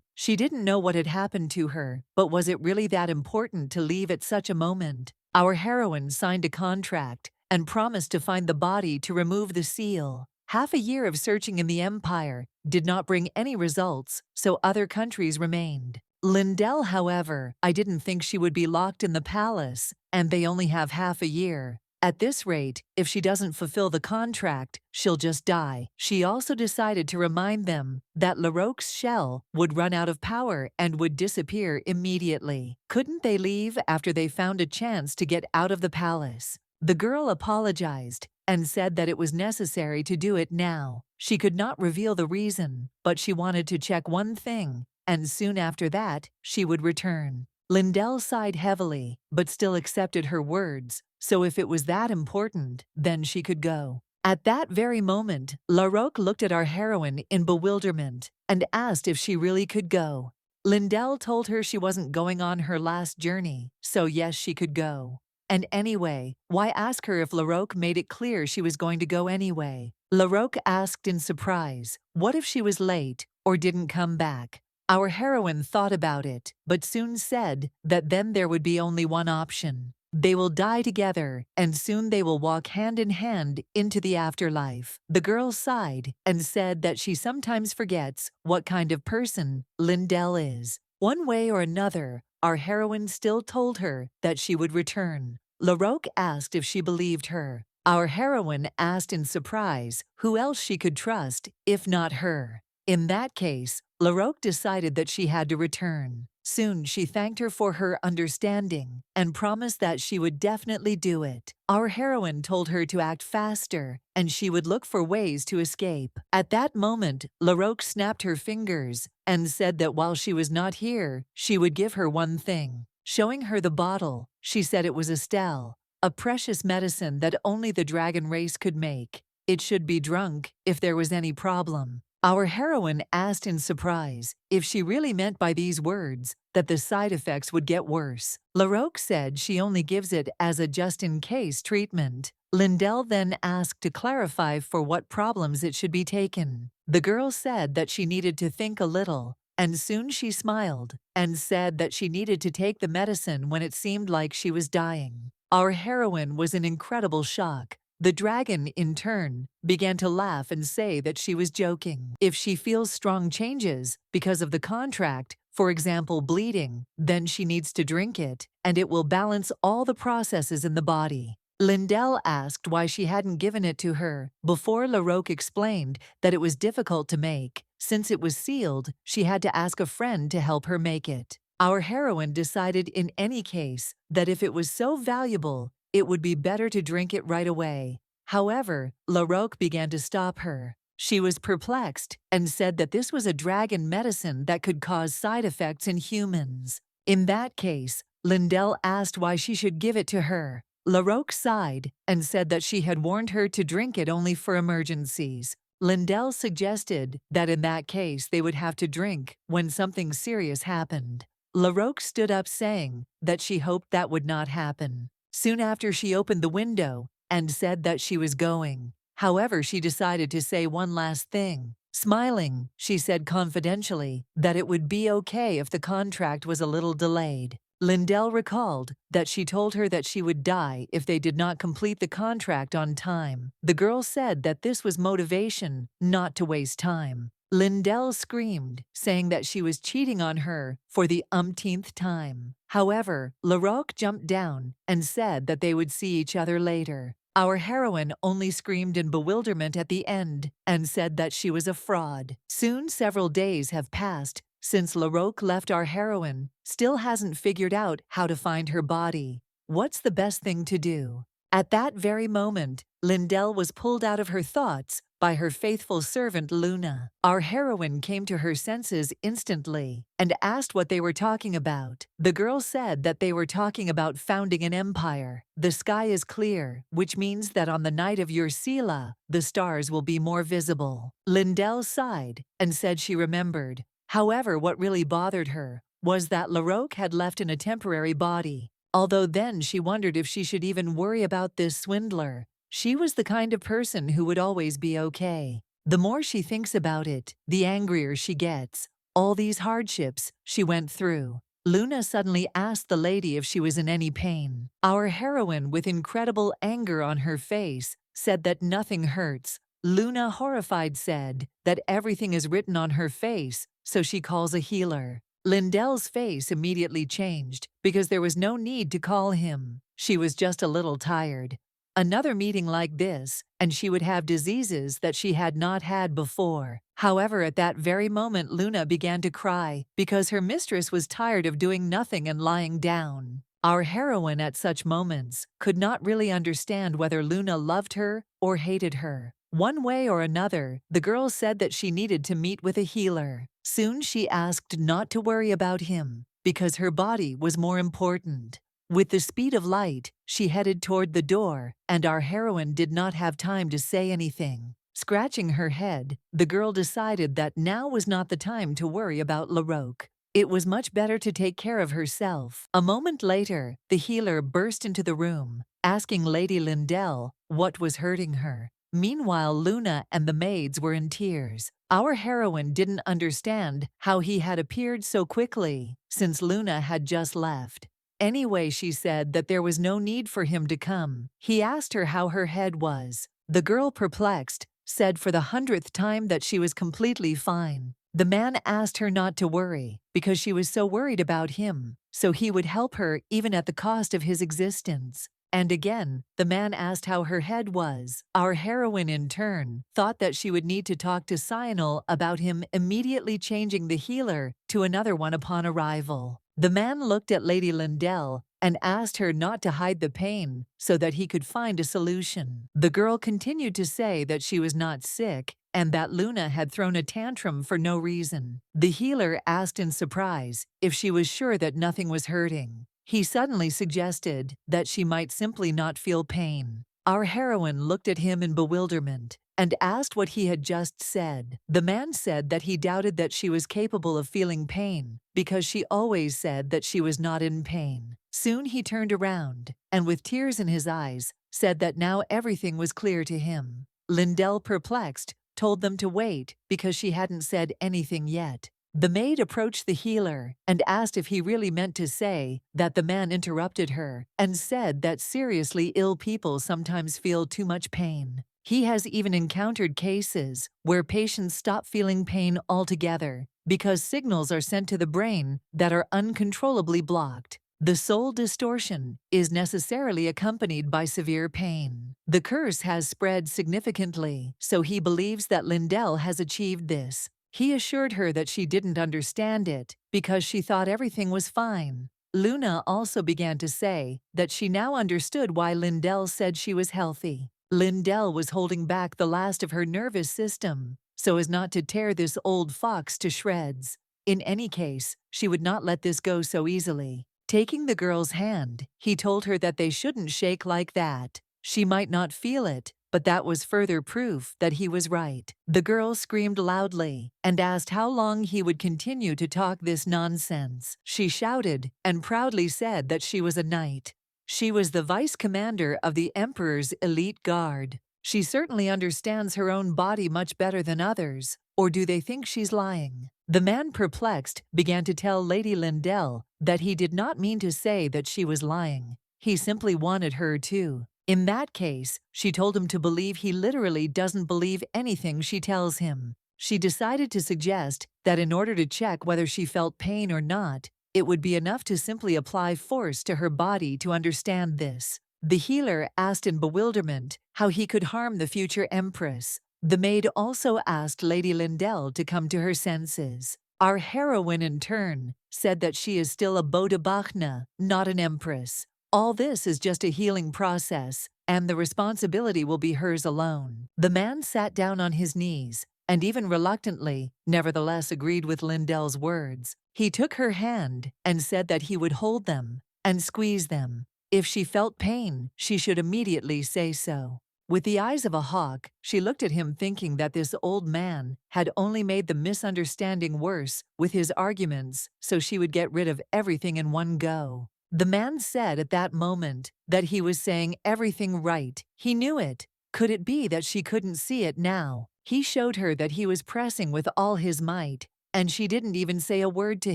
She didn't know what had happened to her, but was it really that important to leave at such a moment? Our heroine signed a contract and promised to find the body to remove the seal. Half a year of searching in the Empire did not bring any results, so other countries remained. Lindell, however, I didn't think she would be locked in the palace, and they only have half a year. At this rate, if she doesn't fulfill the contract, she'll just die. She also decided to remind them that Larocque's shell would run out of power and would disappear immediately. Couldn't they leave after they found a chance to get out of the palace? The girl apologized and said that it was necessary to do it now. She could not reveal the reason, but she wanted to check one thing, and soon after that, she would return. Lindell sighed heavily, but still accepted her words, so if it was that important, then she could go. At that very moment, Larocque looked at our heroine in bewilderment and asked if she really could go. Lindell told her she wasn't going on her last journey, so yes, she could go. And anyway, why ask her if Larocque made it clear she was going to go anyway? Larocque asked in surprise, what if she was late or didn't come back? Our heroine thought about it, but soon said that then there would be only one option. They will die together, and soon they will walk hand in hand into the afterlife. The girl sighed and said that she sometimes forgets what kind of person Lindell is. One way or another, our heroine still told her that she would return. Larocque asked if she believed her. Our heroine asked in surprise who else she could trust if not her. In that case, Larocque decided that she had to return. Soon she thanked her for her understanding and promised that she would definitely do it. Our heroine told her to act faster and she would look for ways to escape. At that moment, Larocque snapped her fingers and said that while she was not here, she would give her one thing. Showing her the bottle, she said it was Estelle, a precious medicine that only the dragon race could make. It should be drunk if there was any problem. Our heroine asked in surprise if she really meant by these words that the side effects would get worse. Larocque said she only gives it as a just-in-case treatment. Lindell then asked to clarify for what problems it should be taken. The girl said that she needed to think a little, and soon she smiled and said that she needed to take the medicine when it seemed like she was dying. Our heroine was in incredible shock. The dragon, in turn, began to laugh and say that she was joking. If she feels strong changes because of the contract, for example bleeding, then she needs to drink it, and it will balance all the processes in the body. Lindell asked why she hadn't given it to her, before Larocque explained that it was difficult to make. Since it was sealed, she had to ask a friend to help her make it. Our heroine decided in any case that if it was so valuable, it would be better to drink it right away. However, Larocque began to stop her. She was perplexed and said that this was a dragon medicine that could cause side effects in humans. In that case, Lindell asked why she should give it to her. Larocque sighed and said that she had warned her to drink it only for emergencies. Lindell suggested that in that case they would have to drink when something serious happened. Larocque stood up saying that she hoped that would not happen. Soon after, she opened the window and said that she was going. However, she decided to say one last thing. Smiling, she said confidentially that it would be okay if the contract was a little delayed. Lindell recalled that she told her that she would die if they did not complete the contract on time. The girl said that this was motivation not to waste time. Lindell screamed, saying that she was cheating on her for the umpteenth time. However, Larocque jumped down and said that they would see each other later. Our heroine only screamed in bewilderment at the end and said that she was a fraud. Soon several days have passed since Larocque left. Our heroine still hasn't figured out how to find her body. What's the best thing to do? At that very moment, Lindell was pulled out of her thoughts by her faithful servant Luna. Our heroine came to her senses instantly and asked what they were talking about. The girl said that they were talking about founding an empire. The sky is clear, which means that on the night of your Sela, the stars will be more visible. Lindell sighed and said she remembered. However, what really bothered her was that Larocque had left in a temporary body. Although then she wondered if she should even worry about this swindler. She was the kind of person who would always be okay. The more she thinks about it, the angrier she gets. All these hardships she went through. Luna suddenly asked the lady if she was in any pain. Our heroine, with incredible anger on her face, said that nothing hurts. Luna, horrified, said that everything is written on her face, so she calls a healer. Lindell's face immediately changed because there was no need to call him. She was just a little tired. Another meeting like this, and she would have diseases that she had not had before. However, at that very moment, Luna began to cry because her mistress was tired of doing nothing and lying down. Our heroine at such moments could not really understand whether Luna loved her or hated her. One way or another, the girl said that she needed to meet with a healer. Soon she asked not to worry about him because her body was more important. With the speed of light, she headed toward the door, and our heroine did not have time to say anything. Scratching her head, the girl decided that now was not the time to worry about Larocque. It was much better to take care of herself. A moment later, the healer burst into the room, asking Lady Lindell what was hurting her. Meanwhile, Luna and the maids were in tears. Our heroine didn't understand how he had appeared so quickly, since Luna had just left. Anyway, she said that there was no need for him to come. He asked her how her head was. The girl, perplexed, said for the 100th time that she was completely fine. The man asked her not to worry because she was so worried about him, so he would help her even at the cost of his existence. And again, the man asked how her head was. Our heroine, in turn, thought that she would need to talk to Cyanil about him immediately changing the healer to another one upon arrival. The man looked at Lady Lindell and asked her not to hide the pain so that he could find a solution. The girl continued to say that she was not sick and that Luna had thrown a tantrum for no reason. The healer asked in surprise if she was sure that nothing was hurting. He suddenly suggested that she might simply not feel pain. Our heroine looked at him in bewilderment and asked what he had just said. The man said that he doubted that she was capable of feeling pain because she always said that she was not in pain. Soon he turned around and, with tears in his eyes, said that now everything was clear to him. Lindell, perplexed, told them to wait because she hadn't said anything yet. The maid approached the healer and asked if he really meant to say that. The man interrupted her and said that seriously ill people sometimes feel too much pain. He has even encountered cases where patients stop feeling pain altogether because signals are sent to the brain that are uncontrollably blocked. The soul distortion is necessarily accompanied by severe pain. The curse has spread significantly, so he believes that Lindell has achieved this. He assured her that she didn't understand it because she thought everything was fine. Luna also began to say that she now understood why Lindell said she was healthy. Lindell was holding back the last of her nervous system so as not to tear this old fox to shreds. In any case, she would not let this go so easily. Taking the girl's hand, he told her that they shouldn't shake like that. She might not feel it, but that was further proof that he was right. The girl screamed loudly and asked how long he would continue to talk this nonsense. She shouted and proudly said that she was a knight. She was the vice commander of the Emperor's elite guard. She certainly understands her own body much better than others, or do they think she's lying? The man, perplexed, began to tell Lady Lindell that he did not mean to say that she was lying. He simply wanted her to. In that case, she told him to believe he literally doesn't believe anything she tells him. She decided to suggest that in order to check whether she felt pain or not, it would be enough to simply apply force to her body to understand this. The healer asked in bewilderment how he could harm the future Empress. The maid also asked Lady Lindell to come to her senses. Our heroine, in turn, said that she is still a Bodabachna, not an Empress. All this is just a healing process, and the responsibility will be hers alone. The man sat down on his knees, and even reluctantly, nevertheless agreed with Lindell's words. He took her hand and said that he would hold them and squeeze them. If she felt pain, she should immediately say so. With the eyes of a hawk, she looked at him, thinking that this old man had only made the misunderstanding worse with his arguments, so she would get rid of everything in one go. The man said at that moment that he was saying everything right. He knew it. Could it be that she couldn't see it now? He showed her that he was pressing with all his might, and she didn't even say a word to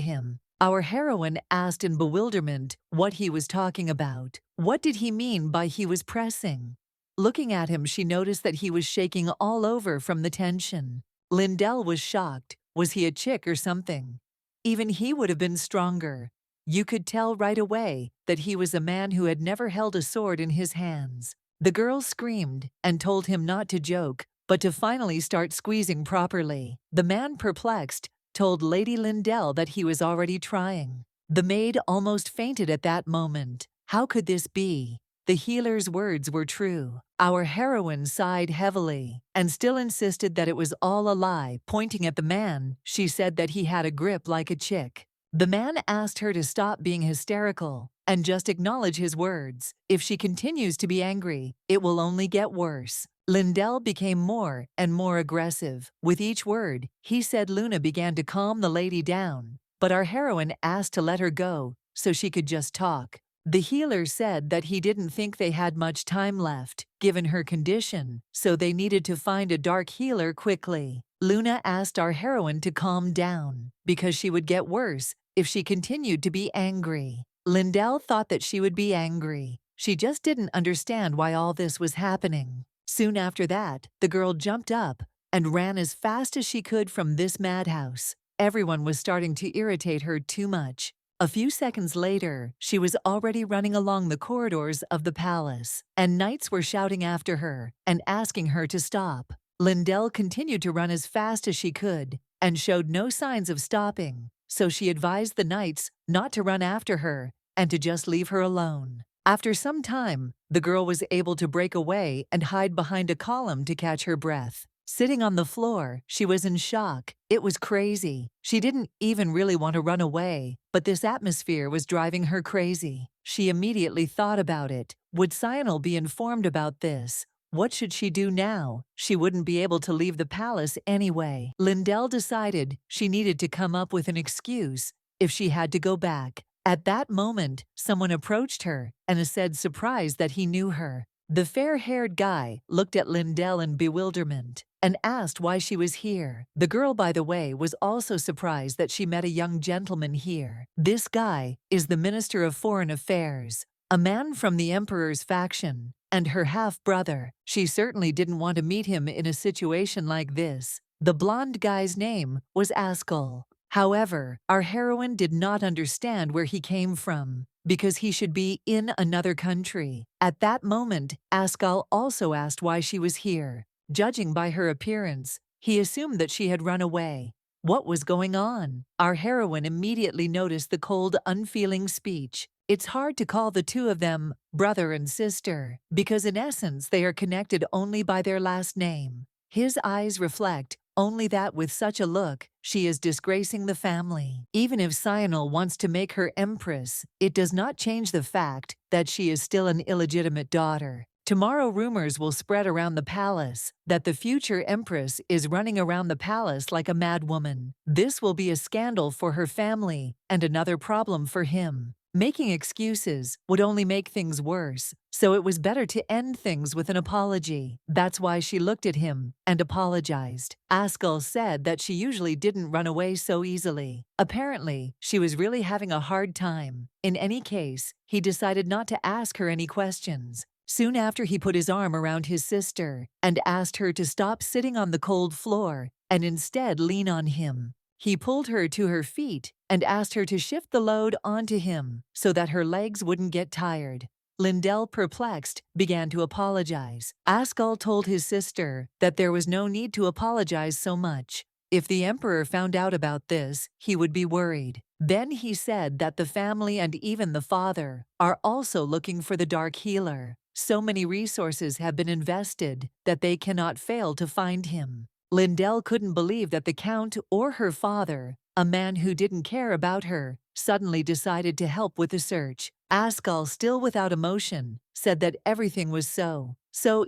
him. Our heroine asked in bewilderment what he was talking about. What did he mean by he was pressing? Looking at him, she noticed that he was shaking all over from the tension. Lindell was shocked. Was he a chick or something? Even he would have been stronger. You could tell right away that he was a man who had never held a sword in his hands. The girl screamed and told him not to joke, but to finally start squeezing properly. The man, perplexed, told Lady Lindell that he was already trying. The maid almost fainted at that moment. How could this be? The healer's words were true. Our heroine sighed heavily and still insisted that it was all a lie. Pointing at the man, she said that he had a grip like a chick. The man asked her to stop being hysterical and just acknowledge his words. If she continues to be angry, it will only get worse. Lindell became more and more aggressive. With each word, he said Luna began to calm the lady down, but our heroine asked to let her go so she could just talk. The healer said that he didn't think they had much time left, given her condition, so they needed to find a dark healer quickly. Luna asked our heroine to calm down, because she would get worse if she continued to be angry. Lindell thought that she would be angry. She just didn't understand why all this was happening. Soon after that, the girl jumped up and ran as fast as she could from this madhouse. Everyone was starting to irritate her too much. A few seconds later, she was already running along the corridors of the palace, and knights were shouting after her and asking her to stop. Lindell continued to run as fast as she could and showed no signs of stopping, so she advised the knights not to run after her and to just leave her alone. After some time, the girl was able to break away and hide behind a column to catch her breath. Sitting on the floor, she was in shock. It was crazy. She didn't even really want to run away, but this atmosphere was driving her crazy. She immediately thought about it. Would Sionel be informed about this? What should she do now? She wouldn't be able to leave the palace anyway. Lindell decided she needed to come up with an excuse if she had to go back. At that moment, someone approached her and said surprised that he knew her. The fair-haired guy looked at Lindell in bewilderment and asked why she was here. The girl, by the way, was also surprised that she met a young gentleman here. This guy is the Minister of Foreign Affairs, a man from the Emperor's faction, and her half-brother. She certainly didn't want to meet him in a situation like this. The blonde guy's name was Askell. However, our heroine did not understand where he came from, because he should be in another country. At that moment, Askell also asked why she was here. Judging by her appearance, he assumed that she had run away. What was going on? Our heroine immediately noticed the cold, unfeeling speech. It's hard to call the two of them brother and sister, because in essence they are connected only by their last name. His eyes reflect only that with such a look, she is disgracing the family. Even if Sionel wants to make her Empress, it does not change the fact that she is still an illegitimate daughter. Tomorrow rumors will spread around the palace that the future Empress is running around the palace like a madwoman. This will be a scandal for her family and another problem for him. Making excuses would only make things worse, so it was better to end things with an apology. That's why she looked at him and apologized. Askell said that she usually didn't run away so easily. Apparently, she was really having a hard time. In any case, he decided not to ask her any questions. Soon after, he put his arm around his sister and asked her to stop sitting on the cold floor and instead lean on him. He pulled her to her feet and asked her to shift the load onto him so that her legs wouldn't get tired. Lindell, perplexed, began to apologize. Askell told his sister that there was no need to apologize so much. If the Emperor found out about this, he would be worried. Then he said that the family and even the father are also looking for the Dark Healer. So many resources have been invested that they cannot fail to find him. Lindell couldn't believe that the Count or her father, a man who didn't care about her, suddenly decided to help with the search. Askell, still without emotion, said that everything was so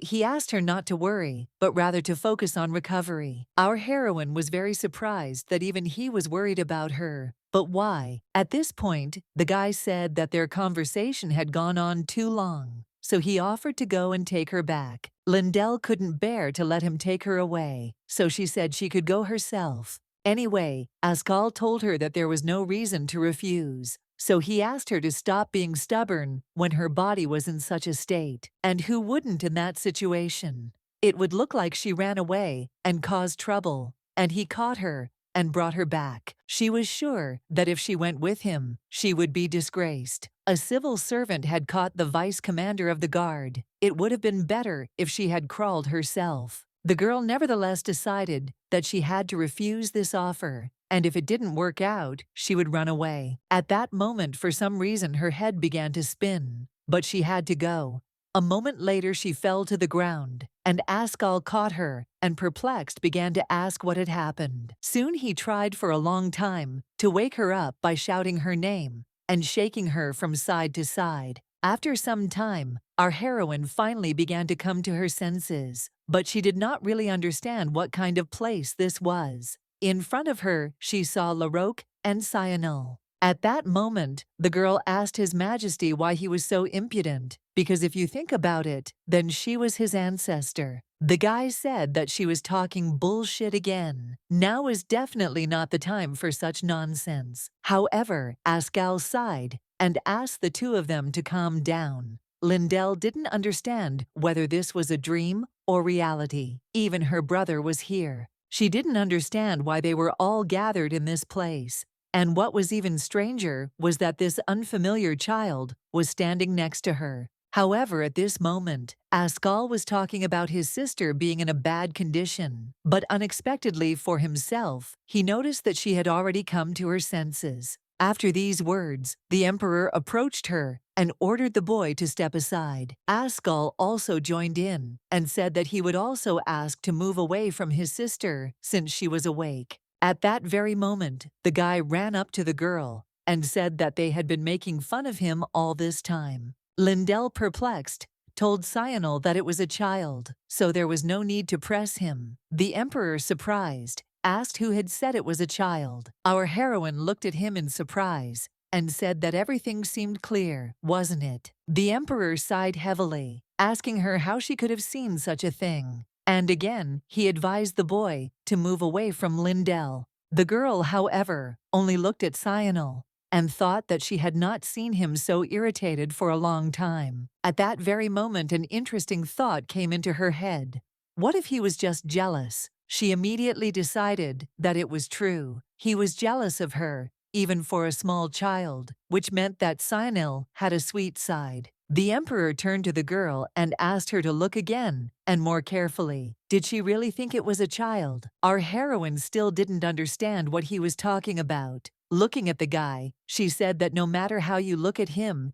he asked her not to worry, but rather to focus on recovery. Our heroine was very surprised that even he was worried about her. But why? At this point, the guy said that their conversation had gone on too long, so he offered to go and take her back. Lindell couldn't bear to let him take her away, so she said she could go herself. Anyway, Askell told her that there was no reason to refuse, so he asked her to stop being stubborn when her body was in such a state. And who wouldn't in that situation? It would look like she ran away and caused trouble, and he caught her and brought her back. She was sure that if she went with him, she would be disgraced. A civil servant had caught the vice commander of the guard. It would have been better if she had crawled herself. The girl nevertheless decided that she had to refuse this offer, and if it didn't work out, she would run away. At that moment, for some reason, her head began to spin, but she had to go. A moment later, she fell to the ground, and Askell caught her and, perplexed, began to ask what had happened. Soon he tried for a long time to wake her up by shouting her name and shaking her from side to side. After some time, our heroine finally began to come to her senses, but she did not really understand what kind of place this was. In front of her, she saw Larocque and Sionel. At that moment, the girl asked His Majesty why he was so impudent, because if you think about it, then she was his ancestor. The guy said that she was talking bullshit again. Now is definitely not the time for such nonsense. However, Askell sighed and asked the two of them to calm down. Lindell didn't understand whether this was a dream or reality. Even her brother was here. She didn't understand why they were all gathered in this place. And what was even stranger was that this unfamiliar child was standing next to her. However, at this moment, Askal was talking about his sister being in a bad condition, but unexpectedly for himself, he noticed that she had already come to her senses. After these words, the Emperor approached her and ordered the boy to step aside. Askal also joined in and said that he would also ask to move away from his sister since she was awake. At that very moment, the guy ran up to the girl and said that they had been making fun of him all this time. Lindell, perplexed, told Cyanil that it was a child, so there was no need to press him. The Emperor, surprised, asked who had said it was a child. Our heroine looked at him in surprise and said that everything seemed clear, wasn't it? The Emperor sighed heavily, asking her how she could have seen such a thing. And again, he advised the boy to move away from Lindell. The girl, however, only looked at Cyanil and thought that she had not seen him so irritated for a long time. At that very moment, an interesting thought came into her head. What if he was just jealous? She immediately decided that it was true. He was jealous of her, even for a small child, which meant that Cyanil had a sweet side. The Emperor turned to the girl and asked her to look again and more carefully. Did she really think it was a child? Our heroine still didn't understand what he was talking about. Looking at the guy, she said that no matter how you look at him,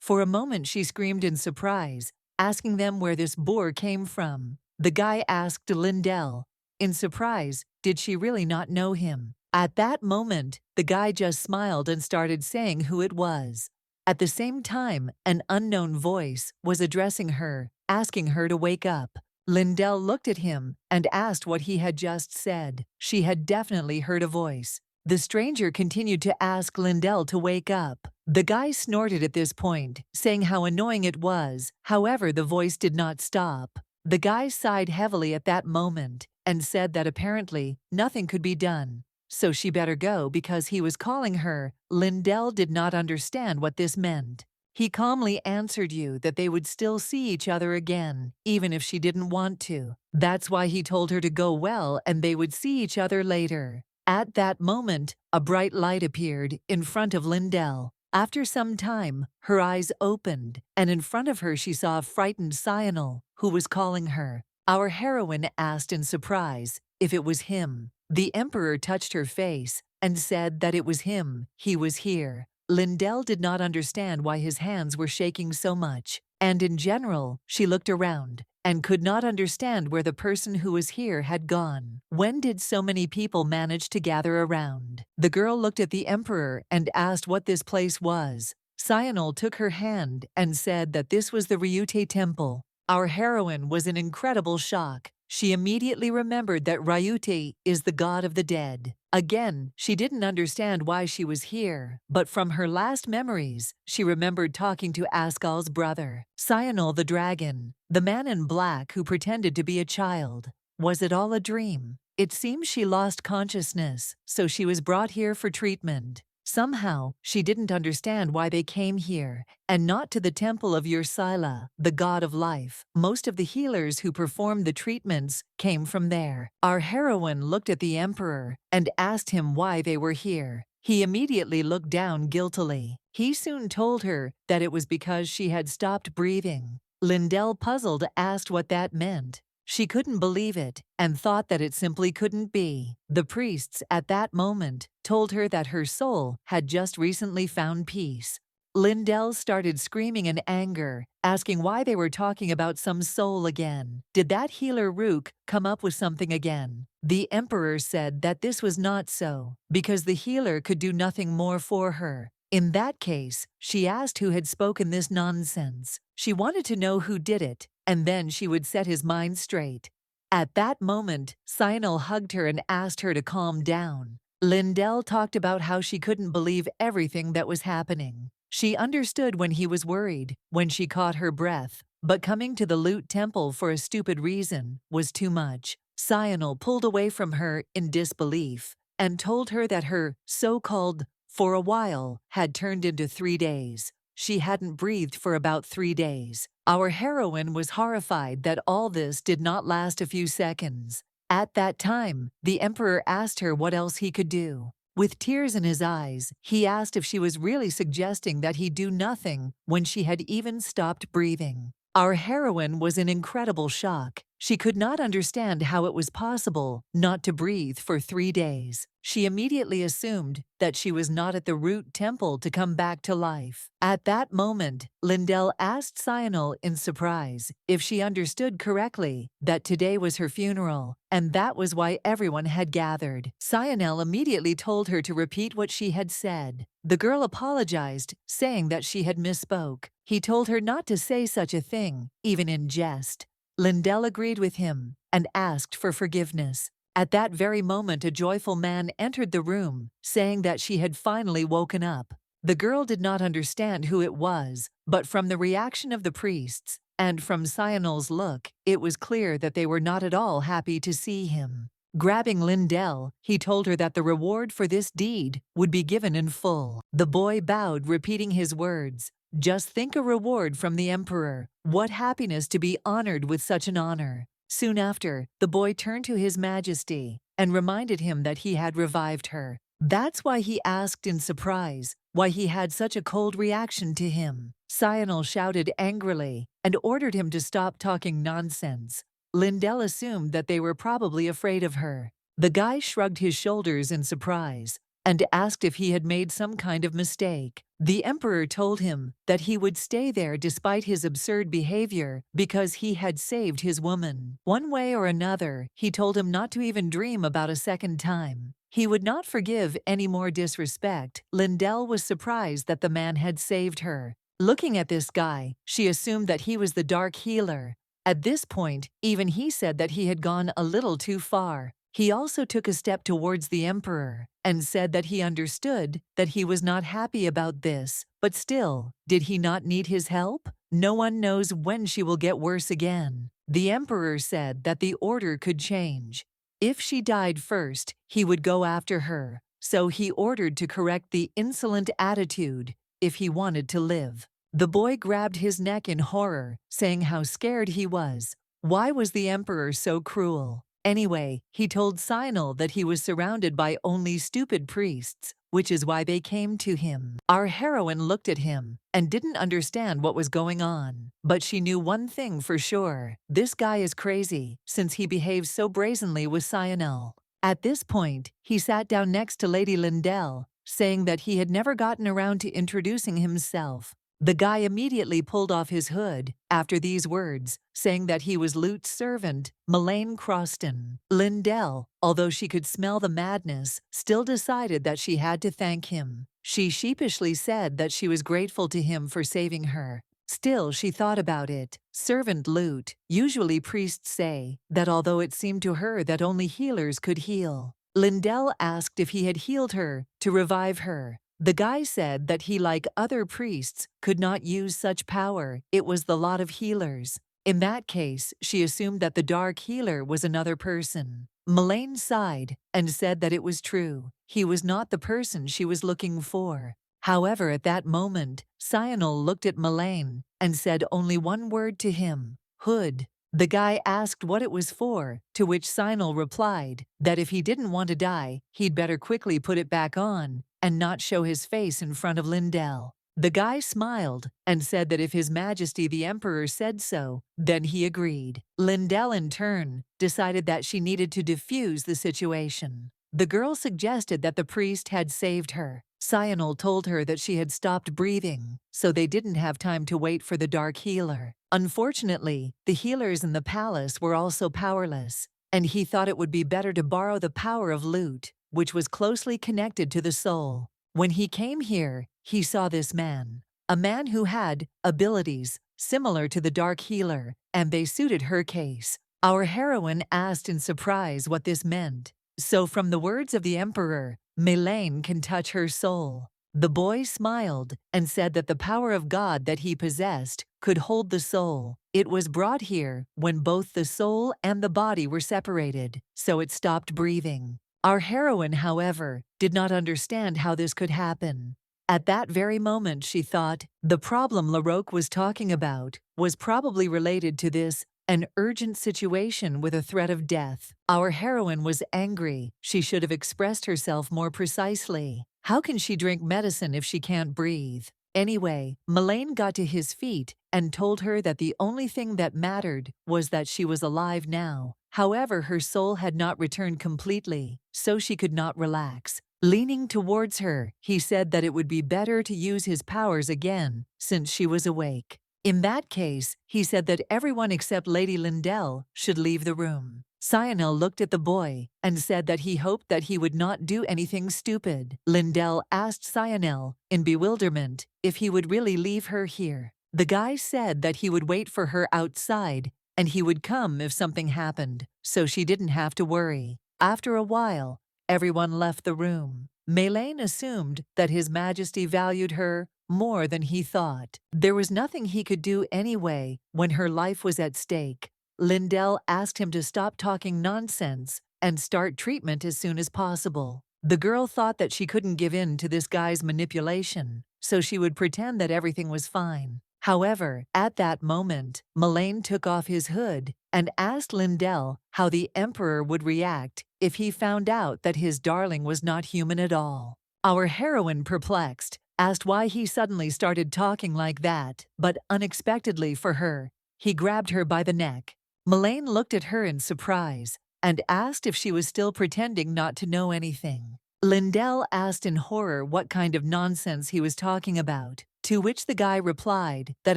For a moment she screamed in surprise, asking them where this boar came from. The guy asked Lindell, in surprise, did she really not know him? At that moment, the guy just smiled and started saying who it was. At the same time, an unknown voice was addressing her, asking her to wake up. Lindell looked at him and asked what he had just said. She had definitely heard a voice. The stranger continued to ask Lindell to wake up. The guy snorted at this point, saying how annoying it was. However, the voice did not stop. The guy sighed heavily at that moment and said that apparently nothing could be done, so she better go because he was calling her. Lindell did not understand what this meant. He calmly answered you that they would still see each other again, even if she didn't want to. That's why he told her to go well and they would see each other later. At that moment, a bright light appeared in front of Lindell. After some time, her eyes opened, and in front of her she saw a frightened Cyanil, who was calling her. Our heroine asked in surprise if it was him. The Emperor touched her face and said that it was him, he was here. Lindell did not understand why his hands were shaking so much, and in general, she looked around and could not understand where the person who was here had gone. When did so many people manage to gather around? The girl looked at the Emperor and asked what this place was. Cyanil took her hand and said that this was the Ryute Temple. Our heroine was in incredible shock. She immediately remembered that Ryute is the god of the dead. Again, she didn't understand why she was here, but from her last memories, she remembered talking to Askal's brother, Cyanil the dragon, the man in black who pretended to be a child. Was it all a dream? It seems she lost consciousness, so she was brought here for treatment. Somehow, she didn't understand why they came here, and not to the temple of Ursila, the god of life. Most of the healers who performed the treatments came from there. Our heroine looked at the Emperor and asked him why they were here. He immediately looked down guiltily. He soon told her that it was because she had stopped breathing. Lindell, puzzled, asked what that meant. She couldn't believe it and thought that it simply couldn't be. The priests at that moment told her that her soul had just recently found peace. Lindell started screaming in anger, asking why they were talking about some soul again. Did that healer Rook come up with something again? The Emperor said that this was not so, because the healer could do nothing more for her. In that case, she asked who had spoken this nonsense. She wanted to know who did it, and then she would set his mind straight. At that moment, Cyanil hugged her and asked her to calm down. Lindell talked about how she couldn't believe everything that was happening. She understood when he was worried, when she caught her breath, but coming to the Loot Temple for a stupid reason was too much. Cyanil pulled away from her in disbelief and told her that her so-called for a while had turned into 3 days. She hadn't breathed for about 3 days. Our heroine was horrified that all this did not last a few seconds. At that time, the Emperor asked her what else he could do. With tears in his eyes, he asked if she was really suggesting that he do nothing when she had even stopped breathing. Our heroine was in incredible shock. She could not understand how it was possible not to breathe for 3 days. She immediately assumed that she was not at the root temple to come back to life. At that moment, Lindell asked Sionel in surprise if she understood correctly that today was her funeral, and that was why everyone had gathered. Sionel immediately told her to repeat what she had said. The girl apologized, saying that she had misspoke. He told her not to say such a thing, even in jest. Lindell agreed with him and asked for forgiveness. At that very moment, a joyful man entered the room, saying that she had finally woken up. The girl did not understand who it was, but from the reaction of the priests and from Sionel's look, it was clear that they were not at all happy to see him. Grabbing Lindell, he told her that the reward for this deed would be given in full. The boy bowed, repeating his words. Just think, a reward from the Emperor. What happiness to be honored with such an honor. Soon after, the boy turned to His Majesty and reminded him that he had revived her. That's why he asked in surprise why he had such a cold reaction to him. Sionel shouted angrily and ordered him to stop talking nonsense. Lindell assumed that they were probably afraid of her. The guy shrugged his shoulders in surprise and asked if he had made some kind of mistake. The Emperor told him that he would stay there despite his absurd behavior because he had saved his woman. One way or another, he told him not to even dream about a second time. He would not forgive any more disrespect. Lindell was surprised that the man had saved her. Looking at this guy, she assumed that he was the Dark Healer. At this point, even he said that he had gone a little too far. He also took a step towards the Emperor and said that he understood that he was not happy about this, but still, did he not need his help? No one knows when she will get worse again. The Emperor said that the order could change. If she died first, he would go after her, so he ordered to correct the insolent attitude if he wanted to live. The boy grabbed his neck in horror, saying how scared he was. Why was the Emperor so cruel? Anyway, he told Sionel that he was surrounded by only stupid priests, which is why they came to him. Our heroine looked at him and didn't understand what was going on. But she knew one thing for sure. This guy is crazy, since he behaves so brazenly with Sionel. At this point, he sat down next to Lady Lindell, saying that he had never gotten around to introducing himself. The guy immediately pulled off his hood after these words, saying that he was Lute's servant, Melaine Croston. Lindell, although she could smell the madness, still decided that she had to thank him. She sheepishly said that she was grateful to him for saving her. Still, she thought about it. Servant Lute. Usually priests say that although it seemed to her that only healers could heal. Lindell asked if he had healed her to revive her. The guy said that he, like other priests, could not use such power. It was the lot of healers. In that case, she assumed that the Dark Healer was another person. Melaine sighed and said that it was true. He was not the person she was looking for. However, at that moment, Sionel looked at Melaine and said only one word to him, "Hood." The guy asked what it was for, to which Sionel replied that if he didn't want to die, he'd better quickly put it back on and not show his face in front of Lindell. The guy smiled and said that if His Majesty the Emperor said so, then he agreed. Lindell, in turn, decided that she needed to defuse the situation. The girl suggested that the priest had saved her. Sionel told her that she had stopped breathing, so they didn't have time to wait for the Dark Healer. Unfortunately, the healers in the palace were also powerless, and he thought it would be better to borrow the power of Lute, which was closely connected to the soul. When he came here, he saw this man, a man who had abilities similar to the Dark Healer, and they suited her case. Our heroine asked in surprise what this meant. So from the words of the Emperor, Melaine can touch her soul. The boy smiled and said that the power of God that he possessed could hold the soul. It was brought here when both the soul and the body were separated, so it stopped breathing. Our heroine, however, did not understand how this could happen. At that very moment, she thought the problem Larocque was talking about was probably related to this an urgent situation with a threat of death. Our heroine was angry. She should have expressed herself more precisely. How can she drink medicine if she can't breathe? Anyway, Melaine got to his feet and told her that the only thing that mattered was that she was alive now. However, her soul had not returned completely, so she could not relax. Leaning towards her, he said that it would be better to use his powers again, since she was awake. In that case, he said that everyone except Lady Lindell should leave the room. Sionel looked at the boy and said that he hoped that he would not do anything stupid. Lindell asked Sionel, in bewilderment, if he would really leave her here. The guy said that he would wait for her outside and he would come if something happened, so she didn't have to worry. After a while, everyone left the room. Melaine assumed that His Majesty valued her more than he thought. There was nothing he could do anyway when her life was at stake. Lindell asked him to stop talking nonsense and start treatment as soon as possible. The girl thought that she couldn't give in to this guy's manipulation, so she would pretend that everything was fine. However, at that moment, Melaine took off his hood and asked Lindell how the Emperor would react if he found out that his darling was not human at all. Our heroine, perplexed, asked why he suddenly started talking like that, but unexpectedly for her, he grabbed her by the neck. Melaine looked at her in surprise and asked if she was still pretending not to know anything. Lindell asked in horror what kind of nonsense he was talking about, to which the guy replied that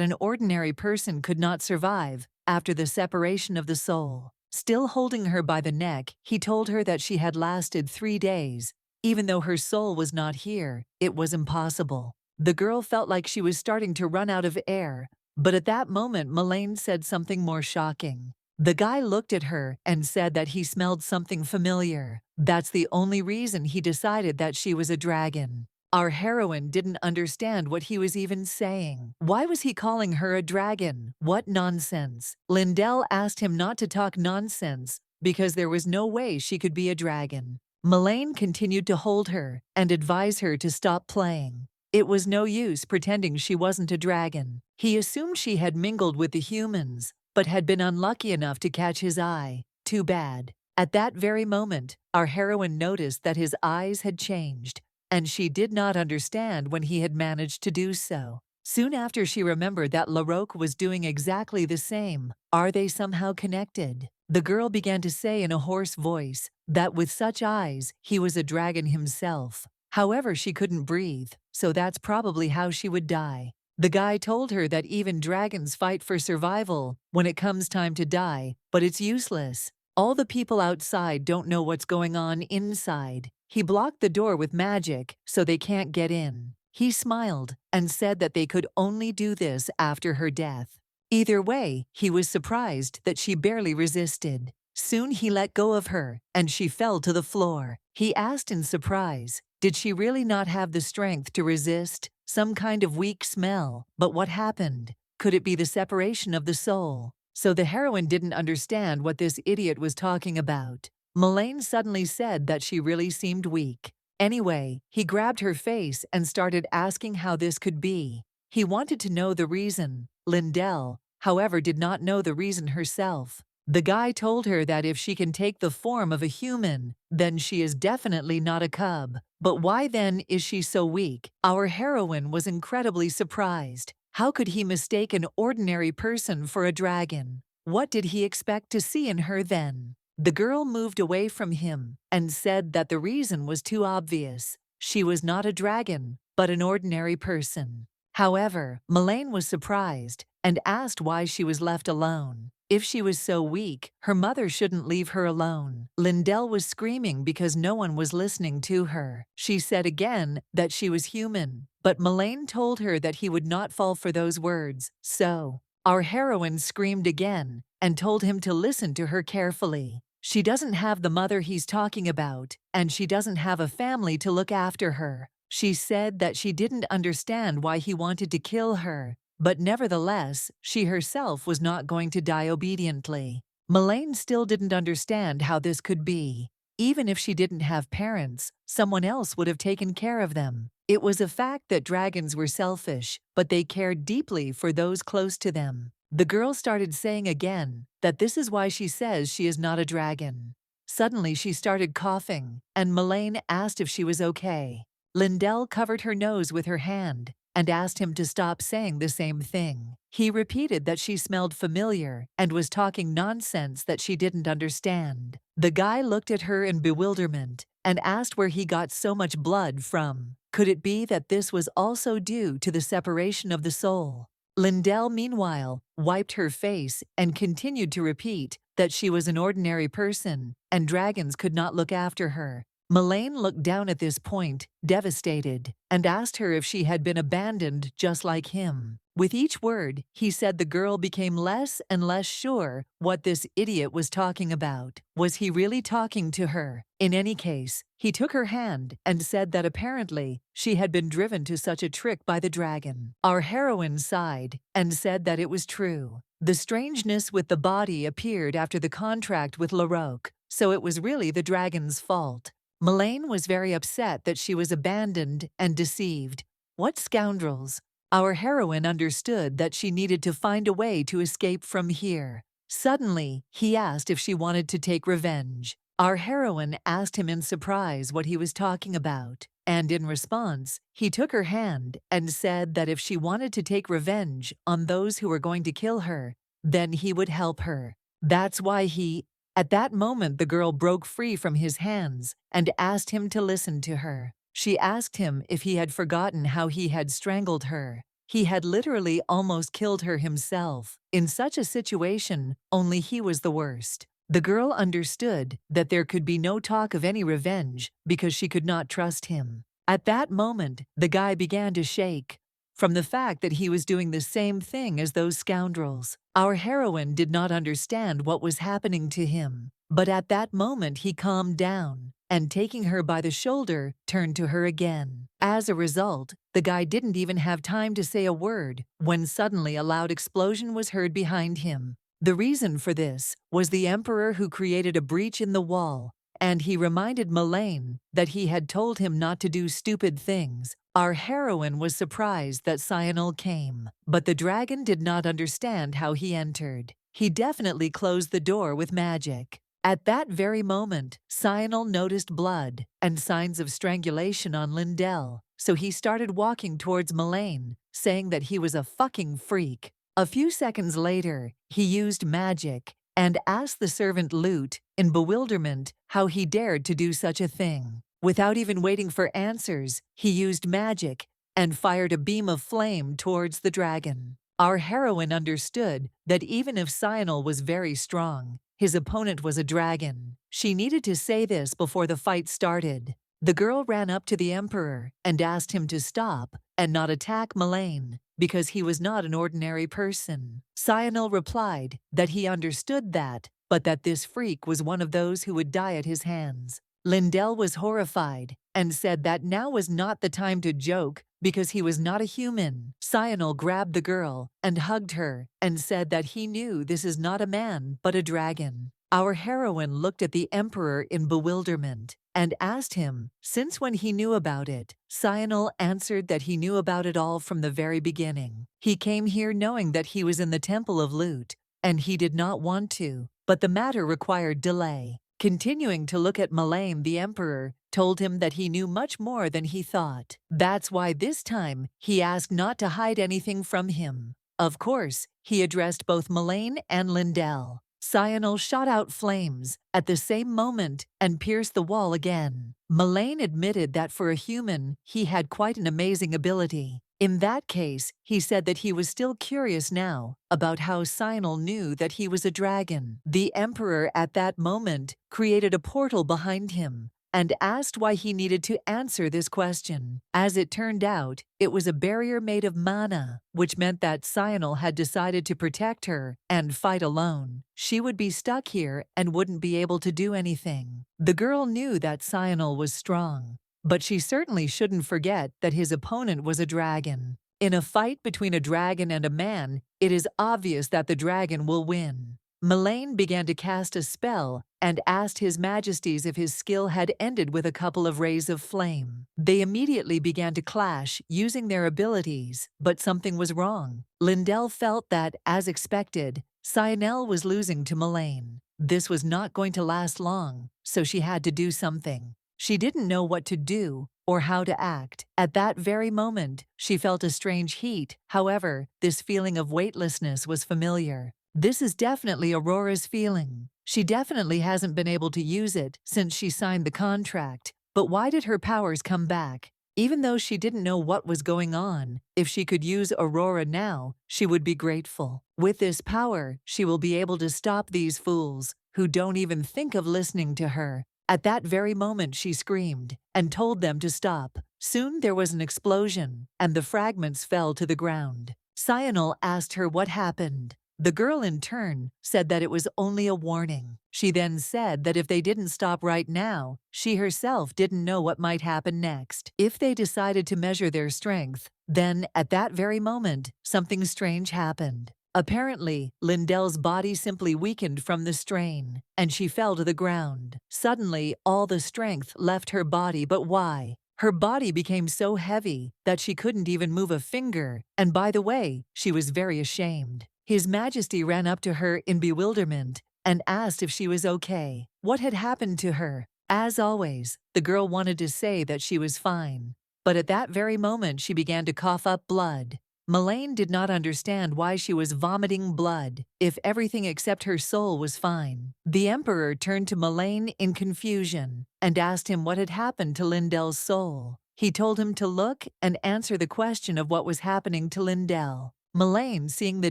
an ordinary person could not survive after the separation of the soul. Still holding her by the neck, he told her that she had lasted 3 days. Even though her soul was not here, it was impossible. The girl felt like she was starting to run out of air, but at that moment Melaine said something more shocking. The guy looked at her and said that he smelled something familiar. That's the only reason he decided that she was a dragon. Our heroine didn't understand what he was even saying. Why was he calling her a dragon? What nonsense. Lindell asked him not to talk nonsense because there was no way she could be a dragon. Melaine continued to hold her and advise her to stop playing. It was no use pretending she wasn't a dragon. He assumed she had mingled with the humans, but had been unlucky enough to catch his eye. Too bad. At that very moment, our heroine noticed that his eyes had changed, and she did not understand when he had managed to do so. Soon after, she remembered that Larocque was doing exactly the same. Are they somehow connected? The girl began to say in a hoarse voice that with such eyes, he was a dragon himself. However, she couldn't breathe, so that's probably how she would die. The guy told her that even dragons fight for survival when it comes time to die, but it's useless. All the people outside don't know what's going on inside. He blocked the door with magic so they can't get in. He smiled and said that they could only do this after her death. Either way, he was surprised that she barely resisted. Soon he let go of her, and she fell to the floor. He asked in surprise, did she really not have the strength to resist? Some kind of weak smell. But what happened? Could it be the separation of the soul? So the heroine didn't understand what this idiot was talking about. Melaine suddenly said that she really seemed weak. Anyway, he grabbed her face and started asking how this could be. He wanted to know the reason. Lindell, however, did not know the reason herself. The guy told her that if she can take the form of a human, then she is definitely not a cub. But why then is she so weak? Our heroine was incredibly surprised. How could he mistake an ordinary person for a dragon? What did he expect to see in her then? The girl moved away from him and said that the reason was too obvious. She was not a dragon, but an ordinary person. However, Melaine was surprised and asked why she was left alone. If she was so weak, her mother shouldn't leave her alone. Lindell was screaming because no one was listening to her. She said again that she was human, but Melaine told her that he would not fall for those words. So, our heroine screamed again and told him to listen to her carefully. She doesn't have the mother he's talking about, and she doesn't have a family to look after her. She said that she didn't understand why he wanted to kill her, but nevertheless, she herself was not going to die obediently. Melaine still didn't understand how this could be. Even if she didn't have parents, someone else would have taken care of them. It was a fact that dragons were selfish, but they cared deeply for those close to them. The girl started saying again that this is why she says she is not a dragon. Suddenly she started coughing, and Melaine asked if she was okay. Lindell covered her nose with her hand and asked him to stop saying the same thing. He repeated that she smelled familiar and was talking nonsense that she didn't understand. The guy looked at her in bewilderment and asked where he got so much blood from. Could it be that this was also due to the separation of the soul? Lindell, meanwhile, wiped her face and continued to repeat that she was an ordinary person and dragons could not look after her. Melaine looked down at this point, devastated, and asked her if she had been abandoned just like him. With each word, he said the girl became less and less sure what this idiot was talking about. Was he really talking to her? In any case, he took her hand and said that apparently she had been driven to such a trick by the dragon. Our heroine sighed and said that it was true. The strangeness with the body appeared after the contract with LaRoque, so it was really the dragon's fault. Melaine was very upset that she was abandoned and deceived. What scoundrels! Our heroine understood that she needed to find a way to escape from here. Suddenly, he asked if she wanted to take revenge. Our heroine asked him in surprise what he was talking about, and in response, he took her hand and said that if she wanted to take revenge on those who were going to kill her, then he would help her. That's why he... At that moment, the girl broke free from his hands and asked him to listen to her. She asked him if he had forgotten how he had strangled her. He had literally almost killed her himself. In such a situation, only he was the worst. The girl understood that there could be no talk of any revenge because she could not trust him. At that moment, the guy began to shake from the fact that he was doing the same thing as those scoundrels. Our heroine did not understand what was happening to him, but at that moment he calmed down and, taking her by the shoulder, turned to her again. As a result, the guy didn't even have time to say a word when suddenly a loud explosion was heard behind him. The reason for this was the Emperor, who created a breach in the wall, and he reminded Melaine that he had told him not to do stupid things. Our heroine was surprised that Cyanil came, but the dragon did not understand how he entered. He definitely closed the door with magic. At that very moment, Cyanil noticed blood and signs of strangulation on Lindell, so he started walking towards Melaine, saying that he was a fucking freak. A few seconds later, he used magic and asked the servant Lute, in bewilderment, how he dared to do such a thing. Without even waiting for answers, he used magic and fired a beam of flame towards the dragon. Our heroine understood that even if Cyanil was very strong, his opponent was a dragon. She needed to say this before the fight started. The girl ran up to the Emperor and asked him to stop and not attack Melaine, because he was not an ordinary person. Cyanil replied that he understood that, but that this freak was one of those who would die at his hands. Lindell was horrified and said that now was not the time to joke because he was not a human. Cyanil grabbed the girl and hugged her and said that he knew this is not a man but a dragon. Our heroine looked at the Emperor in bewilderment and asked him since when he knew about it. Cyanil answered that he knew about it all from the very beginning. He came here knowing that he was in the Temple of Lute, and he did not want to, but the matter required delay. Continuing to look at Melaine, the Emperor told him that he knew much more than he thought. That's why this time he asked not to hide anything from him. Of course, he addressed both Melaine and Lindell. Cyanil shot out flames at the same moment and pierced the wall again. Melaine admitted that for a human, he had quite an amazing ability. In that case, he said that he was still curious now about how Cyanil knew that he was a dragon. The Emperor at that moment created a portal behind him and asked why he needed to answer this question. As it turned out, it was a barrier made of mana, which meant that Cyanil had decided to protect her and fight alone. She would be stuck here and wouldn't be able to do anything. The girl knew that Cyanil was strong, but she certainly shouldn't forget that his opponent was a dragon. In a fight between a dragon and a man, it is obvious that the dragon will win. Melaine began to cast a spell and asked His Majesty's if his skill had ended with a couple of rays of flame. They immediately began to clash using their abilities, but something was wrong. Lindell felt that, as expected, Cyanel was losing to Melaine. This was not going to last long, so she had to do something. She didn't know what to do or how to act. At that very moment, she felt a strange heat. However, this feeling of weightlessness was familiar. This is definitely Aurora's feeling. She definitely hasn't been able to use it since she signed the contract. But why did her powers come back? Even though she didn't know what was going on, if she could use Aurora now, she would be grateful. With this power, she will be able to stop these fools who don't even think of listening to her. At that very moment, she screamed and told them to stop. Soon there was an explosion, and the fragments fell to the ground. Cyanel asked her what happened. The girl, in turn, said that it was only a warning. She then said that if they didn't stop right now, she herself didn't know what might happen next. If they decided to measure their strength, then, at that very moment, something strange happened. Apparently, Lindell's body simply weakened from the strain, and she fell to the ground. Suddenly, all the strength left her body, but why? Her body became so heavy that she couldn't even move a finger, and by the way, she was very ashamed. His Majesty ran up to her in bewilderment and asked if she was okay. What had happened to her? As always, the girl wanted to say that she was fine, but at that very moment she began to cough up blood. Melaine did not understand why she was vomiting blood if everything except her soul was fine. The Emperor turned to Melaine in confusion and asked him what had happened to Lindell's soul. He told him to look and answer the question of what was happening to Lindell. Melaine, seeing the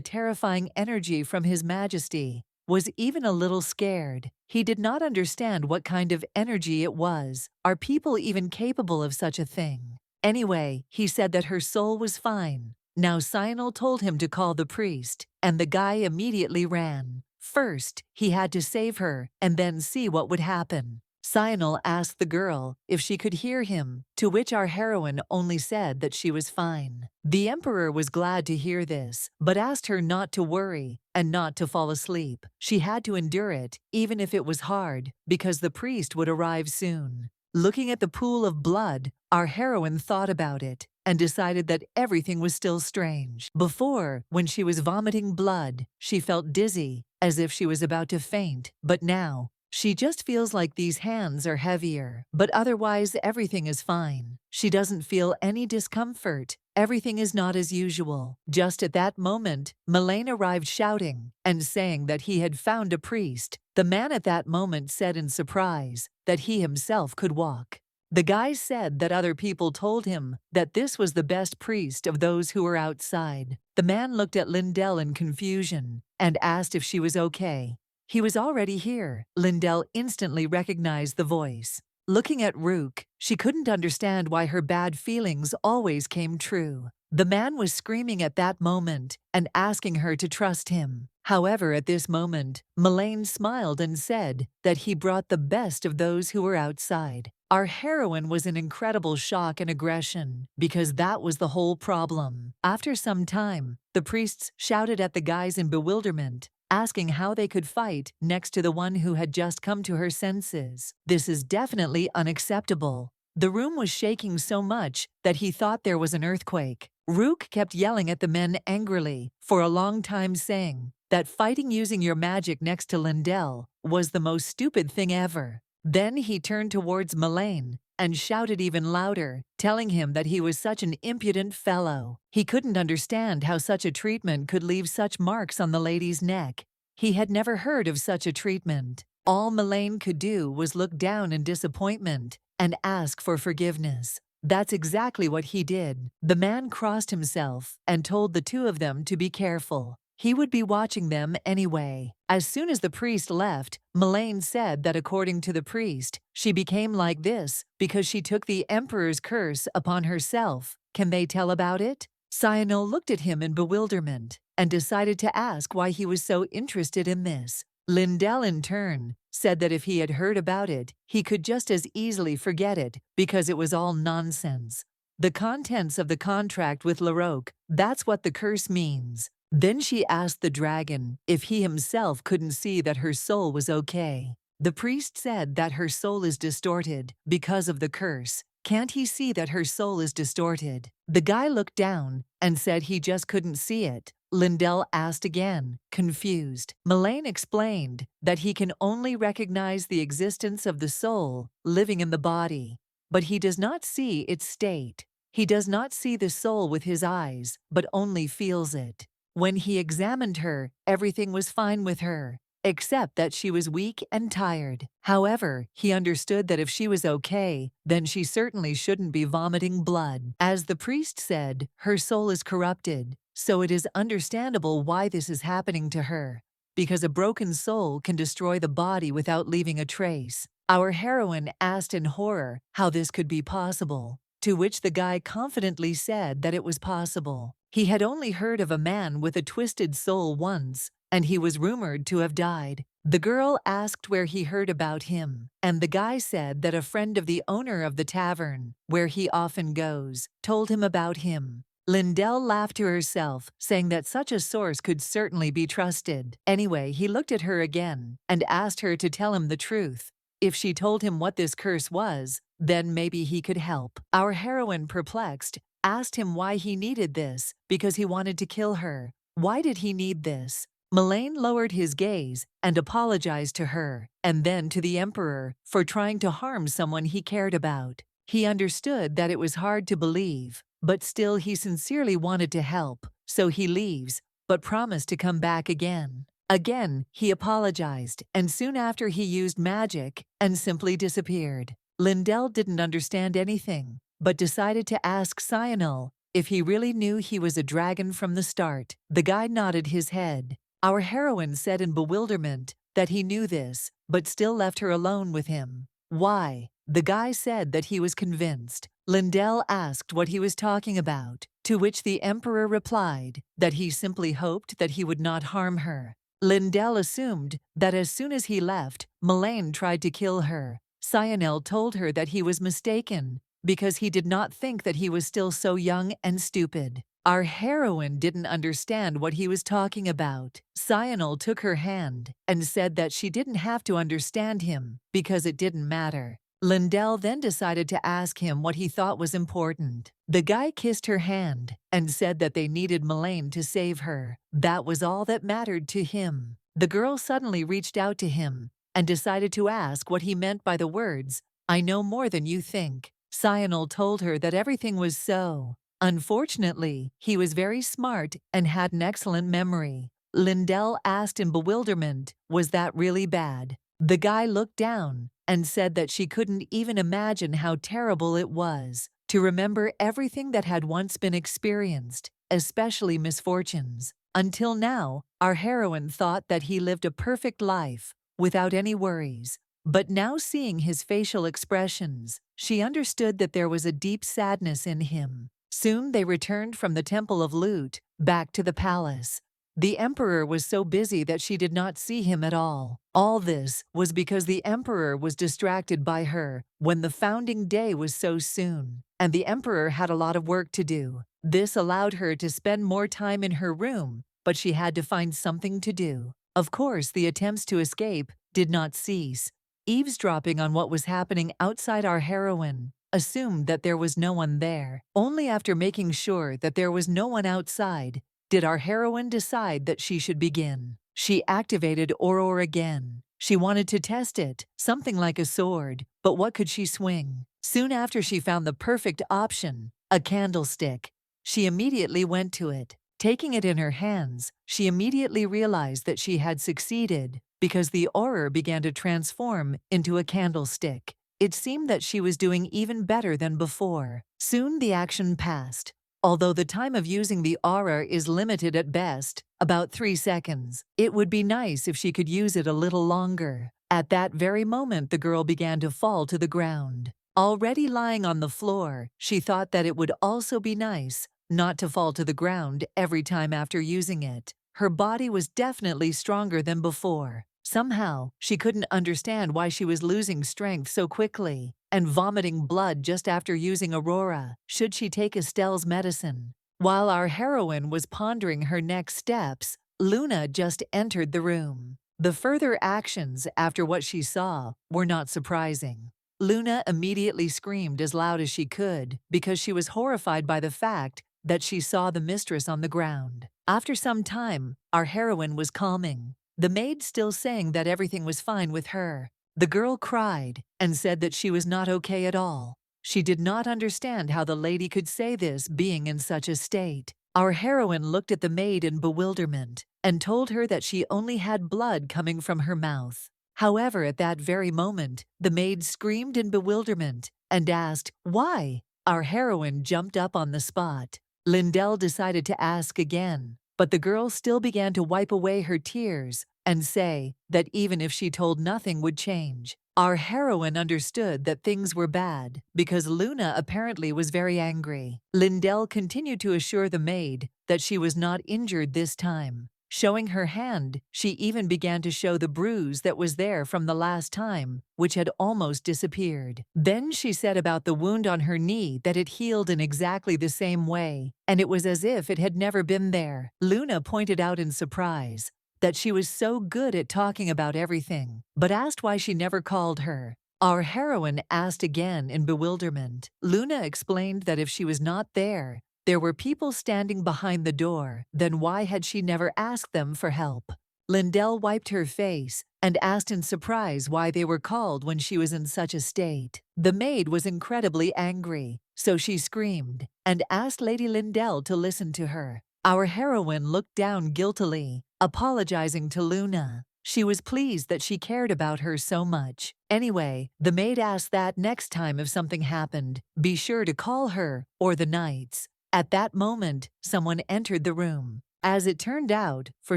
terrifying energy from His Majesty, was even a little scared. He did not understand what kind of energy it was. Are people even capable of such a thing? Anyway, he said that her soul was fine. Now Cyanel told him to call the priest, and the guy immediately ran. First, he had to save her, and then see what would happen. Cyanel asked the girl if she could hear him, to which our heroine only said that she was fine. The Emperor was glad to hear this, but asked her not to worry and not to fall asleep. She had to endure it, even if it was hard, because the priest would arrive soon. Looking at the pool of blood, our heroine thought about it and decided that everything was still strange. Before, when she was vomiting blood, she felt dizzy, as if she was about to faint, but now, she just feels like these hands are heavier, but otherwise everything is fine. She doesn't feel any discomfort. Everything is not as usual. Just at that moment, Melaine arrived shouting and saying that he had found a priest. The man at that moment said in surprise that he himself could walk. The guy said that other people told him that this was the best priest of those who were outside. The man looked at Lindell in confusion and asked if she was okay. He was already here. Lindell instantly recognized the voice. Looking at Rook, she couldn't understand why her bad feelings always came true. The man was screaming at that moment and asking her to trust him. However, at this moment, Melaine smiled and said that he brought the best of those who were outside. Our heroine was in incredible shock and aggression because that was the whole problem. After some time, the priests shouted at the guys in bewilderment, asking how they could fight next to the one who had just come to her senses. This is definitely unacceptable. The room was shaking so much that he thought there was an earthquake. Rook kept yelling at the men angrily for a long time, saying that fighting using your magic next to Lindell was the most stupid thing ever. Then he turned towards Melaine and shouted even louder, telling him that he was such an impudent fellow. He couldn't understand how such a treatment could leave such marks on the lady's neck. He had never heard of such a treatment. All Melaine could do was look down in disappointment and ask for forgiveness. That's exactly what he did. The man crossed himself and told the two of them to be careful. He would be watching them anyway. As soon as the priest left, Melaine said that according to the priest, she became like this because she took the Emperor's curse upon herself. Can they tell about it? Cyanel looked at him in bewilderment and decided to ask why he was so interested in this. Lindell, in turn, said that if he had heard about it, he could just as easily forget it because it was all nonsense. The contents of the contract with Larocque, that's what the curse means. Then she asked the dragon if he himself couldn't see that her soul was okay. The priest said that her soul is distorted because of the curse. Can't he see that her soul is distorted? The guy looked down and said he just couldn't see it. Lindell asked again, confused. Melaine explained that he can only recognize the existence of the soul living in the body, but he does not see its state. He does not see the soul with his eyes, but only feels it. When he examined her, everything was fine with her, except that she was weak and tired. However, he understood that if she was okay, then she certainly shouldn't be vomiting blood. As the priest said, her soul is corrupted, so it is understandable why this is happening to her, because a broken soul can destroy the body without leaving a trace. Our heroine asked in horror how this could be possible, to which the guy confidently said that it was possible. He had only heard of a man with a twisted soul once, and he was rumored to have died. The girl asked where he heard about him, and the guy said that a friend of the owner of the tavern, where he often goes, told him about him. Lindell laughed to herself, saying that such a source could certainly be trusted. Anyway, he looked at her again and asked her to tell him the truth. If she told him what this curse was, then maybe he could help. Our heroine, perplexed, asked him why he needed this, because he wanted to kill her. Why did he need this? Melaine lowered his gaze and apologized to her, and then to the Emperor, for trying to harm someone he cared about. He understood that it was hard to believe, but still he sincerely wanted to help, so he leaves, but promised to come back again. Again, he apologized, and soon after he used magic and simply disappeared. Lindell didn't understand anything, but decided to ask Cyanil if he really knew he was a dragon from the start. The guy nodded his head. Our heroine said in bewilderment that he knew this, but still left her alone with him. Why? The guy said that he was convinced. Lindell asked what he was talking about, to which the Emperor replied that he simply hoped that he would not harm her. Lindell assumed that as soon as he left, Melaine tried to kill her. Cyanil told her that he was mistaken, because he did not think that he was still so young and stupid. Our heroine didn't understand what he was talking about. Cyanil took her hand and said that she didn't have to understand him because it didn't matter. Lindell then decided to ask him what he thought was important. The guy kissed her hand and said that they needed Melaine to save her. That was all that mattered to him. The girl suddenly reached out to him and decided to ask what he meant by the words, "I know more than you think." Cyanil told her that everything was so. Unfortunately, he was very smart and had an excellent memory. Lindell asked in bewilderment, was that really bad? The guy looked down and said that she couldn't even imagine how terrible it was to remember everything that had once been experienced, especially misfortunes. Until now, our heroine thought that he lived a perfect life, without any worries. But now seeing his facial expressions, she understood that there was a deep sadness in him. Soon they returned from the Temple of Loot, back to the palace. The Emperor was so busy that she did not see him at all. All this was because the Emperor was distracted by her when the founding day was so soon, and the Emperor had a lot of work to do. This allowed her to spend more time in her room, but she had to find something to do. Of course, the attempts to escape did not cease. Eavesdropping on what was happening outside our heroine, assumed that there was no one there. Only after making sure that there was no one outside did our heroine decide that she should begin. She activated Aurora again. She wanted to test it, something like a sword, but what could she swing? Soon after she found the perfect option, a candlestick. She immediately went to it. Taking it in her hands, she immediately realized that she had succeeded because the aura began to transform into a candlestick. It seemed that she was doing even better than before. Soon the action passed. Although the time of using the aura is limited at best, about 3 seconds, it would be nice if she could use it a little longer. At that very moment, the girl began to fall to the ground. Already lying on the floor, she thought that it would also be nice not to fall to the ground every time after using it. Her body was definitely stronger than before. Somehow, she couldn't understand why she was losing strength so quickly and vomiting blood just after using Aurora. Should she take Estelle's medicine? While our heroine was pondering her next steps, Luna just entered the room. The further actions after what she saw were not surprising. Luna immediately screamed as loud as she could because she was horrified by the fact that she saw the mistress on the ground. After some time, our heroine was calming, the maid still saying that everything was fine with her. The girl cried and said that she was not okay at all. She did not understand how the lady could say this being in such a state. Our heroine looked at the maid in bewilderment and told her that she only had blood coming from her mouth. However, at that very moment, the maid screamed in bewilderment and asked, "Why?" Our heroine jumped up on the spot. Lindell decided to ask again, but the girl still began to wipe away her tears and say that even if she told nothing would change. Our heroine understood that things were bad because Luna apparently was very angry. Lindell continued to assure the maid that she was not injured this time. Showing her hand, she even began to show the bruise that was there from the last time, which had almost disappeared. Then she said about the wound on her knee that it healed in exactly the same way, and it was as if it had never been there. Luna pointed out in surprise that she was so good at talking about everything, but asked why she never called her. Our heroine asked again in bewilderment. Luna explained that if she was not there were people standing behind the door, then why had she never asked them for help? Lindell wiped her face and asked in surprise why they were called when she was in such a state. The maid was incredibly angry, so she screamed and asked Lady Lindell to listen to her. Our heroine looked down guiltily, apologizing to Luna. She was pleased that she cared about her so much. Anyway, the maid asked that next time if something happened, be sure to call her or the knights. At that moment, someone entered the room. As it turned out, for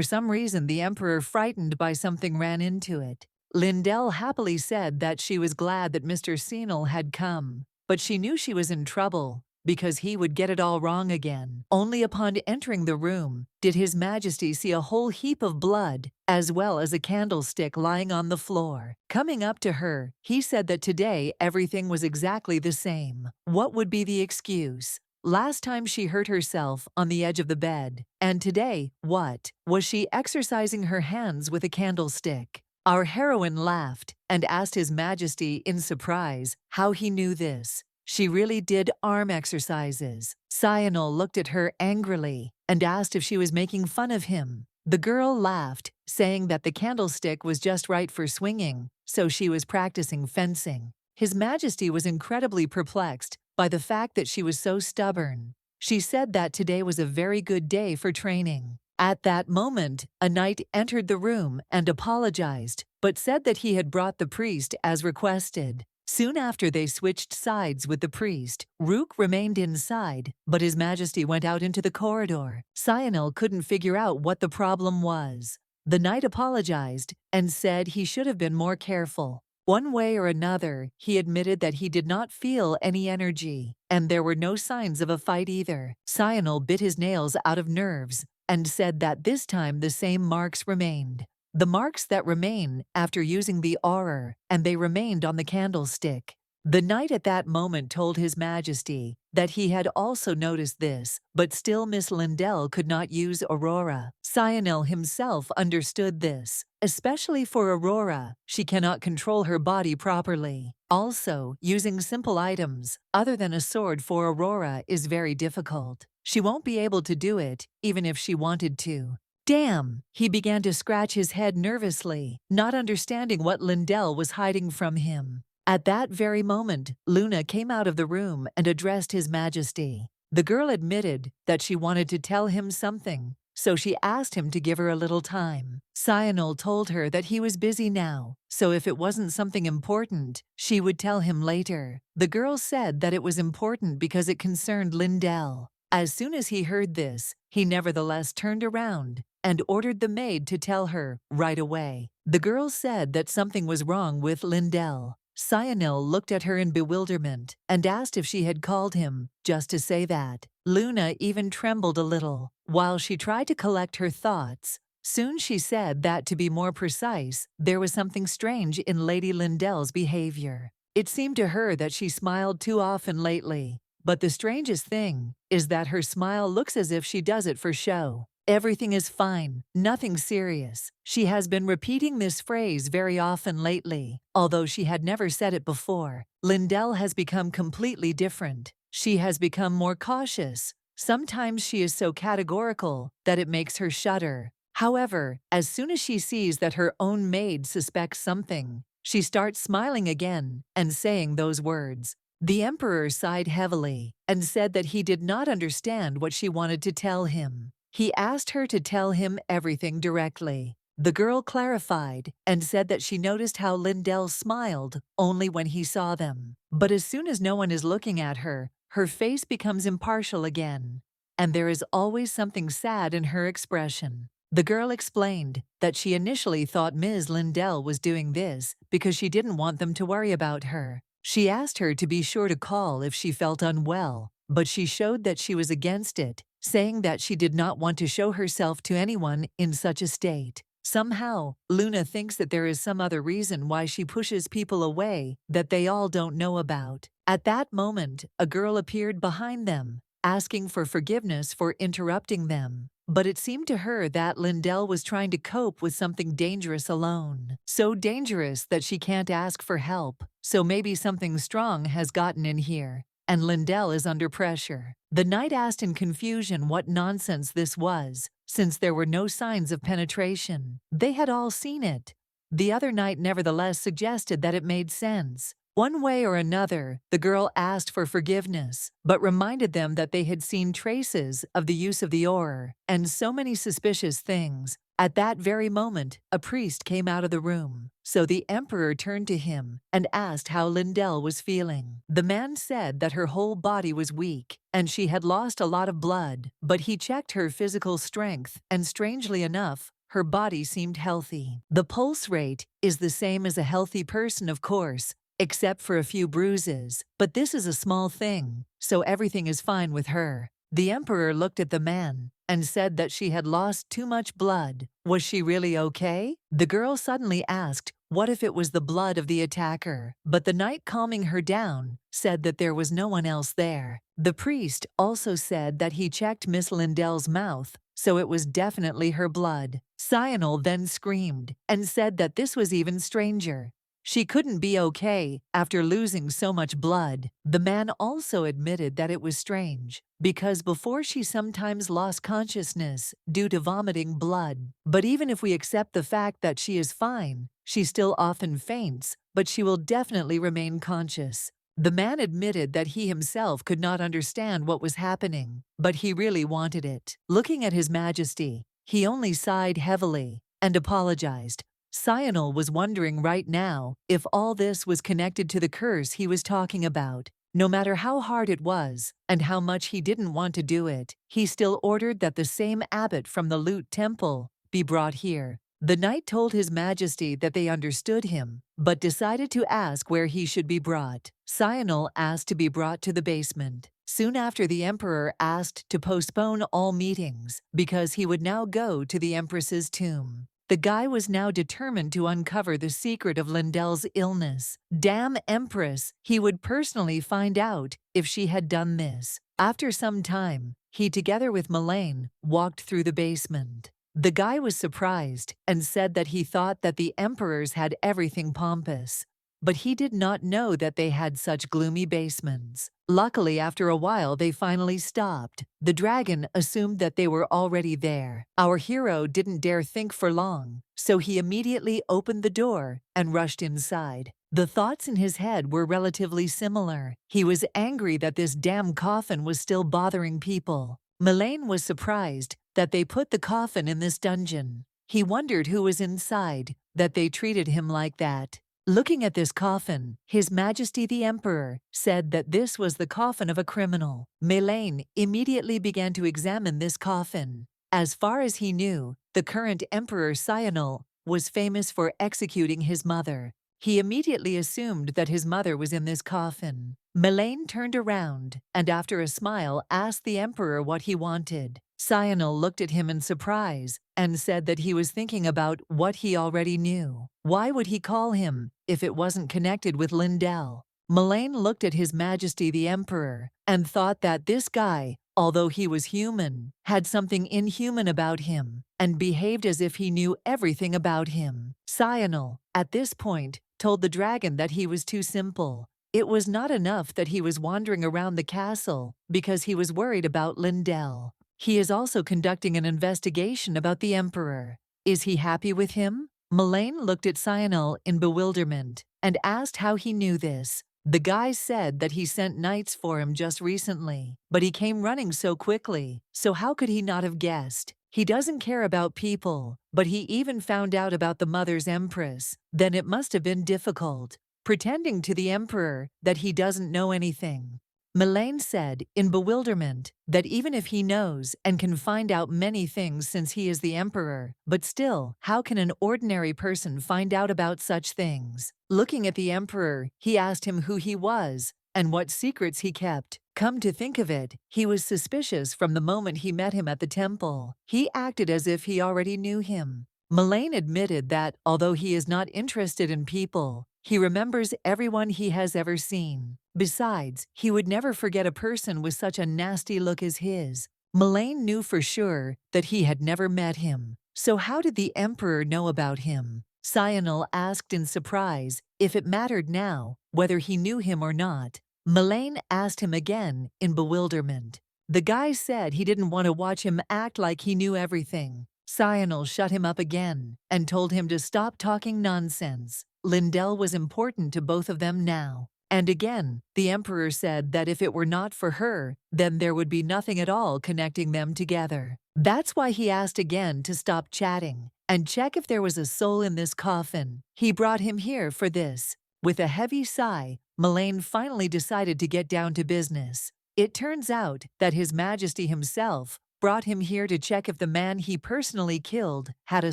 some reason the Emperor, frightened by something, ran into it. Lindell happily said that she was glad that Mr. Senil had come, but she knew she was in trouble because he would get it all wrong again. Only upon entering the room did His Majesty see a whole heap of blood, as well as a candlestick lying on the floor. Coming up to her, he said that today everything was exactly the same. What would be the excuse? Last time she hurt herself on the edge of the bed, and today, what? Was she exercising her hands with a candlestick? Our heroine laughed and asked His Majesty in surprise how he knew this. She really did arm exercises. Cyanil looked at her angrily and asked if she was making fun of him. The girl laughed, saying that the candlestick was just right for swinging, so she was practicing fencing. His Majesty was incredibly perplexed by the fact that she was so stubborn. She said that today was a very good day for training. At that moment, a knight entered the room and apologized, but said that he had brought the priest as requested. Soon after they switched sides with the priest, Rook remained inside, but His Majesty went out into the corridor. Cyanil couldn't figure out what the problem was. The knight apologized and said he should have been more careful. One way or another, he admitted that he did not feel any energy, and there were no signs of a fight either. Cyanil bit his nails out of nerves and said that this time the same marks remained. The marks that remain after using the aura, and they remained on the candlestick. The knight at that moment told His Majesty that he had also noticed this, but still Miss Lindell could not use Aurora. Cyanil himself understood this. Especially for Aurora, she cannot control her body properly. Also, using simple items, other than a sword for Aurora, is very difficult. She won't be able to do it, even if she wanted to. Damn! He began to scratch his head nervously, not understanding what Lindell was hiding from him. At that very moment, Luna came out of the room and addressed His Majesty. The girl admitted that she wanted to tell him something, so she asked him to give her a little time. Cyanil told her that he was busy now, so if it wasn't something important, she would tell him later. The girl said that it was important because it concerned Lindell. As soon as he heard this, he nevertheless turned around and ordered the maid to tell her right away. The girl said that something was wrong with Lindell. Cyanil looked at her in bewilderment and asked if she had called him just to say that. Luna even trembled a little while she tried to collect her thoughts. Soon she said that, to be more precise, there was something strange in Lady Lindell's behavior. It seemed to her that she smiled too often lately, But the strangest thing is that her smile looks as if she does it for show. Everything is fine, nothing serious. She has been repeating this phrase very often lately, although she had never said it before. Lindell has become completely different. She has become more cautious. Sometimes she is so categorical that it makes her shudder. However, as soon as she sees that her own maid suspects something, she starts smiling again and saying those words. The Emperor sighed heavily and said that he did not understand what she wanted to tell him. He asked her to tell him everything directly. The girl clarified and said that she noticed how Lindell smiled only when he saw them. But as soon as no one is looking at her, her face becomes impartial again, and there is always something sad in her expression. The girl explained that she initially thought Ms. Lindell was doing this because she didn't want them to worry about her. She asked her to be sure to call if she felt unwell, but she showed that she was against it, saying that she did not want to show herself to anyone in such a state. Somehow, Luna thinks that there is some other reason why she pushes people away that they all don't know about. At that moment, a girl appeared behind them, asking for forgiveness for interrupting them. But it seemed to her that Lindell was trying to cope with something dangerous alone. So dangerous that she can't ask for help. So maybe something strong has gotten in here, and Lindell is under pressure. The knight asked in confusion what nonsense this was, since there were no signs of penetration. They had all seen it. The other knight nevertheless suggested that it made sense. One way or another, the girl asked for forgiveness, but reminded them that they had seen traces of the use of the oar, and so many suspicious things. At that very moment, a priest came out of the room. So the Emperor turned to him and asked how Lindell was feeling. The man said that her whole body was weak, and she had lost a lot of blood, but he checked her physical strength, and strangely enough, her body seemed healthy. The pulse rate is the same as a healthy person, of course, except for a few bruises, but this is a small thing, so everything is fine with her. The Emperor looked at the man and said that she had lost too much blood. Was she really okay? The girl suddenly asked, what if it was the blood of the attacker? But the knight, calming her down, said that there was no one else there. The priest also said that he checked Miss Lindell's mouth, so it was definitely her blood. Cyanil then screamed and said that this was even stranger. She couldn't be okay after losing so much blood. The man also admitted that it was strange, because before she sometimes lost consciousness due to vomiting blood. But even if we accept the fact that she is fine, she still often faints, but she will definitely remain conscious. The man admitted that he himself could not understand what was happening, but he really wanted it. Looking at His Majesty, he only sighed heavily and apologized. Cyanil was wondering right now if all this was connected to the curse he was talking about. No matter how hard it was, and how much he didn't want to do it, he still ordered that the same abbot from the Loot Temple be brought here. The knight told His Majesty that they understood him, but decided to ask where he should be brought. Cyanil asked to be brought to the basement. Soon after, the Emperor asked to postpone all meetings, because he would now go to the Empress's tomb. The guy was now determined to uncover the secret of Lindell's illness. Damn Empress, he would personally find out if she had done this. After some time, he, together with Melaine, walked through the basement. The guy was surprised and said that he thought that the emperors had everything pompous, but he did not know that they had such gloomy basements. Luckily, after a while, they finally stopped. The dragon assumed that they were already there. Our hero didn't dare think for long, so he immediately opened the door and rushed inside. The thoughts in his head were relatively similar. He was angry that this damn coffin was still bothering people. Melaine was surprised that they put the coffin in this dungeon. He wondered who was inside, that they treated him like that. Looking at this coffin, His Majesty the Emperor said that this was the coffin of a criminal. Melaine immediately began to examine this coffin. As far as he knew, the current Emperor Cyanil was famous for executing his mother. He immediately assumed that his mother was in this coffin. Melaine turned around and, after a smile, asked the Emperor what he wanted. Cyanil looked at him in surprise and said that he was thinking about what he already knew. Why would he call him if it wasn't connected with Lindell? Melaine looked at His Majesty the Emperor and thought that this guy, although he was human, had something inhuman about him and behaved as if he knew everything about him. Cyanil, at this point, told the dragon that he was too simple. It was not enough that he was wandering around the castle because he was worried about Lindell. He is also conducting an investigation about the Emperor. Is he happy with him? Melaine looked at Cyanil in bewilderment and asked how he knew this. The guy said that he sent knights for him just recently, but he came running so quickly, so how could he not have guessed? He doesn't care about people, but he even found out about the mother's Empress. Then it must have been difficult, pretending to the Emperor that he doesn't know anything. Melaine said, in bewilderment, that even if he knows and can find out many things since he is the Emperor, but still, how can an ordinary person find out about such things? Looking at the Emperor, he asked him who he was and what secrets he kept. Come to think of it, he was suspicious from the moment he met him at the temple. He acted as if he already knew him. Melaine admitted that, although he is not interested in people, he remembers everyone he has ever seen. Besides, he would never forget a person with such a nasty look as his. Melaine knew for sure that he had never met him. So how did the Emperor know about him? Cyanil asked in surprise if it mattered now, whether he knew him or not. Melaine asked him again in bewilderment. The guy said he didn't want to watch him act like he knew everything. Cyanil shut him up again and told him to stop talking nonsense. Lindell was important to both of them now. And again, the Emperor said that if it were not for her, then there would be nothing at all connecting them together. That's why he asked again to stop chatting and check if there was a soul in this coffin. He brought him here for this. With a heavy sigh, Melaine finally decided to get down to business. It turns out that His Majesty himself brought him here to check if the man he personally killed had a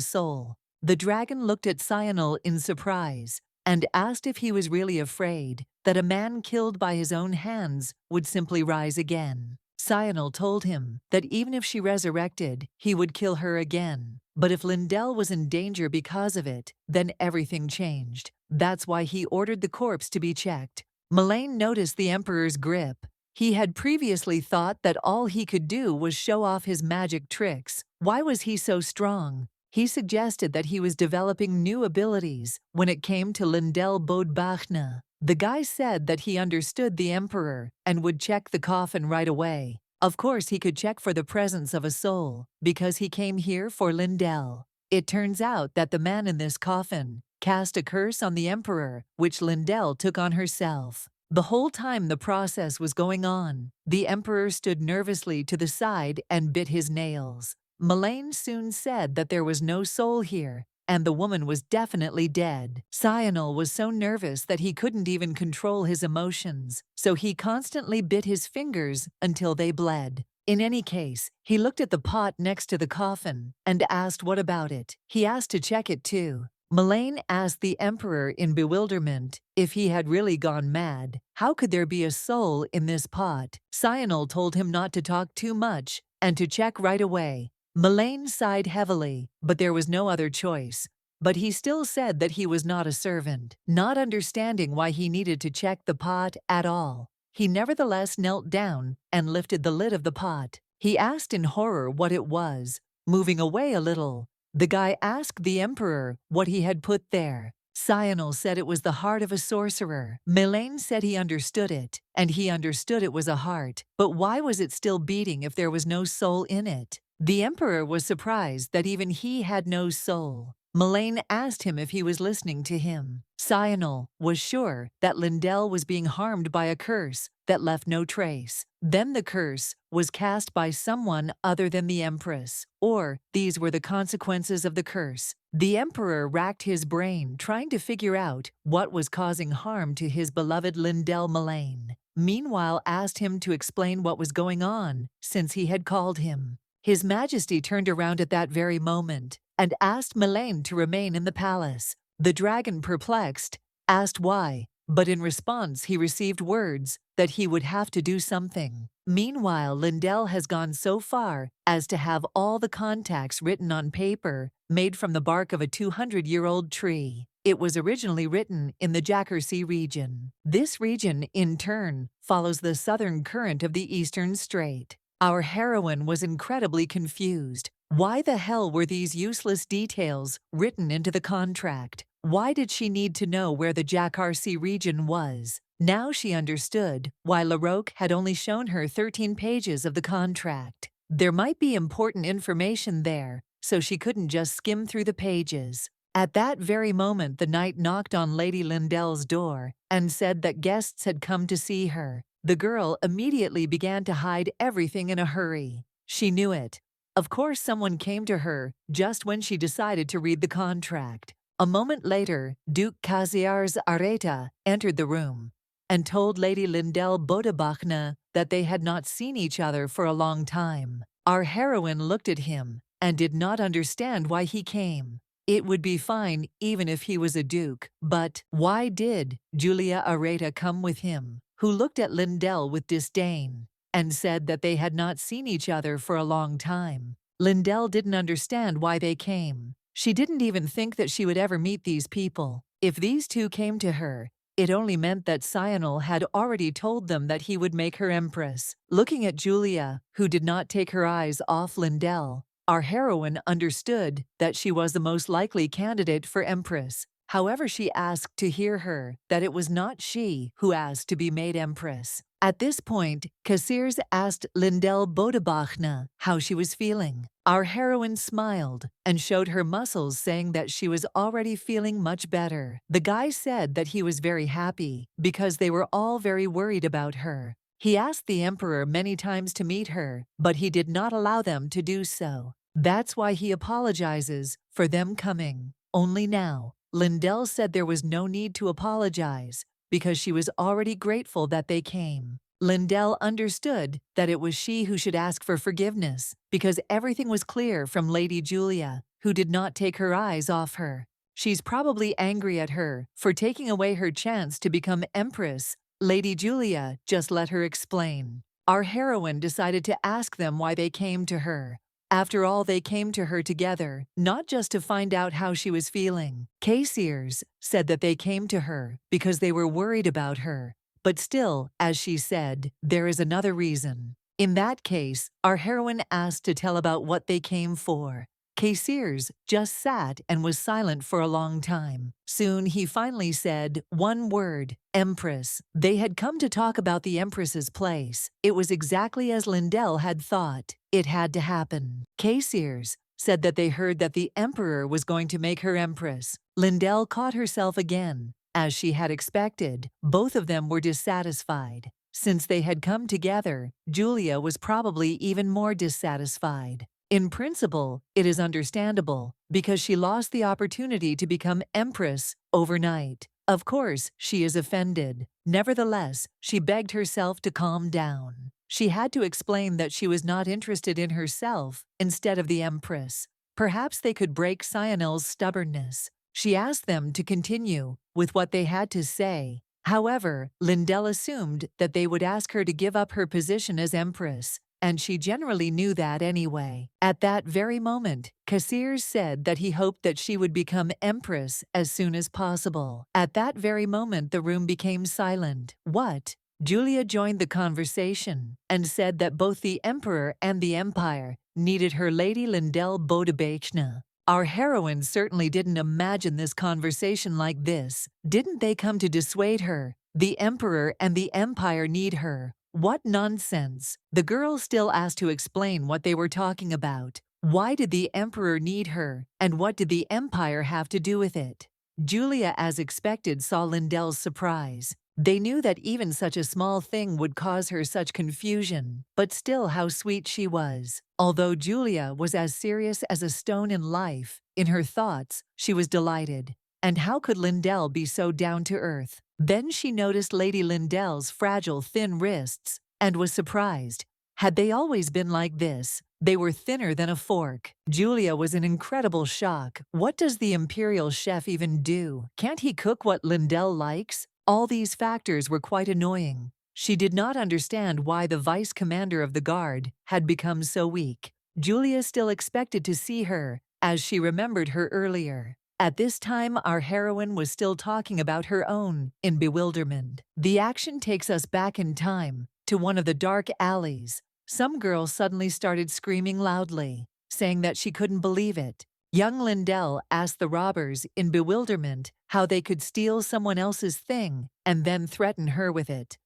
soul. The dragon looked at Cyanil in surprise and asked if he was really afraid that a man killed by his own hands would simply rise again. Cyanil told him that even if she resurrected, he would kill her again. But if Lindell was in danger because of it, then everything changed. That's why he ordered the corpse to be checked. Melaine noticed the Emperor's grip. He had previously thought that all he could do was show off his magic tricks. Why was he so strong? He suggested that he was developing new abilities when it came to Lindell Bodbachna. The guy said that he understood the Emperor and would check the coffin right away. Of course, he could check for the presence of a soul because he came here for Lindell. It turns out that the man in this coffin cast a curse on the Emperor, which Lindell took on herself. The whole time the process was going on, the Emperor stood nervously to the side and bit his nails. Melaine soon said that there was no soul here, and the woman was definitely dead. Cyanil was so nervous that he couldn't even control his emotions, so he constantly bit his fingers until they bled. In any case, he looked at the pot next to the coffin and asked what about it. He asked to check it too. Melaine asked the Emperor in bewilderment if he had really gone mad. How could there be a soul in this pot? Cyanil told him not to talk too much and to check right away. Melaine sighed heavily, but there was no other choice. But he still said that he was not a servant, not understanding why he needed to check the pot at all. He nevertheless knelt down and lifted the lid of the pot. He asked in horror what it was. Moving away a little, the guy asked the Emperor what he had put there. Cyanil said it was the heart of a sorcerer. Melaine said he understood it, and he understood it was a heart. But why was it still beating if there was no soul in it? The Emperor was surprised that even he had no soul. Melaine asked him if he was listening to him. Cyanil was sure that Lindell was being harmed by a curse that left no trace. Then the curse was cast by someone other than the Empress, or these were the consequences of the curse. The Emperor racked his brain trying to figure out what was causing harm to his beloved Lindell. Melaine, meanwhile, asked him to explain what was going on since he had called him. His Majesty turned around at that very moment and asked Melaine to remain in the palace. The dragon, perplexed, asked why, but in response he received words that he would have to do something. Meanwhile, Lindell has gone so far as to have all the contacts written on paper made from the bark of a 200-year-old tree. It was originally written in the Jackersea region. This region, in turn, follows the southern current of the Eastern Strait. Our heroine was incredibly confused. Why the hell were these useless details written into the contract? Why did she need to know where the Jackersea region was? Now she understood why Larocque had only shown her 13 pages of the contract. There might be important information there, so she couldn't just skim through the pages. At that very moment, the knight knocked on Lady Lindell's door and said that guests had come to see her. The girl immediately began to hide everything in a hurry. She knew it. Of course, someone came to her just when she decided to read the contract. A moment later, Duke Caziars Areta entered the room and told Lady Lindell Bodebachna that they had not seen each other for a long time. Our heroine looked at him and did not understand why he came. It would be fine even if he was a duke, but why did Julia Areta come with him, who looked at Lindell with disdain and said that they had not seen each other for a long time? Lindell didn't understand why they came. She didn't even think that she would ever meet these people. If these two came to her, it only meant that Sionel had already told them that he would make her empress. Looking at Julia, who did not take her eyes off Lindell, our heroine understood that she was the most likely candidate for empress. However, she asked to hear her that it was not she who asked to be made empress. At this point, Caziars asked Lindell Bodebachna how she was feeling. Our heroine smiled and showed her muscles, saying that she was already feeling much better. The guy said that he was very happy because they were all very worried about her. He asked the emperor many times to meet her, but he did not allow them to do so. That's why he apologizes for them coming. Only now, Lindell said there was no need to apologize because she was already grateful that they came. Lindell understood that it was she who should ask for forgiveness because everything was clear from Lady Julia, who did not take her eyes off her. She's probably angry at her for taking away her chance to become empress. Lady Julia just let her explain. Our heroine decided to ask them why they came to her. After all, they came to her together, not just to find out how she was feeling. Caziars said that they came to her because they were worried about her. But still, as she said, there is another reason. In that case, our heroine asked to tell about what they came for. Caziars just sat and was silent for a long time. Soon he finally said one word, Empress. They had come to talk about the Empress's place. It was exactly as Lindell had thought. It had to happen. Caziars said that they heard that the Emperor was going to make her Empress. Lindell caught herself again. As she had expected, both of them were dissatisfied. Since they had come together, Julia was probably even more dissatisfied. In principle, it is understandable, because she lost the opportunity to become empress overnight. Of course, she is offended. Nevertheless, she begged herself to calm down. She had to explain that she was not interested in herself instead of the empress. Perhaps they could break Sionel's stubbornness. She asked them to continue with what they had to say. However, Lindell assumed that they would ask her to give up her position as empress, and she generally knew that anyway. At that very moment, Caziars said that he hoped that she would become empress as soon as possible. At that very moment, the room became silent. What? Julia joined the conversation and said that both the emperor and the empire needed her. Lady Lindell Bodebachna. Our heroine certainly didn't imagine this conversation like this. Didn't they come to dissuade her? The emperor and the empire need her. What nonsense! The girl still asked to explain what they were talking about. Why did the emperor need her, and what did the empire have to do with it? Julia, as expected, saw Lindell's surprise. They knew that even such a small thing would cause her such confusion, but still how sweet she was. Although Julia was as serious as a stone in life, in her thoughts, she was delighted. And how could Lindell be so down to earth? Then she noticed Lady Lindell's fragile, thin wrists and was surprised. Had they always been like this? They were thinner than a fork. Julia was in incredible shock. What does the Imperial chef even do? Can't he cook what Lindell likes? All these factors were quite annoying. She did not understand why the vice commander of the guard had become so weak. Julia still expected to see her, as she remembered her earlier. At this time, our heroine was still talking about her own in bewilderment. The action takes us back in time to one of the dark alleys. Some girl suddenly started screaming loudly, saying that she couldn't believe it. Young Lindell asked the robbers in bewilderment how they could steal someone else's thing and then threaten her with it.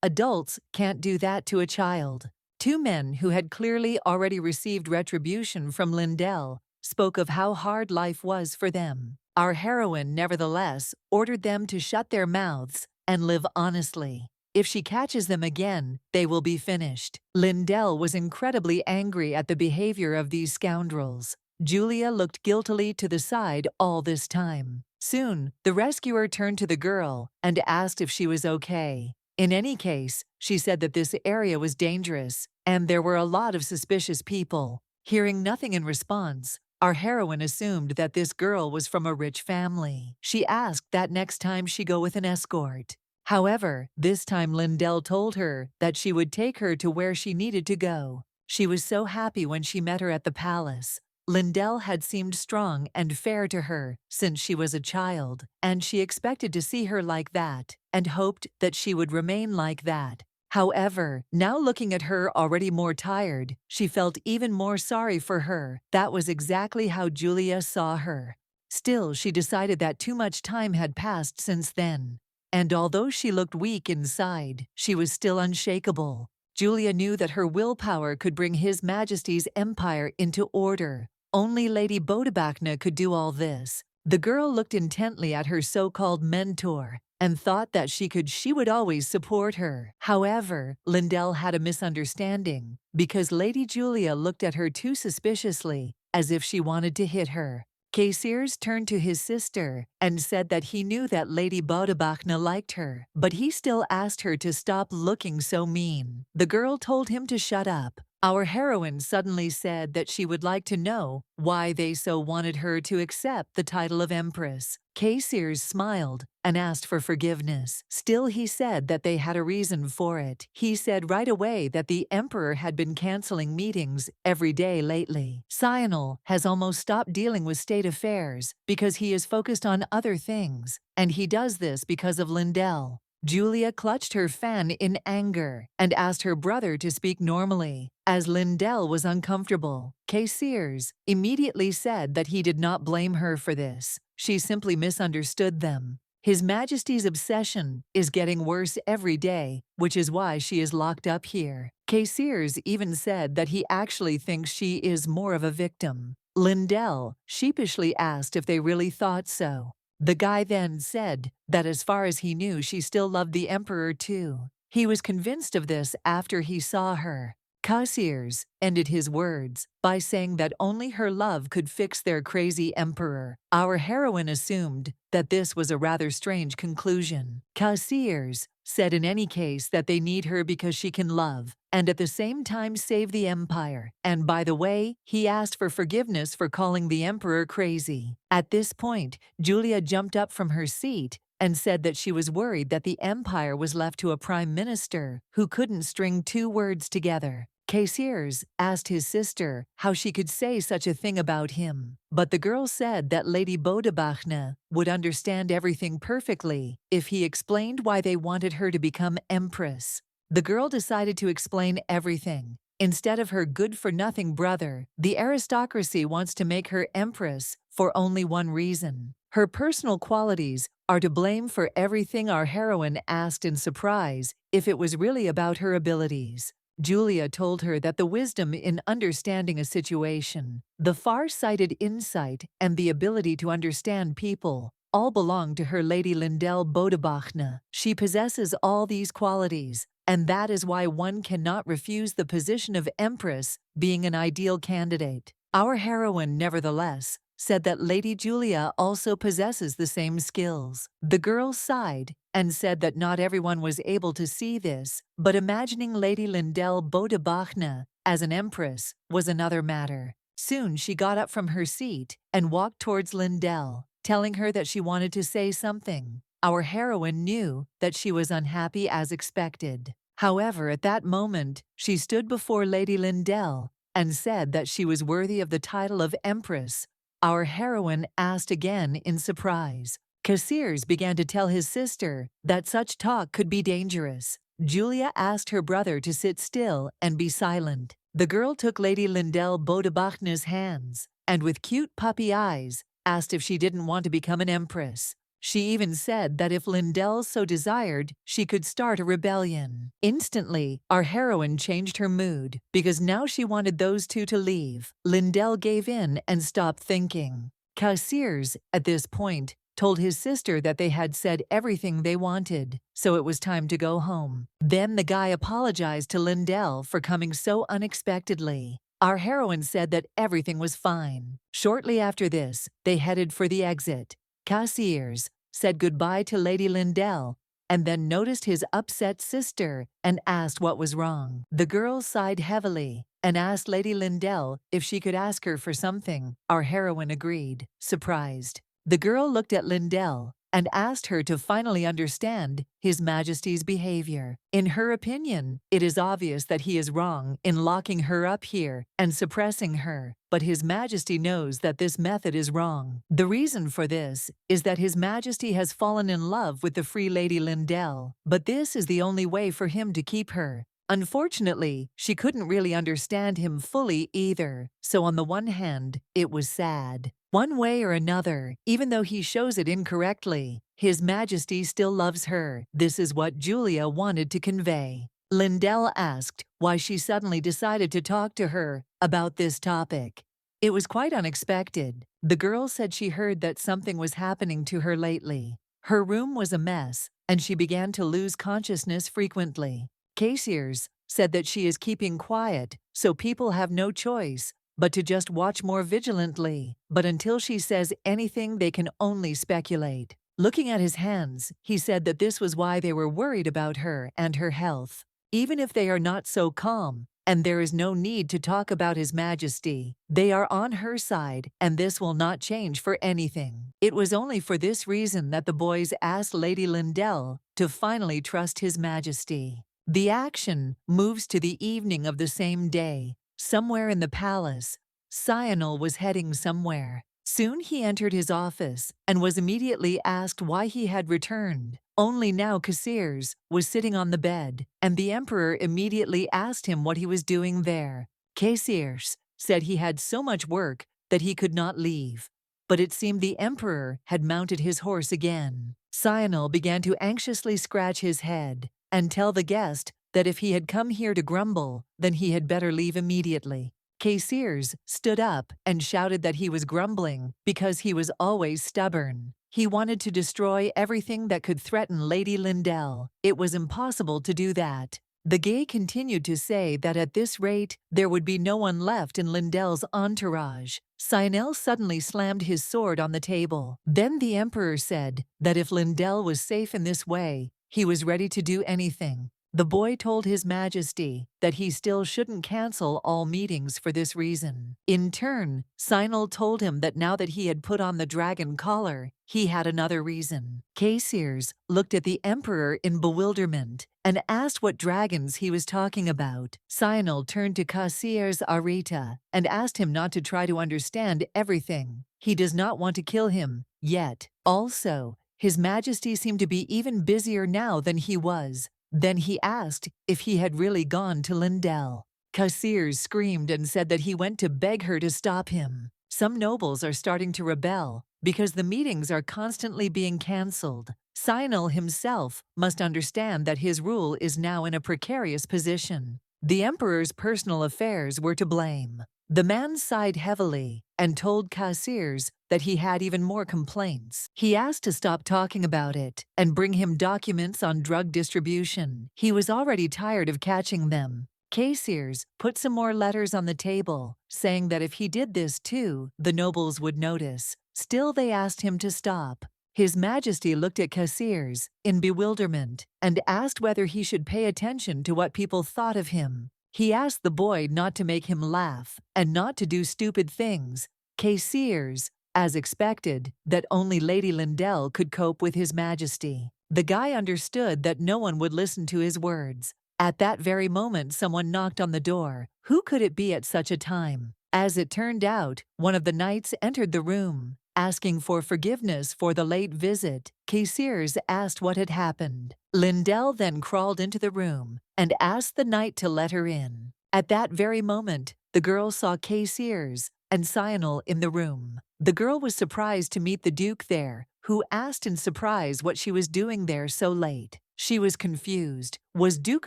Adults can't do that to a child. Two men who had clearly already received retribution from Lindell spoke of how hard life was for them. Our heroine, nevertheless, ordered them to shut their mouths and live honestly. If she catches them again, they will be finished. Lindell was incredibly angry at the behavior of these scoundrels. Julia looked guiltily to the side all this time. Soon, the rescuer turned to the girl and asked if she was okay. In any case, she said that this area was dangerous, and there were a lot of suspicious people. Hearing nothing in response, our heroine assumed that this girl was from a rich family. She asked that next time she go with an escort. However, this time Lindell told her that she would take her to where she needed to go. She was so happy when she met her at the palace. Lindell had seemed strong and fair to her since she was a child, and she expected to see her like that, and hoped that she would remain like that. However, now looking at her already more tired, she felt even more sorry for her. That was exactly how Julia saw her. Still, she decided that too much time had passed since then. And although she looked weak inside, she was still unshakable. Julia knew that her willpower could bring His Majesty's empire into order. Only Lady Bodabachna could do all this. The girl looked intently at her so-called mentor and thought that she would always support her. However, Lindell had a misunderstanding because Lady Julia looked at her too suspiciously, as if she wanted to hit her. Casiers turned to his sister and said that he knew that Lady Bodabachna liked her, but he still asked her to stop looking so mean. The girl told him to shut up. Our heroine suddenly said that she would like to know why they so wanted her to accept the title of Empress. Casiers smiled and asked for forgiveness. Still, he said that they had a reason for it. He said right away that the Emperor had been canceling meetings every day lately. Sionel has almost stopped dealing with state affairs because he is focused on other things, and he does this because of Lindell. Julia clutched her fan in anger and asked her brother to speak normally. As Lindell was uncomfortable, Casiers immediately said that he did not blame her for this. She simply misunderstood them. His Majesty's obsession is getting worse every day, which is why she is locked up here. Casiers even said that he actually thinks she is more of a victim. Lindell sheepishly asked if they really thought so. The guy then said that as far as he knew, she still loved the Emperor too. He was convinced of this after he saw her. Casiers ended his words by saying that only her love could fix their crazy emperor. Our heroine assumed that this was a rather strange conclusion. Casiers said in any case that they need her because she can love and at the same time save the empire. And by the way, he asked for forgiveness for calling the emperor crazy. At this point, Julia jumped up from her seat and said that she was worried that the empire was left to a prime minister who couldn't string two words together. Casiers asked his sister how she could say such a thing about him, but the girl said that Lady Bodabachna would understand everything perfectly if he explained why they wanted her to become Empress. The girl decided to explain everything. Instead of her good-for-nothing brother, the aristocracy wants to make her Empress for only one reason. Her personal qualities are to blame for everything. Our heroine asked in surprise if it was really about her abilities. Julia told her that the wisdom in understanding a situation, the far-sighted insight, and the ability to understand people all belong to her Lady Lindell Bodabachna. She possesses all these qualities, and that is why one cannot refuse the position of Empress being an ideal candidate. Our heroine, nevertheless, said that Lady Julia also possesses the same skills. The girl sighed and said that not everyone was able to see this, but imagining Lady Lindell Bodabachna as an empress was another matter. Soon she got up from her seat and walked towards Lindell, telling her that she wanted to say something. Our heroine knew that she was unhappy as expected. However, at that moment, she stood before Lady Lindell and said that she was worthy of the title of Empress Our heroine asked again in surprise. Cassiers began to tell his sister that such talk could be dangerous. Julia asked her brother to sit still and be silent. The girl took Lady Lindell Bodebachner's hands and, with cute puppy eyes, asked if she didn't want to become an empress. She even said that if Lindell so desired, she could start a rebellion. Instantly, our heroine changed her mood because now she wanted those two to leave. Lindell gave in and stopped thinking. Cassiers, at this point, told his sister that they had said everything they wanted, so it was time to go home. Then the guy apologized to Lindell for coming so unexpectedly. Our heroine said that everything was fine. Shortly after this, they headed for the exit. Cassiers said goodbye to Lady Lindell and then noticed his upset sister and asked what was wrong. The girl sighed heavily and asked Lady Lindell if she could ask her for something. Our heroine agreed, surprised. The girl looked at Lindell and asked her to finally understand His Majesty's behavior. In her opinion, it is obvious that he is wrong in locking her up here and suppressing her, but His Majesty knows that this method is wrong. The reason for this is that His Majesty has fallen in love with the free Lady Lindell, but this is the only way for him to keep her. Unfortunately, she couldn't really understand him fully either, so on the one hand, it was sad. One way or another, even though he shows it incorrectly, His Majesty still loves her. This is what Julia wanted to convey. Lindell asked why she suddenly decided to talk to her about this topic. It was quite unexpected. The girl said she heard that something was happening to her lately. Her room was a mess, and she began to lose consciousness frequently. Cassiers said that she is keeping quiet, so people have no choice but to just watch more vigilantly. But until she says anything, they can only speculate. Looking at his hands, he said that this was why they were worried about her and her health. Even if they are not so calm, and there is no need to talk about His Majesty, they are on her side, and this will not change for anything. It was only for this reason that the boys asked Lady Lindell to finally trust His Majesty. The action moves to the evening of the same day. Somewhere in the palace, Sionel was heading somewhere. Soon he entered his office and was immediately asked why he had returned. Only now Cassiers was sitting on the bed, and the Emperor immediately asked him what he was doing there. Cassiers said he had so much work that he could not leave. But it seemed the Emperor had mounted his horse again. Sionel began to anxiously scratch his head and tell the guest that if he had come here to grumble, then he had better leave immediately. Cassiers stood up and shouted that he was grumbling because he was always stubborn. He wanted to destroy everything that could threaten Lady Lindell. It was impossible to do that. The Gay continued to say that at this rate, there would be no one left in Lindell's entourage. Sionel suddenly slammed his sword on the table. Then the Emperor said that if Lindell was safe in this way, he was ready to do anything. The boy told His Majesty that he still shouldn't cancel all meetings for this reason. In turn, Sionel told him that now that he had put on the dragon collar, he had another reason. Cassiers looked at the Emperor in bewilderment and asked what dragons he was talking about. Sionel turned to Cassiers Arita and asked him not to try to understand everything. He does not want to kill him yet. Also, His Majesty seemed to be even busier now than he was. Then he asked if he had really gone to Lindell. Cassiers screamed and said that he went to beg her to stop him. Some nobles are starting to rebel because the meetings are constantly being cancelled. Sionel himself must understand that his rule is now in a precarious position. The Emperor's personal affairs were to blame. The man sighed heavily and told Cassiers that he had even more complaints. He asked to stop talking about it and bring him documents on drug distribution. He was already tired of catching them. Cassiers put some more letters on the table, saying that if he did this too, the nobles would notice. Still, they asked him to stop. His Majesty looked at Cassiers in bewilderment and asked whether he should pay attention to what people thought of him. He asked the boy not to make him laugh and not to do stupid things. Cassiers, as expected, that only Lady Lindell could cope with His Majesty. The guy understood that no one would listen to his words. At that very moment, someone knocked on the door. Who could it be at such a time? As it turned out, one of the knights entered the room, asking for forgiveness for the late visit. Casiers asked what had happened. Lindell then crawled into the room and asked the knight to let her in. At that very moment, the girl saw Casiers and Sionel in the room. The girl was surprised to meet the Duke there, who asked in surprise what she was doing there so late. She was confused. Was Duke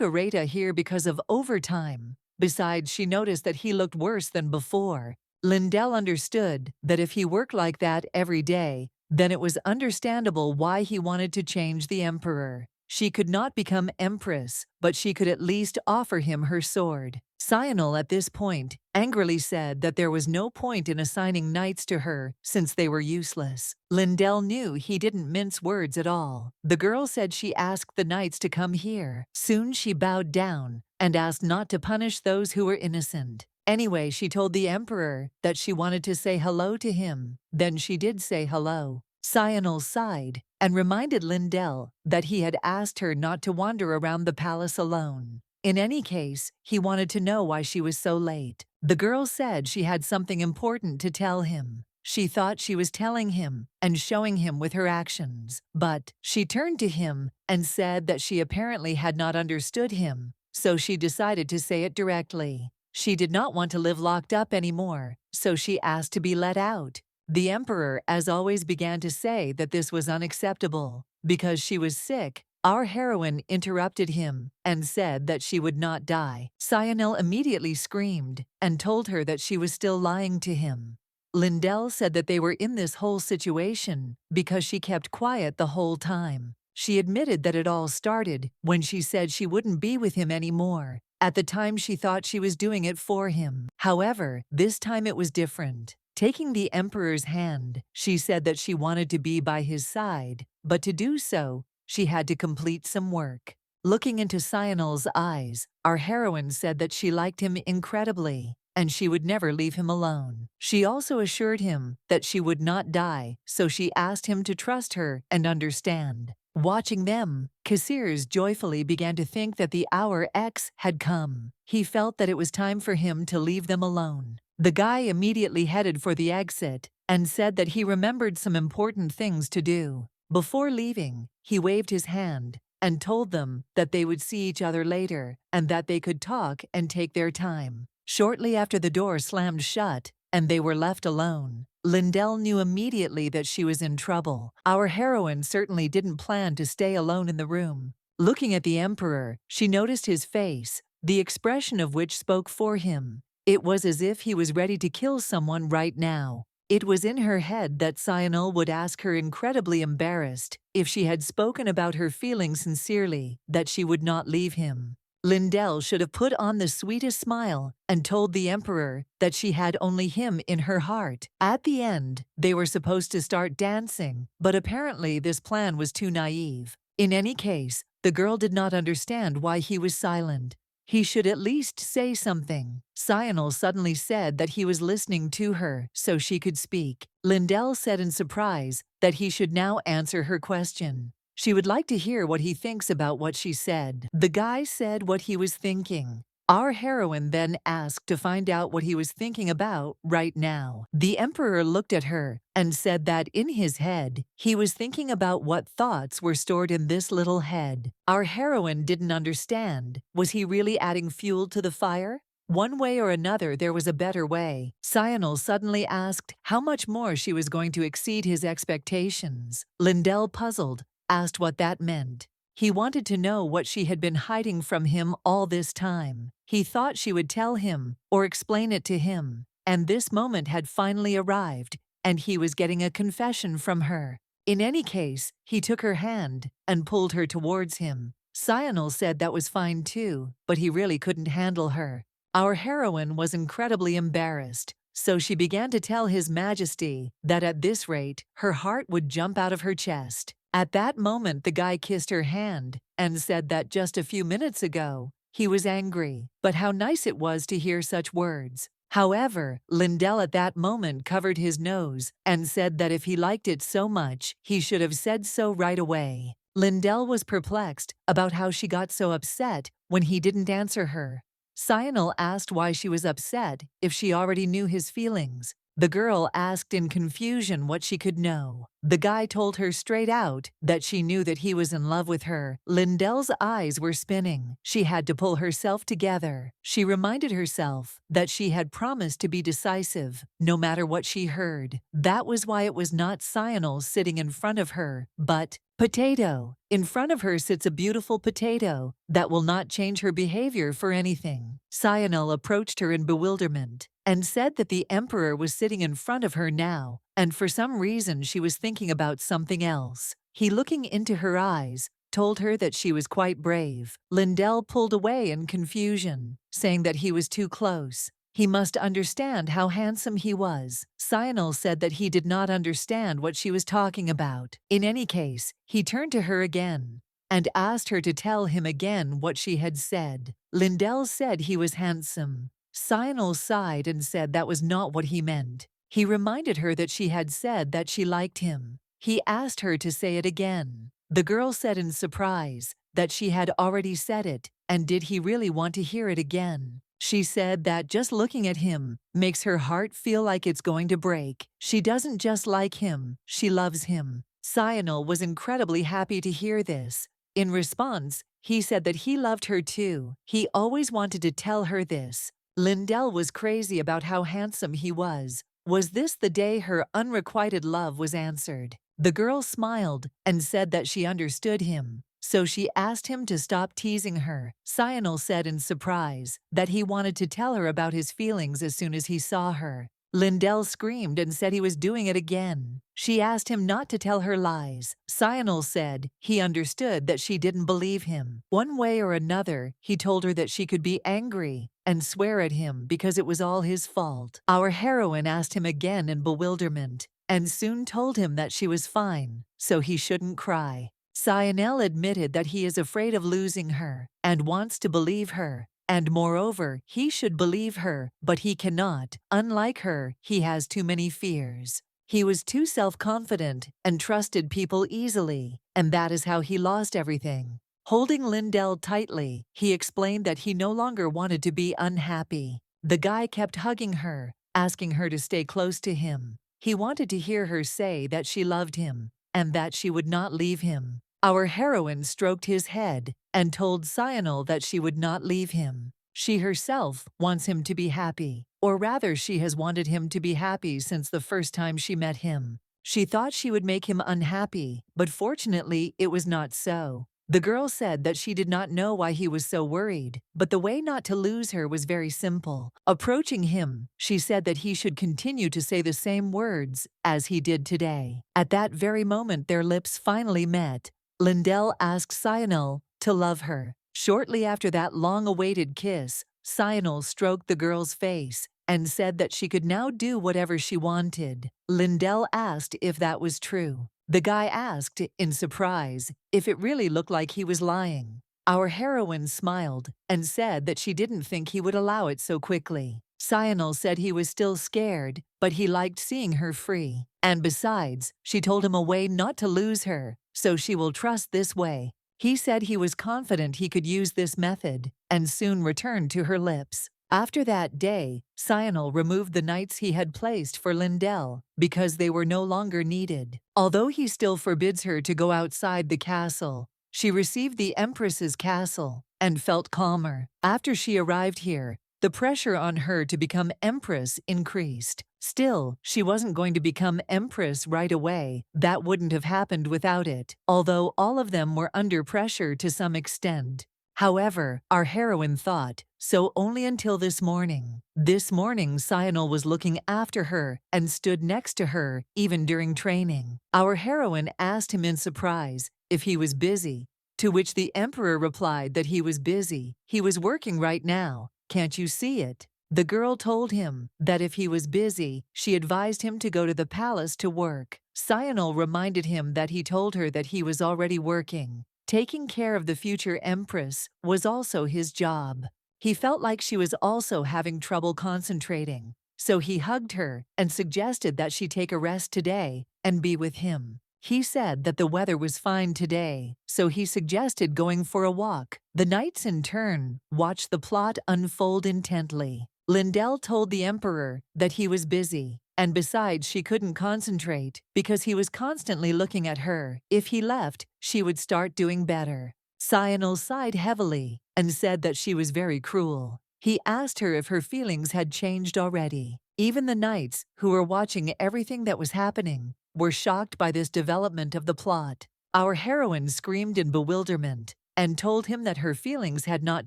Areta here because of overtime? Besides, she noticed that he looked worse than before. Lindell understood that if he worked like that every day, then it was understandable why he wanted to change the Emperor. She could not become Empress, but she could at least offer him her sword. Sionel at this point angrily said that there was no point in assigning knights to her since they were useless. Lindell knew he didn't mince words at all. The girl said she asked the knights to come here. Soon she bowed down and asked not to punish those who were innocent. Anyway, she told the Emperor that she wanted to say hello to him. Then she did say hello. Sionel sighed and reminded Lindell that he had asked her not to wander around the palace alone. In any case, he wanted to know why she was so late. The girl said she had something important to tell him. She thought she was telling him and showing him with her actions, but she turned to him and said that she apparently had not understood him, so she decided to say it directly. She did not want to live locked up anymore, so she asked to be let out. The Emperor, as always, began to say that this was unacceptable. Because she was sick, our heroine interrupted him and said that she would not die. Sionel immediately screamed and told her that she was still lying to him. Lindell said that they were in this whole situation because she kept quiet the whole time. She admitted that it all started when she said she wouldn't be with him anymore. At the time, she thought she was doing it for him. However, this time it was different. Taking the Emperor's hand, she said that she wanted to be by his side, but to do so, she had to complete some work. Looking into Sionel's eyes, our heroine said that she liked him incredibly, and she would never leave him alone. She also assured him that she would not die, so she asked him to trust her and understand. Watching them, Casiers joyfully began to think that the hour X had come. He felt that it was time for him to leave them alone. The guy immediately headed for the exit and said that he remembered some important things to do. Before leaving, he waved his hand and told them that they would see each other later and that they could talk and take their time. Shortly after the door slammed shut and they were left alone, Lindell knew immediately that she was in trouble. Our heroine certainly didn't plan to stay alone in the room. Looking at the Emperor, she noticed his face, the expression of which spoke for him. It was as if he was ready to kill someone right now. It was in her head that Sionel would ask her, incredibly embarrassed, if she had spoken about her feelings sincerely, that she would not leave him. Lindell should have put on the sweetest smile and told the Emperor that she had only him in her heart. At the end, they were supposed to start dancing, but apparently this plan was too naive. In any case, the girl did not understand why he was silent. He should at least say something. Sionel suddenly said that he was listening to her so she could speak. Lindell said in surprise that he should now answer her question. She would like to hear what he thinks about what she said. The guy said what he was thinking. Our heroine then asked to find out what he was thinking about right now. The Emperor looked at her and said that in his head, he was thinking about what thoughts were stored in this little head. Our heroine didn't understand. Was he really adding fuel to the fire? One way or another, there was a better way. Sionel suddenly asked how much more she was going to exceed his expectations. Lindell, puzzled, asked what that meant. He wanted to know what she had been hiding from him all this time. He thought she would tell him or explain it to him, and this moment had finally arrived, and he was getting a confession from her. In any case, he took her hand and pulled her towards him. Sionel said that was fine too, but he really couldn't handle her. Our heroine was incredibly embarrassed, so she began to tell His Majesty that at this rate, her heart would jump out of her chest. At that moment, the guy kissed her hand and said that just a few minutes ago, he was angry, but how nice it was to hear such words. However, Lindell at that moment covered his nose and said that if he liked it so much, he should have said so right away. Lindell was perplexed about how she got so upset when he didn't answer her. Cyanil asked why she was upset if she already knew his feelings. The girl asked in confusion what she could know. The guy told her straight out that she knew that he was in love with her. Lindell's eyes were spinning. She had to pull herself together. She reminded herself that she had promised to be decisive, no matter what she heard. That was why it was not Cyanil sitting in front of her, but potato. In front of her sits a beautiful potato that will not change her behavior for anything. Cyanil approached her in bewilderment and said that the Emperor was sitting in front of her now, and for some reason she was thinking about something else. He, looking into her eyes, told her that she was quite brave. Lindell pulled away in confusion, saying that he was too close. He must understand how handsome he was. Cyanil said that he did not understand what she was talking about. In any case, he turned to her again and asked her to tell him again what she had said. Lindell said he was handsome. Cyanil sighed and said that was not what he meant. He reminded her that she had said that she liked him. He asked her to say it again. The girl said in surprise that she had already said it, and did he really want to hear it again? She said that just looking at him makes her heart feel like it's going to break. She doesn't just like him, she loves him. Cyanil was incredibly happy to hear this. In response, he said that he loved her too. He always wanted to tell her this. Lindell was crazy about how handsome he was. Was this the day her unrequited love was answered? The girl smiled and said that she understood him, so she asked him to stop teasing her. Cyanil said in surprise that he wanted to tell her about his feelings as soon as he saw her. Lindell screamed and said he was doing it again. She asked him not to tell her lies. Cyanil said he understood that she didn't believe him. One way or another, he told her that she could be angry and swear at him because it was all his fault. Our heroine asked him again in bewilderment and soon told him that she was fine, so he shouldn't cry. Cyanil admitted that he is afraid of losing her and wants to believe her. And moreover, he should believe her, but he cannot. Unlike her, he has too many fears. He was too self-confident and trusted people easily, and that is how he lost everything. Holding Lindell tightly, he explained that he no longer wanted to be unhappy. The guy kept hugging her, asking her to stay close to him. He wanted to hear her say that she loved him and that she would not leave him. Our heroine stroked his head and told Cyanil that she would not leave him. She herself wants him to be happy, or rather she has wanted him to be happy since the first time she met him. She thought she would make him unhappy, but fortunately it was not so. The girl said that she did not know why he was so worried, but the way not to lose her was very simple. Approaching him, she said that he should continue to say the same words as he did today. At that very moment their lips finally met. Lindell asked Cyanil to love her. Shortly after that long-awaited kiss, Cyanil stroked the girl's face and said that she could now do whatever she wanted. Lindell asked if that was true. The guy asked, in surprise, if it really looked like he was lying. Our heroine smiled and said that she didn't think he would allow it so quickly. Cyanil said he was still scared, but he liked seeing her free. And besides, she told him a way not to lose her, so she will trust this way. He said he was confident he could use this method, and soon returned to her lips. After that day, Cyanil removed the knights he had placed for Lindell because they were no longer needed. Although he still forbids her to go outside the castle, she received the Empress's castle and felt calmer. After she arrived here, the pressure on her to become Empress increased. Still, she wasn't going to become Empress right away. That wouldn't have happened without it, although all of them were under pressure to some extent. However, our heroine thought, so only until this morning. This morning, Cyanil was looking after her and stood next to her, even during training. Our heroine asked him in surprise if he was busy, to which the Emperor replied that he was busy. He was working right now. Can't you see it? The girl told him that if he was busy, she advised him to go to the palace to work. Cyanil reminded him that he told her that he was already working. Taking care of the future Empress was also his job. He felt like she was also having trouble concentrating, so he hugged her and suggested that she take a rest today and be with him. He said that the weather was fine today, so he suggested going for a walk. The knights in turn watched the plot unfold intently. Lindell told the Emperor that he was busy, and besides she couldn't concentrate because he was constantly looking at her. If he left, she would start doing better. Sionel sighed heavily and said that she was very cruel. He asked her if her feelings had changed already. Even the knights, who were watching everything that was happening, were shocked by this development of the plot. Our heroine screamed in bewilderment and told him that her feelings had not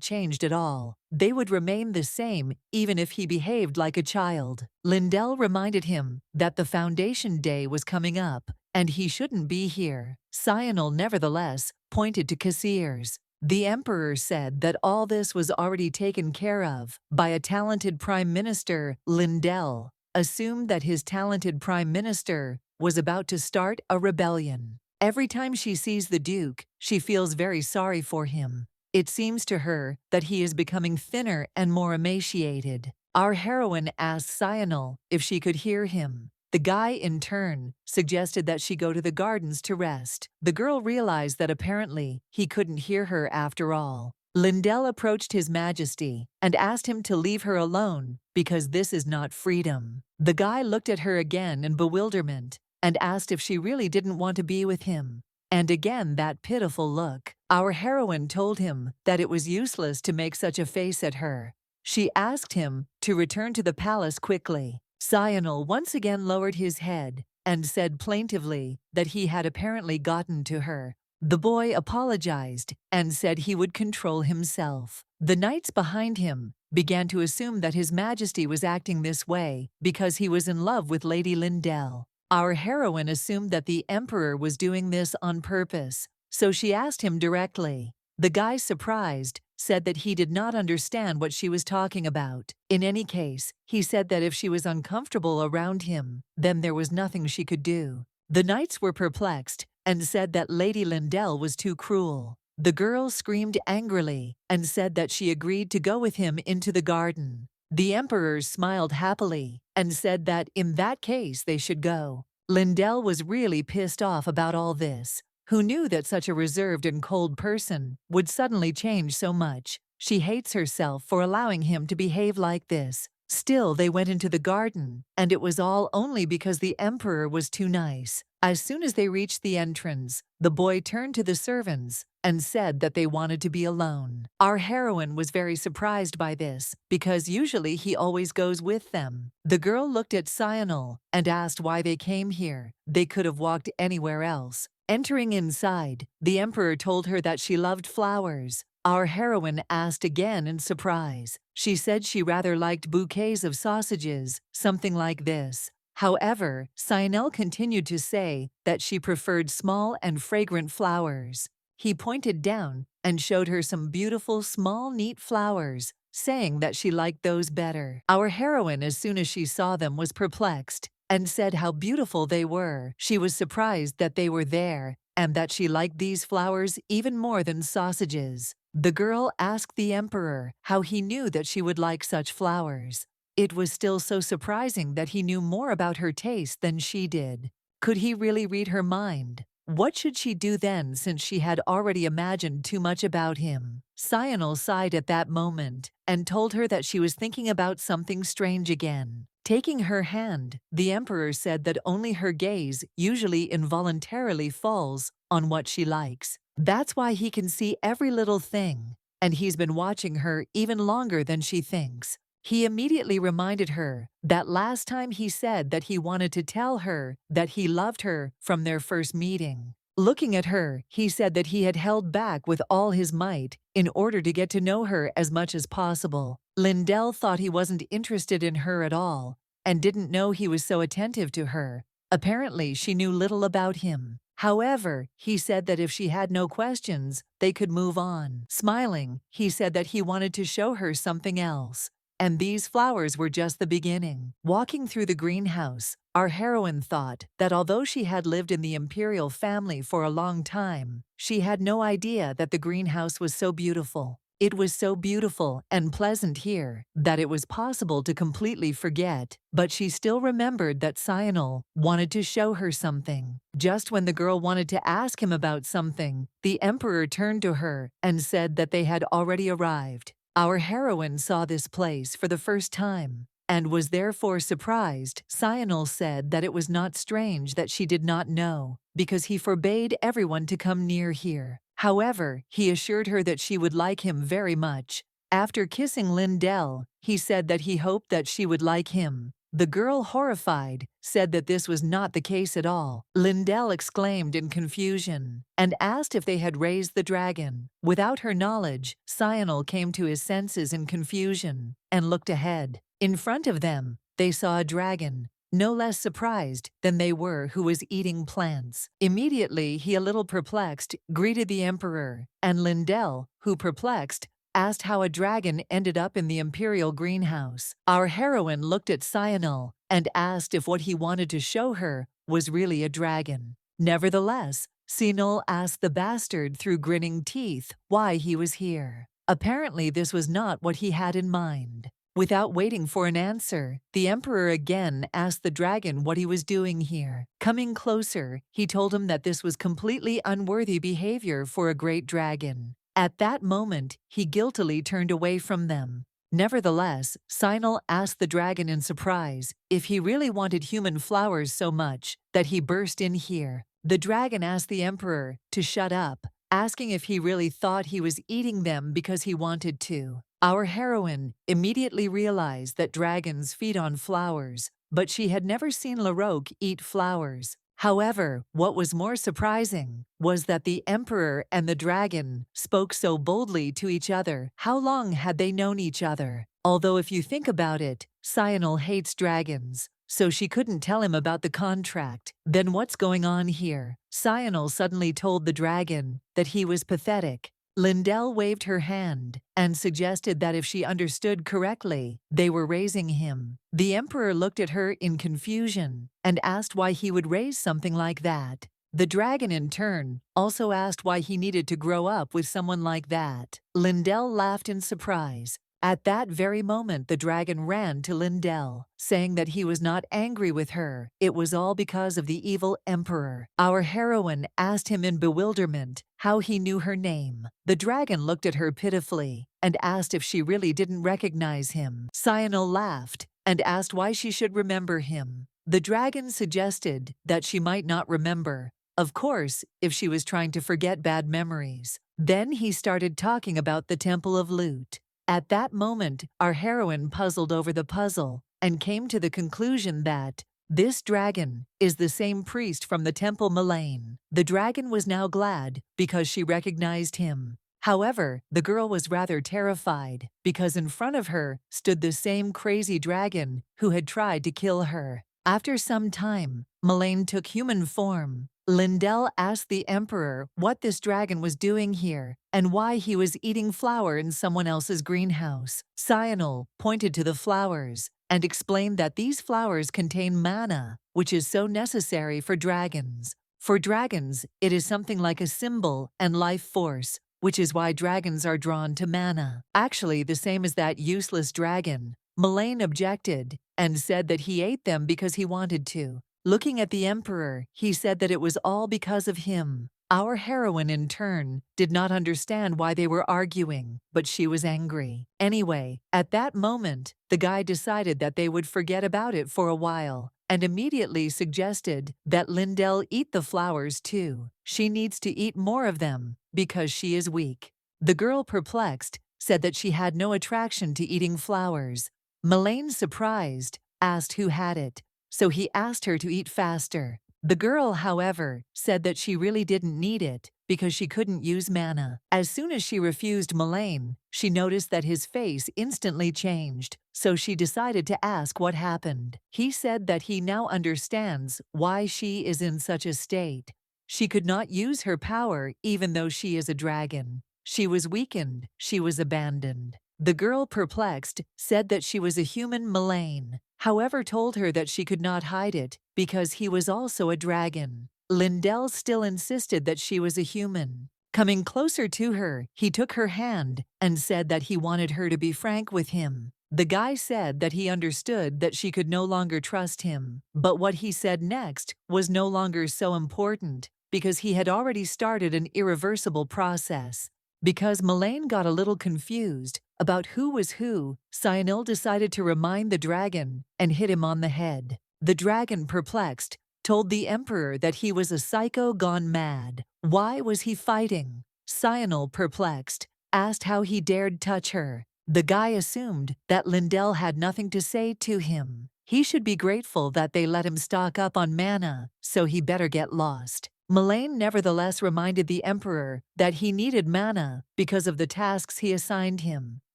changed at all. They would remain the same even if he behaved like a child. Lindell reminded him that the Foundation Day was coming up and he shouldn't be here. Sionel nevertheless pointed to Cassiers. The Emperor said that all this was already taken care of by a talented Prime Minister. Lindell assumed that his talented Prime Minister was about to start a rebellion. Every time she sees the Duke, she feels very sorry for him. It seems to her that he is becoming thinner and more emaciated. Our heroine asked Sionel if she could hear him. The guy, in turn, suggested that she go to the gardens to rest. The girl realized that apparently he couldn't hear her after all. Lindell approached His Majesty and asked him to leave her alone because this is not freedom. The guy looked at her again in bewilderment and asked if she really didn't want to be with him. And again that pitiful look. Our heroine told him that it was useless to make such a face at her. She asked him to return to the palace quickly. Sionel once again lowered his head and said plaintively that he had apparently gotten to her. The boy apologized and said he would control himself. The knights behind him began to assume that His Majesty was acting this way because he was in love with Lady Lindell. Our heroine assumed that the Emperor was doing this on purpose, so she asked him directly. The guy, surprised, said that he did not understand what she was talking about. In any case, he said that if she was uncomfortable around him, then there was nothing she could do. The knights were perplexed and said that Lady Lindell was too cruel. The girl screamed angrily and said that she agreed to go with him into the garden. The Emperor smiled happily and said that in that case they should go. Lindell was really pissed off about all this. Who knew that such a reserved and cold person would suddenly change so much? She hates herself for allowing him to behave like this. Still, they went into the garden, and it was all only because the Emperor was too nice. As soon as they reached the entrance, the boy turned to the servants and said that they wanted to be alone. Our heroine was very surprised by this, because usually he always goes with them. The girl looked at Sionel and asked why they came here. They could have walked anywhere else. Entering inside, the Emperor told her that she loved flowers. Our heroine asked again in surprise. She said she rather liked bouquets of sausages, something like this. However, Sionel continued to say that she preferred small and fragrant flowers. He pointed down and showed her some beautiful, small, neat flowers, saying that she liked those better. Our heroine, as soon as she saw them, was perplexed and said how beautiful they were. She was surprised that they were there and that she liked these flowers even more than sausages. The girl asked the Emperor how he knew that she would like such flowers. It was still so surprising that he knew more about her taste than she did. Could he really read her mind? What should she do then, since she had already imagined too much about him? Sionel sighed at that moment and told her that she was thinking about something strange again. Taking her hand, the Emperor said that only her gaze usually involuntarily falls on what she likes. That's why he can see every little thing, and he's been watching her even longer than she thinks. He immediately reminded her that last time he said that he wanted to tell her that he loved her from their first meeting. Looking at her, he said that he had held back with all his might in order to get to know her as much as possible. Lindell thought he wasn't interested in her at all and didn't know he was so attentive to her. Apparently, she knew little about him. However, he said that if she had no questions, they could move on. Smiling, he said that he wanted to show her something else. And these flowers were just the beginning. Walking through the greenhouse, our heroine thought that although she had lived in the Imperial family for a long time, she had no idea that the greenhouse was so beautiful. It was so beautiful and pleasant here that it was possible to completely forget, but she still remembered that Cyanil wanted to show her something. Just when the girl wanted to ask him about something, the Emperor turned to her and said that they had already arrived. Our heroine saw this place for the first time and was therefore surprised. Cyanil said that it was not strange that she did not know, because he forbade everyone to come near here. However, he assured her that she would like him very much. After kissing Lindell, he said that he hoped that she would like him. The girl, horrified, said that this was not the case at all. Lindell exclaimed in confusion and asked if they had raised the dragon. Without her knowledge, Cyanil came to his senses in confusion and looked ahead. In front of them, they saw a dragon, no less surprised than they were, who was eating plants. Immediately, he, a little perplexed, greeted the Emperor, and Lindell, who, perplexed, asked how a dragon ended up in the Imperial greenhouse. Our heroine looked at Cyanil and asked if what he wanted to show her was really a dragon. Nevertheless, Cyanil asked the bastard through grinning teeth why he was here. Apparently, this was not what he had in mind. Without waiting for an answer, the Emperor again asked the dragon what he was doing here. Coming closer, he told him that this was completely unworthy behavior for a great dragon. At that moment, he guiltily turned away from them. Nevertheless, Cyanil asked the dragon in surprise if he really wanted human flowers so much that he burst in here. The dragon asked the Emperor to shut up, asking if he really thought he was eating them because he wanted to. Our heroine immediately realized that dragons feed on flowers, but she had never seen Larocque eat flowers. However, what was more surprising was that the Emperor and the dragon spoke so boldly to each other. How long had they known each other? Although if you think about it, Cyanil hates dragons, so she couldn't tell him about the contract. Then what's going on here? Cyanil suddenly told the dragon that he was pathetic. Lindell waved her hand and suggested that if she understood correctly, they were raising him. The Emperor looked at her in confusion and asked why he would raise something like that. The dragon, in turn, also asked why he needed to grow up with someone like that. Lindell laughed in surprise. At that very moment, the dragon ran to Lindell, saying that he was not angry with her. It was all because of the evil Emperor. Our heroine asked him in bewilderment how he knew her name. The dragon looked at her pitifully and asked if she really didn't recognize him. Cyanil laughed and asked why she should remember him. The dragon suggested that she might not remember, of course, if she was trying to forget bad memories. Then he started talking about the Temple of Loot. At that moment, our heroine puzzled over the puzzle and came to the conclusion that this dragon is the same priest from the Temple Maid. The dragon was now glad because she recognized him. However, the girl was rather terrified because in front of her stood the same crazy dragon who had tried to kill her. After some time, Maid took human form. Lindell asked the Emperor what this dragon was doing here and why he was eating flower in someone else's greenhouse. Cyanil pointed to the flowers and explained that these flowers contain mana, which is so necessary for dragons. For dragons, it is something like a symbol and life force, which is why dragons are drawn to mana. Actually, the same as that useless dragon. Maid objected and said that he ate them because he wanted to. Looking at the Emperor, he said that it was all because of him. Our heroine, in turn, did not understand why they were arguing, but she was angry. Anyway, at that moment, the guy decided that they would forget about it for a while and immediately suggested that Lindell eat the flowers too. She needs to eat more of them because she is weak. The girl, perplexed, said that she had no attraction to eating flowers. Maid, surprised, asked who had it, so he asked her to eat faster. The girl, however, said that she really didn't need it because she couldn't use mana. As soon as she refused Maid, she noticed that his face instantly changed, so she decided to ask what happened. He said that he now understands why she is in such a state. She could not use her power even though she is a dragon. She was weakened, she was abandoned. The girl, perplexed, said that she was a human Maid, however told her that she could not hide it because he was also a dragon. Lindell still insisted that she was a human. Coming closer to her, he took her hand and said that he wanted her to be frank with him. The guy said that he understood that she could no longer trust him, but what he said next was no longer so important because he had already started an irreversible process. Because Melaine got a little confused about who was who, Cyanil decided to remind the dragon and hit him on the head. The dragon, perplexed, told the emperor that he was a psycho gone mad. Why was he fighting? Cyanil, perplexed, asked how he dared touch her. The guy assumed that Lindell had nothing to say to him. He should be grateful that they let him stock up on mana, so he better get lost. Melaine nevertheless reminded the emperor that he needed mana because of the tasks he assigned him.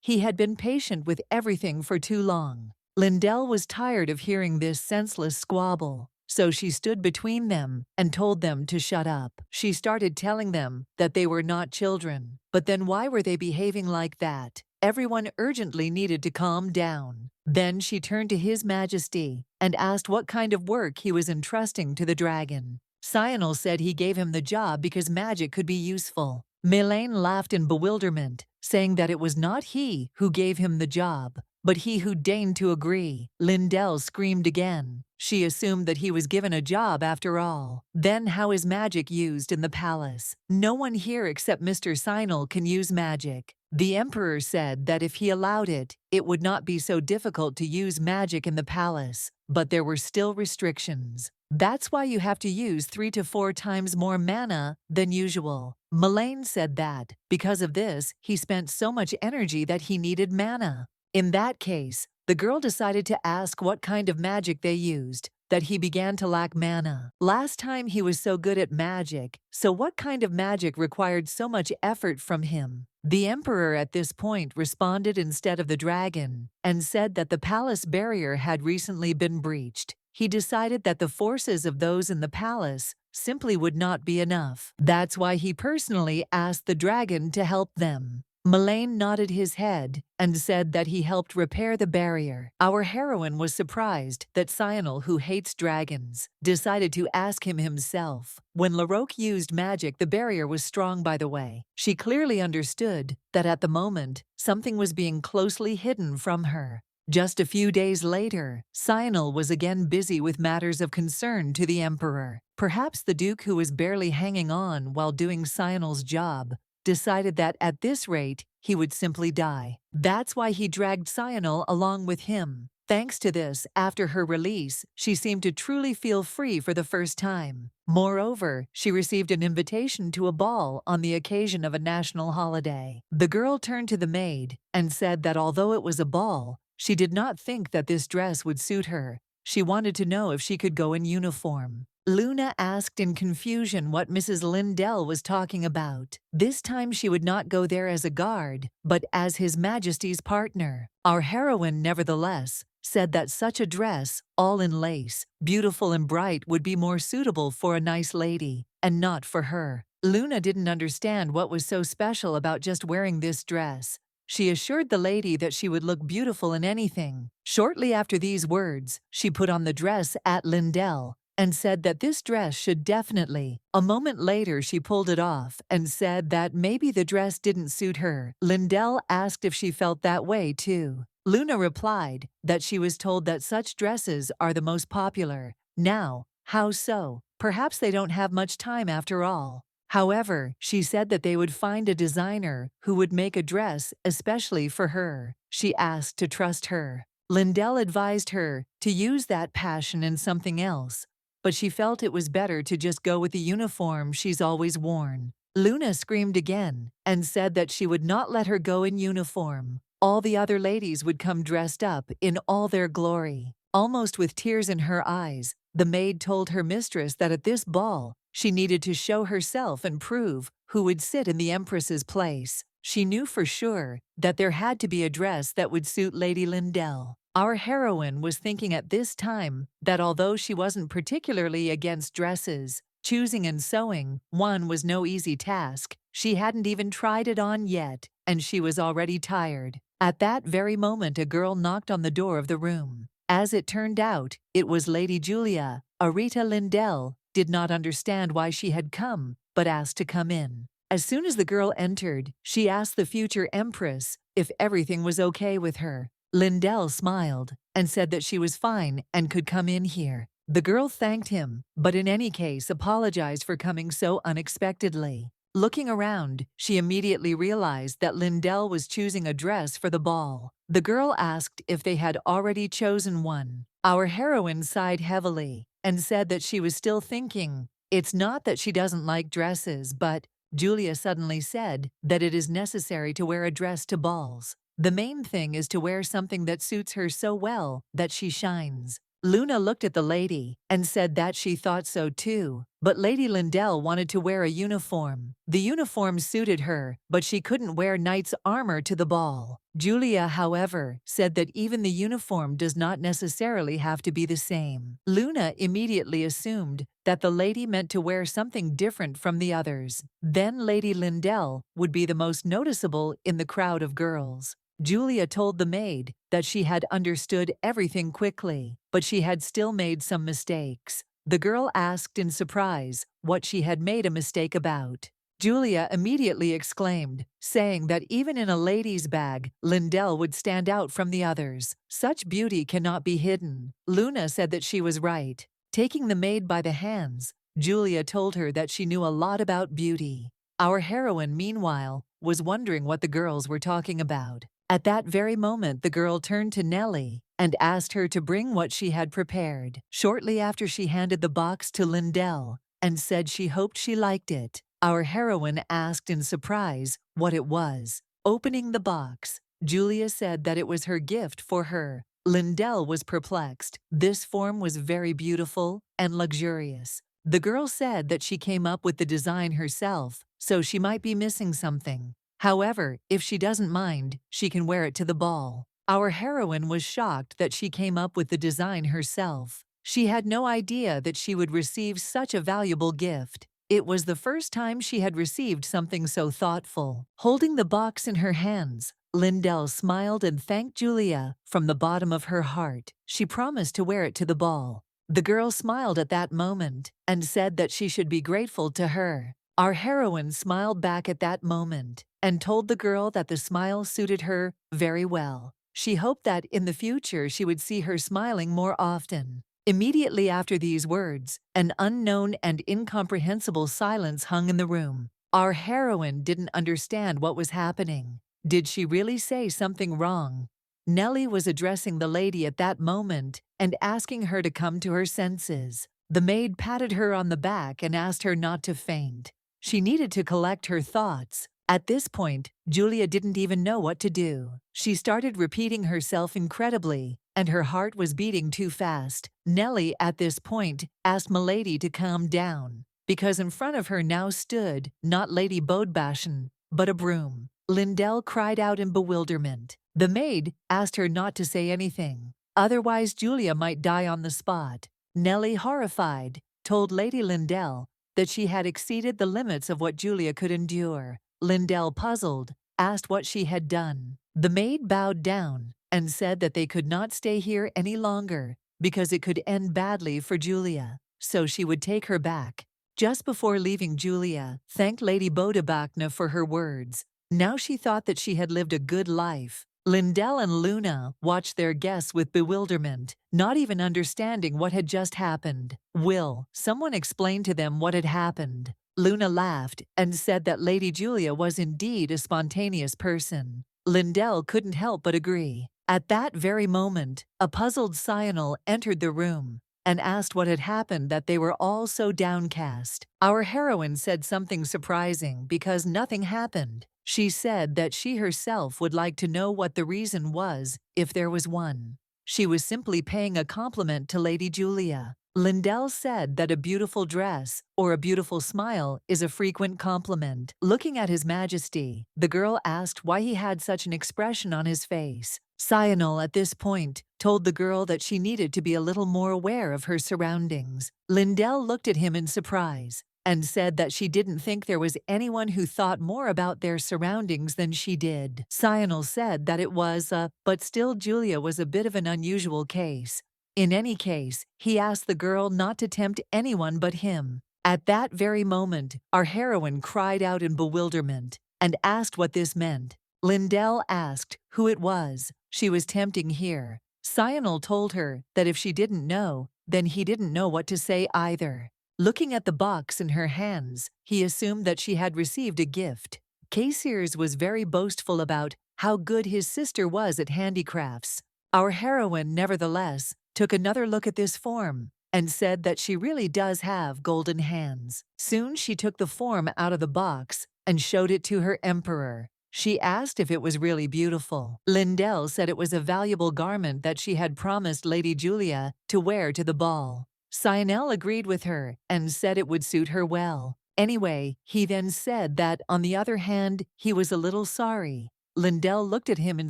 He had been patient with everything for too long. Lindell was tired of hearing this senseless squabble, so she stood between them and told them to shut up. She started telling them that they were not children. But then why were they behaving like that? Everyone urgently needed to calm down. Then she turned to His Majesty and asked what kind of work he was entrusting to the dragon. Cyanil said he gave him the job because magic could be useful. Melaine laughed in bewilderment, saying that it was not he who gave him the job, but he who deigned to agree. Lindell screamed again. She assumed that he was given a job after all. Then how is magic used in the palace? No one here except Mr. Cyanil can use magic. The emperor said that if he allowed it, it would not be so difficult to use magic in the palace, but there were still restrictions. That's why you have to use 3 to 4 times more mana than usual. Melaine said that, because of this, he spent so much energy that he needed mana. In that case, the girl decided to ask what kind of magic they used, that he began to lack mana. Last time he was so good at magic, so what kind of magic required so much effort from him? The emperor at this point responded instead of the dragon, and said that the palace barrier had recently been breached. He decided that the forces of those in the palace simply would not be enough. That's why he personally asked the dragon to help them. Melaine nodded his head and said that he helped repair the barrier. Our heroine was surprised that Cyanil, who hates dragons, decided to ask him himself. When Larocque used magic, the barrier was strong, by the way. She clearly understood that at the moment, something was being closely hidden from her. Just a few days later, Cyanil was again busy with matters of concern to the emperor. Perhaps the duke, who was barely hanging on while doing Cyanil's job, decided that at this rate, he would simply die. That's why he dragged Cyanil along with him. Thanks to this, after her release, she seemed to truly feel free for the first time. Moreover, she received an invitation to a ball on the occasion of a national holiday. The girl turned to the maid and said that although it was a ball, she did not think that this dress would suit her. She wanted to know if she could go in uniform. Luna asked in confusion what Mrs. Lindell was talking about. This time she would not go there as a guard, but as His Majesty's partner. Our heroine, nevertheless, said that such a dress, all in lace, beautiful and bright, would be more suitable for a nice lady, and not for her. Luna didn't understand what was so special about just wearing this dress. She assured the lady that she would look beautiful in anything. Shortly after these words, she put on the dress at Lindell and said that this dress should definitely. A moment later, she pulled it off and said that maybe the dress didn't suit her. Lindell asked if she felt that way too. Luna replied that she was told that such dresses are the most popular. Now, how so? Perhaps they don't have much time after all. However, she said that they would find a designer who would make a dress especially for her. She asked to trust her. Lindell advised her to use that passion in something else, but she felt it was better to just go with the uniform she's always worn. Luna screamed again and said that she would not let her go in uniform. All the other ladies would come dressed up in all their glory. Almost with tears in her eyes, the maid told her mistress that at this ball, she needed to show herself and prove who would sit in the Empress's place. She knew for sure that there had to be a dress that would suit Lady Lindell. Our heroine was thinking at this time that although she wasn't particularly against dresses, choosing and sewing one was no easy task. She hadn't even tried it on yet, and she was already tired. At that very moment, a girl knocked on the door of the room. As it turned out, it was Lady Julia. Arita Lindell did not understand why she had come, but asked to come in. As soon as the girl entered, she asked the future Empress if everything was okay with her. Lindell smiled and said that she was fine and could come in here. The girl thanked him, but in any case apologized for coming so unexpectedly. Looking around, she immediately realized that Lindell was choosing a dress for the ball. The girl asked if they had already chosen one. Our heroine sighed heavily and said that she was still thinking. It's not that she doesn't like dresses, but Julia suddenly said that it is necessary to wear a dress to balls. The main thing is to wear something that suits her so well that she shines. Luna looked at the lady and said that she thought so too, but Lady Lindell wanted to wear a uniform. The uniform suited her, but she couldn't wear knight's armor to the ball. Julia, however, said that even the uniform does not necessarily have to be the same. Luna immediately assumed that the lady meant to wear something different from the others. Then Lady Lindell would be the most noticeable in the crowd of girls. Julia told the maid that she had understood everything quickly, but she had still made some mistakes. The girl asked in surprise what she had made a mistake about. Julia immediately exclaimed, saying that even in a lady's bag, Lindell would stand out from the others. Such beauty cannot be hidden. Luna said that she was right. Taking the maid by the hands, Julia told her that she knew a lot about beauty. Our heroine, meanwhile, was wondering what the girls were talking about. At that very moment, the girl turned to Nellie and asked her to bring what she had prepared. Shortly after, she handed the box to Lindell and said she hoped she liked it. Our heroine asked in surprise what it was. Opening the box, Julia said that it was her gift for her. Lindell was perplexed. This form was very beautiful and luxurious. The girl said that she came up with the design herself, so she might be missing something. However, if she doesn't mind, she can wear it to the ball. Our heroine was shocked that she came up with the design herself. She had no idea that she would receive such a valuable gift. It was the first time she had received something so thoughtful. Holding the box in her hands, Lindell smiled and thanked Julia from the bottom of her heart. She promised to wear it to the ball. The girl smiled at that moment and said that she should be grateful to her. Our heroine smiled back at that moment and told the girl that the smile suited her very well. She hoped that in the future she would see her smiling more often. Immediately after these words, an unknown and incomprehensible silence hung in the room. Our heroine didn't understand what was happening. Did she really say something wrong? Nellie was addressing the lady at that moment and asking her to come to her senses. The maid patted her on the back and asked her not to faint. She needed to collect her thoughts. At this point, Julia didn't even know what to do. She started repeating herself incredibly, and her heart was beating too fast. Nellie, at this point, asked Milady to calm down, because in front of her now stood not Lady Bodebashan, but a broom. Lindell cried out in bewilderment. The maid asked her not to say anything, otherwise Julia might die on the spot. Nellie, horrified, told Lady Lindell that she had exceeded the limits of what Julia could endure. Lindell, puzzled, asked what she had done. The maid bowed down and said that they could not stay here any longer because it could end badly for Julia, so she would take her back. Just before leaving, Julia thanked Lady Bodebachna for her words. Now she thought that she had lived a good life. Lindell and Luna watched their guests with bewilderment, not even understanding what had just happened. Will someone explain to them what had happened? Luna laughed and said that Lady Julia was indeed a spontaneous person. Lindell couldn't help but agree. At that very moment, a puzzled Sional entered the room and asked what had happened that they were all so downcast. Our heroine said something surprising because nothing happened. She said that she herself would like to know what the reason was, if there was one. She was simply paying a compliment to Lady Julia. Lindell said that a beautiful dress or a beautiful smile is a frequent compliment. Looking at His Majesty, the girl asked why he had such an expression on his face. Sional, at this point, told the girl that she needed to be a little more aware of her surroundings. Lindell looked at him in surprise and said that she didn't think there was anyone who thought more about their surroundings than she did. Sional said that it was but still Julia was a bit of an unusual case. In any case, he asked the girl not to tempt anyone but him. At that very moment, our heroine cried out in bewilderment and asked what this meant. Lindell asked who it was she was tempting here. Cyanil told her that if she didn't know, then he didn't know what to say either. Looking at the box in her hands, he assumed that she had received a gift. Casiers was very boastful about how good his sister was at handicrafts. Our heroine, nevertheless, took another look at this form and said that she really does have golden hands. Soon she took the form out of the box and showed it to her emperor. She asked if it was really beautiful. Lindell said it was a valuable garment that she had promised Lady Julia to wear to the ball. Cyanil agreed with her and said it would suit her well. Anyway, he then said that, on the other hand, he was a little sorry. Lindell looked at him in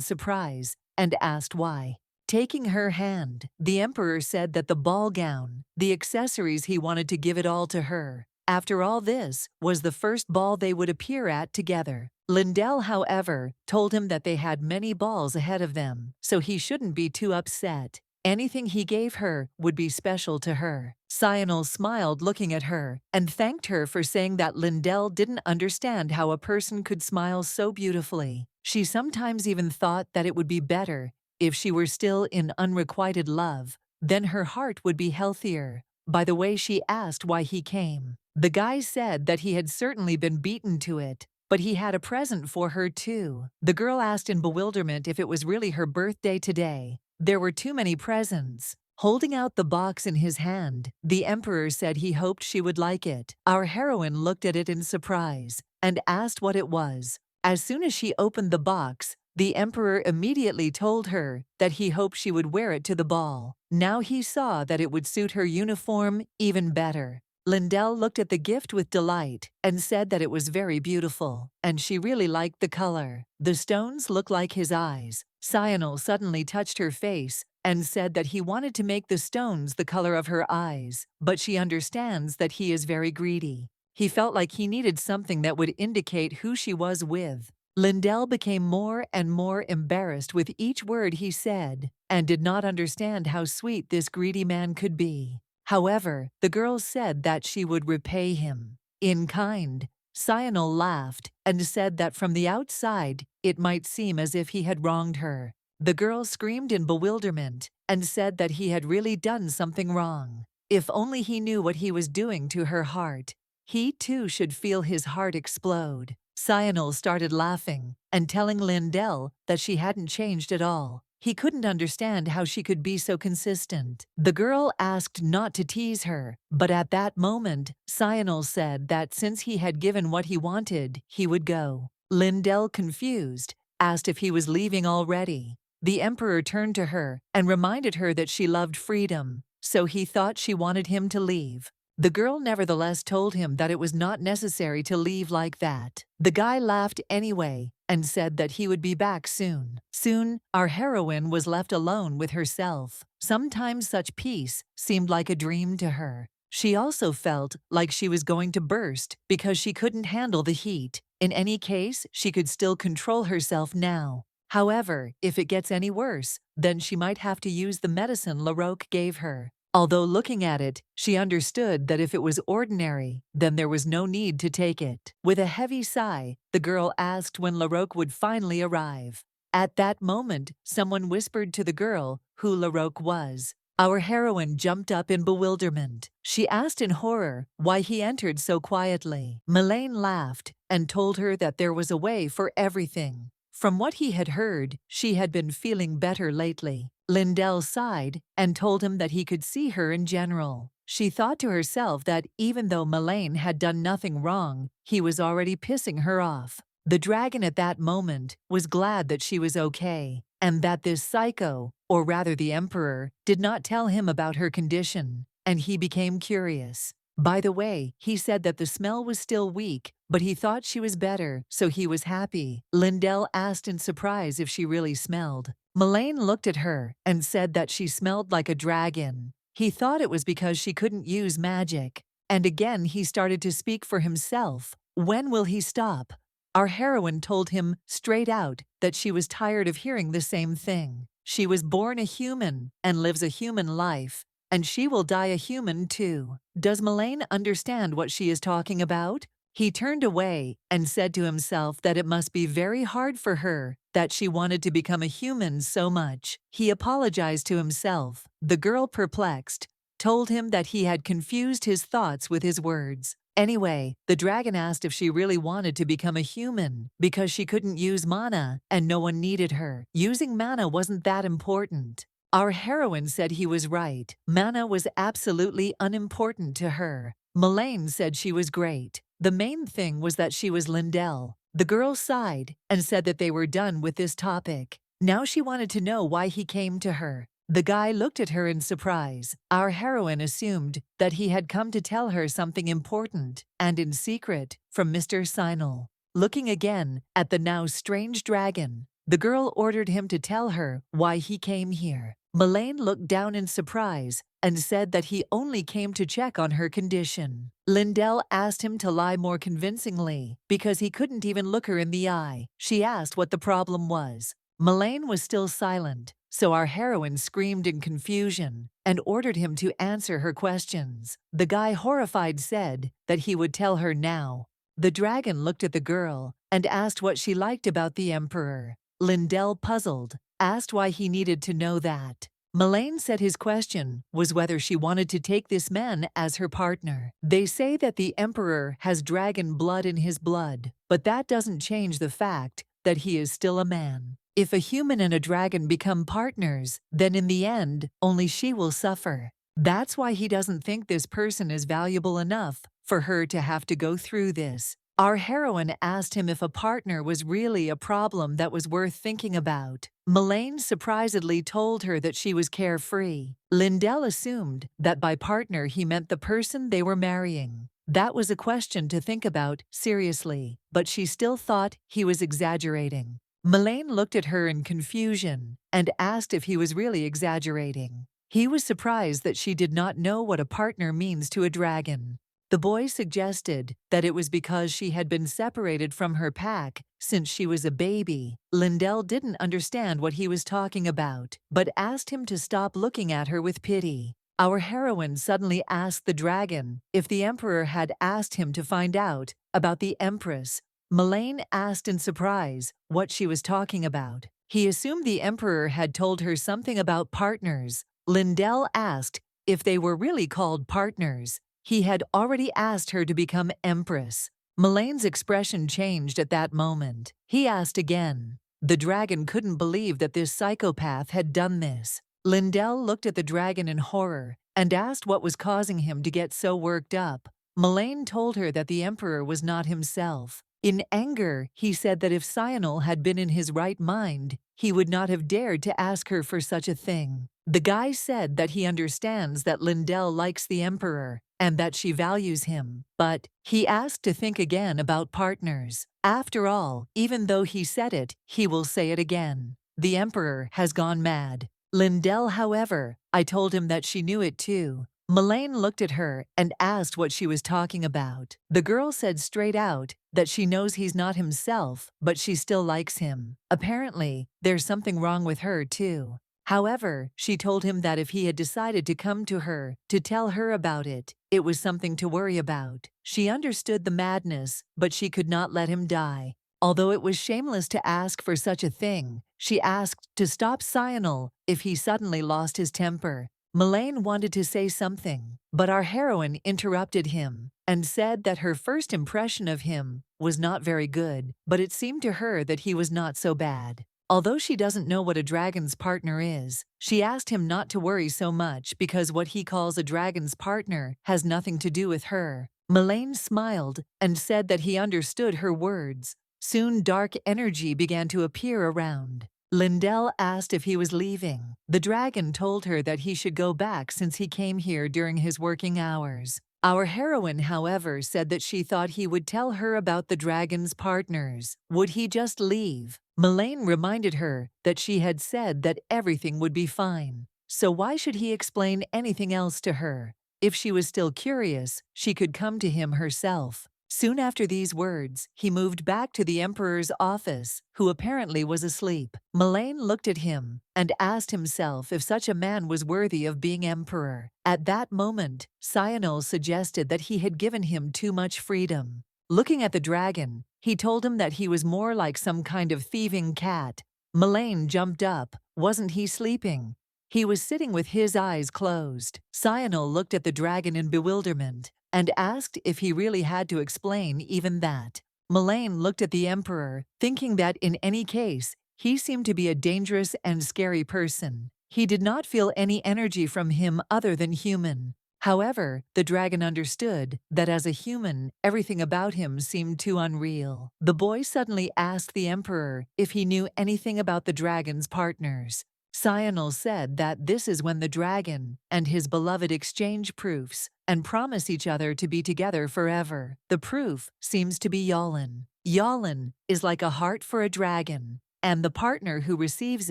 surprise and asked why. Taking her hand, the emperor said that the ball gown, the accessories, he wanted to give it all to her. After all, this was the first ball they would appear at together. Lindell, however, told him that they had many balls ahead of them, so he shouldn't be too upset. Anything he gave her would be special to her. Cyanil smiled looking at her and thanked her for saying that Lindell didn't understand how a person could smile so beautifully. She sometimes even thought that it would be better if she were still in unrequited love, then her heart would be healthier. By the way, she asked why he came. The guy said that he had certainly been beaten to it, but he had a present for her too. The girl asked in bewilderment if it was really her birthday today. There were too many presents. Holding out the box in his hand, the emperor said he hoped she would like it. Our heroine looked at it in surprise and asked what it was. As soon as she opened the box, the emperor immediately told her that he hoped she would wear it to the ball. Now he saw that it would suit her uniform even better. Lindell looked at the gift with delight and said that it was very beautiful, and she really liked the color. The stones looked like his eyes. Cyanil suddenly touched her face and said that he wanted to make the stones the color of her eyes, but she understands that he is very greedy. He felt like he needed something that would indicate who she was with. Lindell became more and more embarrassed with each word he said and did not understand how sweet this greedy man could be. However, the girl said that she would repay him in kind. Cyanil laughed and said that from the outside it might seem as if he had wronged her. The girl screamed in bewilderment and said that he had really done something wrong. If only he knew what he was doing to her heart. He too should feel his heart explode. Cyanil started laughing and telling Lindell that she hadn't changed at all. He couldn't understand how she could be so consistent. The girl asked not to tease her, but at that moment, Cyanil said that since he had given what he wanted, he would go. Lindell, confused, asked if he was leaving already. The emperor turned to her and reminded her that she loved freedom, so he thought she wanted him to leave. The girl nevertheless told him that it was not necessary to leave like that. The guy laughed anyway and said that he would be back soon. Soon, our heroine was left alone with herself. Sometimes such peace seemed like a dream to her. She also felt like she was going to burst because she couldn't handle the heat. In any case, she could still control herself now. However, if it gets any worse, then she might have to use the medicine Larocque gave her. Although looking at it, she understood that if it was ordinary, then there was no need to take it. With a heavy sigh, the girl asked when Larocque would finally arrive. At that moment, someone whispered to the girl who Larocque was. Our heroine jumped up in bewilderment. She asked in horror why he entered so quietly. Melaine laughed and told her that there was a way for everything. From what he had heard, she had been feeling better lately. Lindell sighed and told him that he could see her in general. She thought to herself that even though Melaine had done nothing wrong, he was already pissing her off. The dragon at that moment was glad that she was okay, and that this psycho, or rather the emperor, did not tell him about her condition, and he became curious. By the way, he said that the smell was still weak, but he thought she was better, so he was happy. Lindell asked in surprise if she really smelled. Melaine looked at her and said that she smelled like a dragon. He thought it was because she couldn't use magic. And again he started to speak for himself. When will he stop? Our heroine told him straight out that she was tired of hearing the same thing. She was born a human and lives a human life, and she will die a human too. Does Melaine understand what she is talking about? He turned away and said to himself that it must be very hard for her that she wanted to become a human so much. He apologized to himself. The girl, perplexed, told him that he had confused his thoughts with his words. Anyway, the dragon asked if she really wanted to become a human because she couldn't use mana and no one needed her. Using mana wasn't that important. Our heroine said he was right. Mana was absolutely unimportant to her. Melaine said she was great. The main thing was that she was Lindell. The girl sighed and said that they were done with this topic. Now she wanted to know why he came to her. The guy looked at her in surprise. Our heroine assumed that he had come to tell her something important and in secret from Mr. Sinel. Looking again at the now strange dragon, the girl ordered him to tell her why he came here. Melaine looked down in surprise and said that he only came to check on her condition. Lindell asked him to lie more convincingly because he couldn't even look her in the eye. She asked what the problem was. Melaine was still silent, so our heroine screamed in confusion and ordered him to answer her questions. The guy, horrified, said that he would tell her now. The dragon looked at the girl and asked what she liked about the Emperor. Lindell, puzzled, asked why he needed to know that. Melaine said his question was whether she wanted to take this man as her partner. They say that the Emperor has dragon blood in his blood, but that doesn't change the fact that he is still a man. If a human and a dragon become partners, then in the end, only she will suffer. That's why he doesn't think this person is valuable enough for her to have to go through this. Our heroine asked him if a partner was really a problem that was worth thinking about. Melaine surprisedly told her that she was carefree. Lindell assumed that by partner he meant the person they were marrying. That was a question to think about seriously, but she still thought he was exaggerating. Melaine looked at her in confusion and asked if he was really exaggerating. He was surprised that she did not know what a partner means to a dragon. The boy suggested that it was because she had been separated from her pack since she was a baby. Lindell didn't understand what he was talking about, but asked him to stop looking at her with pity. Our heroine suddenly asked the dragon if the Emperor had asked him to find out about the Empress. Melaine asked in surprise what she was talking about. He assumed the Emperor had told her something about partners. Lindell asked if they were really called partners. He had already asked her to become Empress. Melaine's expression changed at that moment. He asked again. The dragon couldn't believe that this psychopath had done this. Lindell looked at the dragon in horror and asked what was causing him to get so worked up. Melaine told her that the Emperor was not himself. In anger, he said that if Sinel had been in his right mind, he would not have dared to ask her for such a thing. The guy said that he understands that Lindell likes the Emperor and that she values him, but he asked to think again about partners. After all, even though he said it, he will say it again. The Emperor has gone mad. Lindell, however, I told him that she knew it too. Melaine looked at her and asked what she was talking about. The girl said straight out that she knows he's not himself, but she still likes him. Apparently, there's something wrong with her too. However, she told him that if he had decided to come to her to tell her about it, it was something to worry about. She understood the madness, but she could not let him die. Although it was shameless to ask for such a thing, she asked to stop Sinel if he suddenly lost his temper. Melaine wanted to say something, but our heroine interrupted him and said that her first impression of him was not very good, but it seemed to her that he was not so bad. Although she doesn't know what a dragon's partner is, she asked him not to worry so much because what he calls a dragon's partner has nothing to do with her. Melaine smiled and said that he understood her words. Soon dark energy began to appear around. Lindell asked if he was leaving. The dragon told her that he should go back since he came here during his working hours. Our heroine, however, said that she thought he would tell her about the dragon's partners. Would he just leave? Melaine reminded her that she had said that everything would be fine. So why should he explain anything else to her? If she was still curious, she could come to him herself. Soon after these words, he moved back to the Emperor's office, who apparently was asleep. Melaine looked at him and asked himself if such a man was worthy of being Emperor. At that moment, Cyanol suggested that he had given him too much freedom. Looking at the dragon, he told him that he was more like some kind of thieving cat. Melaine jumped up. Wasn't he sleeping? He was sitting with his eyes closed. Cyanol looked at the dragon in bewilderment and asked if he really had to explain even that. Melaine looked at the Emperor, thinking that in any case, he seemed to be a dangerous and scary person. He did not feel any energy from him other than human. However, the dragon understood that as a human, everything about him seemed too unreal. The boy suddenly asked the Emperor if he knew anything about the dragon's partners. Cyanol said that this is when the dragon and his beloved exchange proofs and promise each other to be together forever. The proof seems to be Yolin. Yolin is like a heart for a dragon, and the partner who receives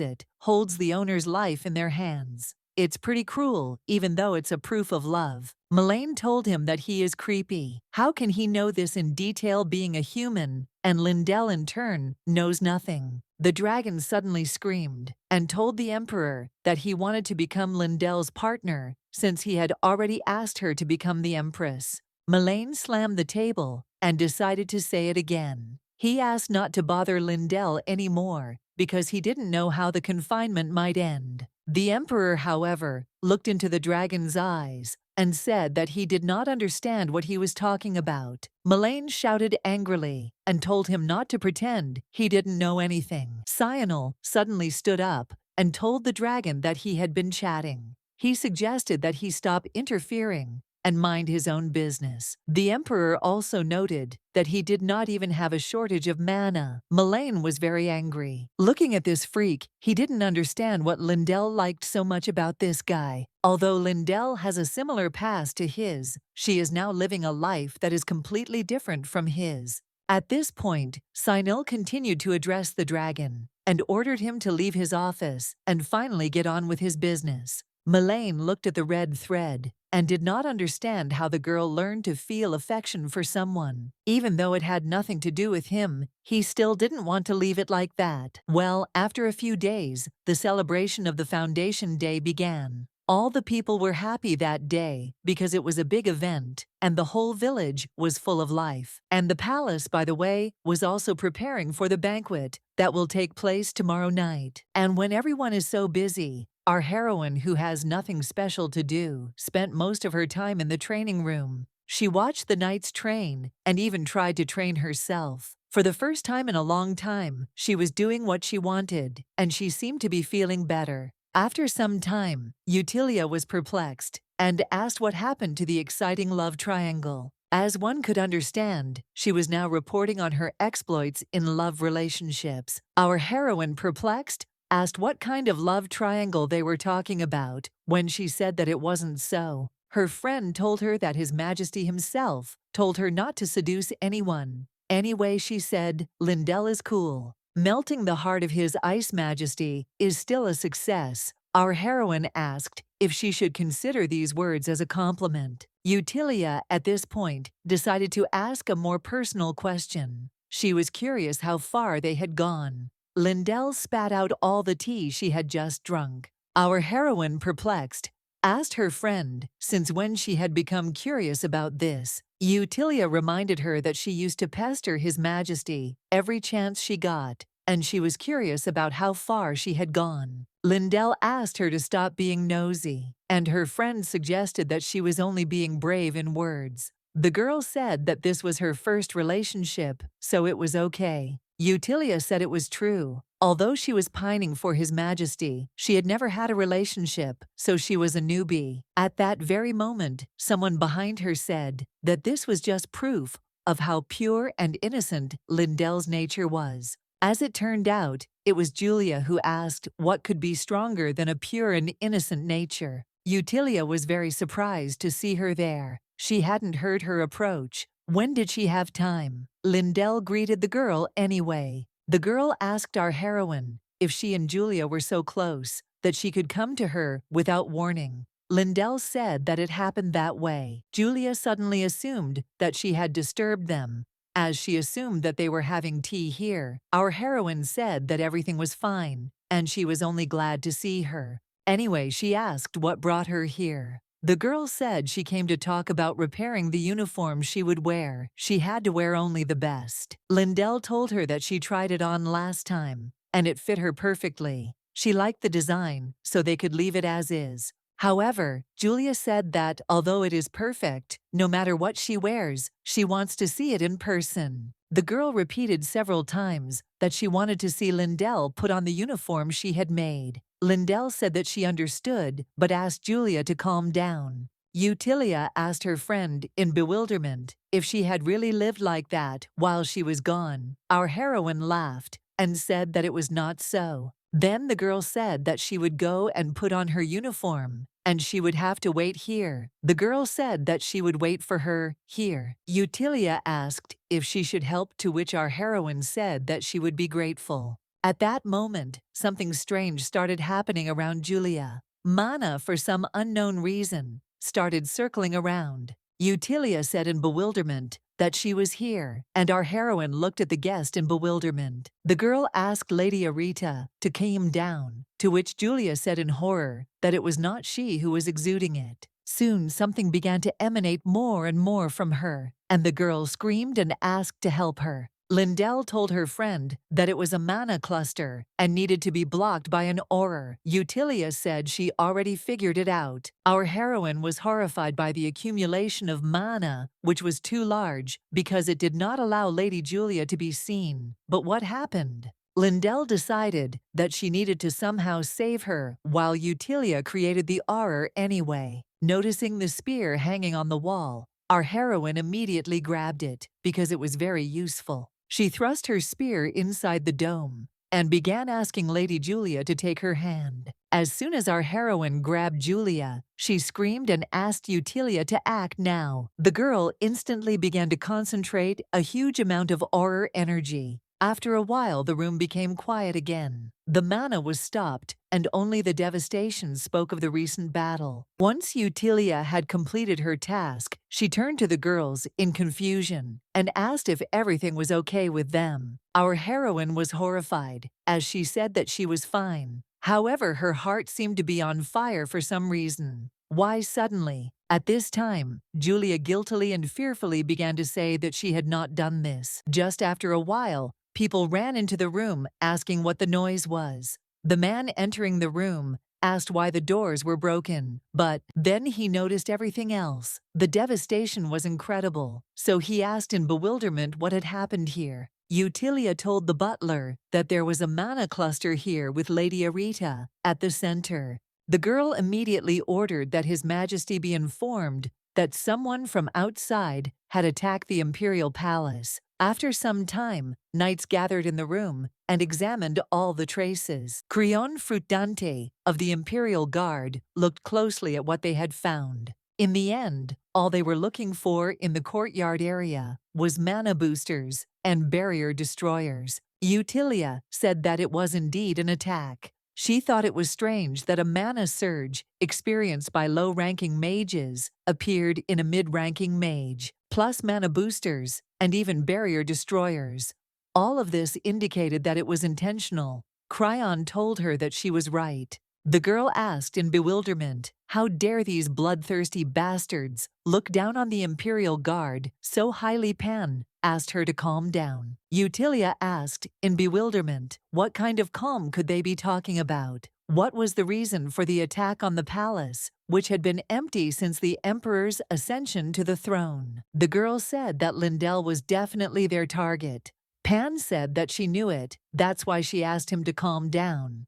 it holds the owner's life in their hands. It's pretty cruel, even though it's a proof of love. Melaine told him that he is creepy. How can he know this in detail being a human? And Lindell in turn knows nothing. The dragon suddenly screamed and told the Emperor that he wanted to become Lindell's partner since he had already asked her to become the Empress. Melaine slammed the table and decided to say it again. He asked not to bother Lindell anymore because he didn't know how the confinement might end. The Emperor, however, looked into the dragon's eyes and said that he did not understand what he was talking about. Melaine shouted angrily and told him not to pretend he didn't know anything. Cyanol suddenly stood up and told the dragon that he had been chatting. He suggested that he stop interfering and mind his own business. The Emperor also noted that he did not even have a shortage of mana. Melaine was very angry. Looking at this freak, he didn't understand what Lindell liked so much about this guy. Although Lindell has a similar past to his, she is now living a life that is completely different from his. At this point, Cyanol continued to address the dragon and ordered him to leave his office and finally get on with his business. Melaine looked at the red thread and did not understand how the girl learned to feel affection for someone. Even though it had nothing to do with him, he still didn't want to leave it like that. Well, after a few days, the celebration of the Foundation Day began. All the people were happy that day because it was a big event and the whole village was full of life. And the palace, by the way, was also preparing for the banquet that will take place tomorrow night. And when everyone is so busy, our heroine, who has nothing special to do, spent most of her time in the training room. She watched the knights train and even tried to train herself. For the first time in a long time, she was doing what she wanted, and she seemed to be feeling better. After some time, Utilia was perplexed and asked what happened to the exciting love triangle. As one could understand, she was now reporting on her exploits in love relationships. Our heroine, perplexed, asked what kind of love triangle they were talking about. When she said that it wasn't so, her friend told her that His Majesty himself told her not to seduce anyone. Anyway, she said, Lindell is cool. Melting the heart of His Ice Majesty is still a success. Our heroine asked if she should consider these words as a compliment. Utilia, at this point, decided to ask a more personal question. She was curious how far they had gone. Lindell spat out all the tea she had just drunk. Our heroine, perplexed, asked her friend since when she had become curious about this. Utilia reminded her that she used to pester His Majesty every chance she got, and she was curious about how far she had gone. Lindell asked her to stop being nosy, and her friend suggested that she was only being brave in words. The girl said that this was her first relationship, so it was okay. Utilia said it was true. Although she was pining for His Majesty, she had never had a relationship, so she was a newbie. At that very moment, someone behind her said that this was just proof of how pure and innocent Lindell's nature was. As it turned out, it was Julia who asked what could be stronger than a pure and innocent nature. Utilia was very surprised to see her there. She hadn't heard her approach. When did she have time? Lindell greeted the girl anyway. The girl asked our heroine if she and Julia were so close that she could come to her without warning. Lindell said that it happened that way. Julia suddenly assumed that she had disturbed them, as she assumed that they were having tea here. Our heroine said that everything was fine, and she was only glad to see her. Anyway, she asked what brought her here. The girl said she came to talk about repairing the uniform she would wear. She had to wear only the best. Lindell told her that she tried it on last time, and it fit her perfectly. She liked the design, so they could leave it as is. However, Julia said that, although it is perfect, no matter what she wears, she wants to see it in person. The girl repeated several times that she wanted to see Lindell put on the uniform she had made. Lindell said that she understood, but asked Julia to calm down. Utilia asked her friend, in bewilderment, if she had really lived like that while she was gone. Our heroine laughed and said that it was not so. Then the girl said that she would go and put on her uniform, and she would have to wait here. The girl said that she would wait for her here. Utilia asked if she should help, to which our heroine said that she would be grateful. At that moment, something strange started happening around Julia. Mana, for some unknown reason, started circling around. Utilia said in bewilderment that she was here, and our heroine looked at the guest in bewilderment. The girl asked Lady Arita to calm down, to which Julia said in horror that it was not she who was exuding it. Soon something began to emanate more and more from her, and the girl screamed and asked to help her. Lindell told her friend that it was a mana cluster and needed to be blocked by an aura. Utilia said she already figured it out. Our heroine was horrified by the accumulation of mana, which was too large because it did not allow Lady Julia to be seen. But what happened? Lindell decided that she needed to somehow save her, while Utilia created the aura anyway. Noticing the spear hanging on the wall, our heroine immediately grabbed it because it was very useful. She thrust her spear inside the dome and began asking Lady Julia to take her hand. As soon as our heroine grabbed Julia, she screamed and asked Utilia to act now. The girl instantly began to concentrate a huge amount of aura energy. After a while, the room became quiet again. The mana was stopped, and only the devastation spoke of the recent battle. Once Utilia had completed her task, she turned to the girls in confusion and asked if everything was okay with them. Our heroine was horrified, as she said that she was fine. However, her heart seemed to be on fire for some reason. Why suddenly? At this time, Julia guiltily and fearfully began to say that she had not done this. Just after a while, people ran into the room asking what the noise was. The man entering the room asked why the doors were broken, but then he noticed everything else. The devastation was incredible, so he asked in bewilderment what had happened here. Utilia told the butler that there was a mana cluster here with Lady Arita at the center. The girl immediately ordered that His Majesty be informed that someone from outside had attacked the Imperial Palace. After some time, knights gathered in the room and examined all the traces. Creon Frutante of the Imperial Guard looked closely at what they had found. In the end, all they were looking for in the courtyard area was mana boosters and barrier destroyers. Utilia said that it was indeed an attack. She thought it was strange that a mana surge experienced by low-ranking mages appeared in a mid-ranking mage, plus mana boosters and even barrier destroyers. All of this indicated that it was intentional. Cryon told her that she was right. The girl asked in bewilderment, how dare these bloodthirsty bastards look down on the Imperial Guard so highly? Pan asked her to calm down. Utilia asked in bewilderment, what kind of calm could they be talking about? What was the reason for the attack on the palace, which had been empty since the Emperor's ascension to the throne? The girl said that Lindell was definitely their target. Pan said that she knew it, that's why she asked him to calm down.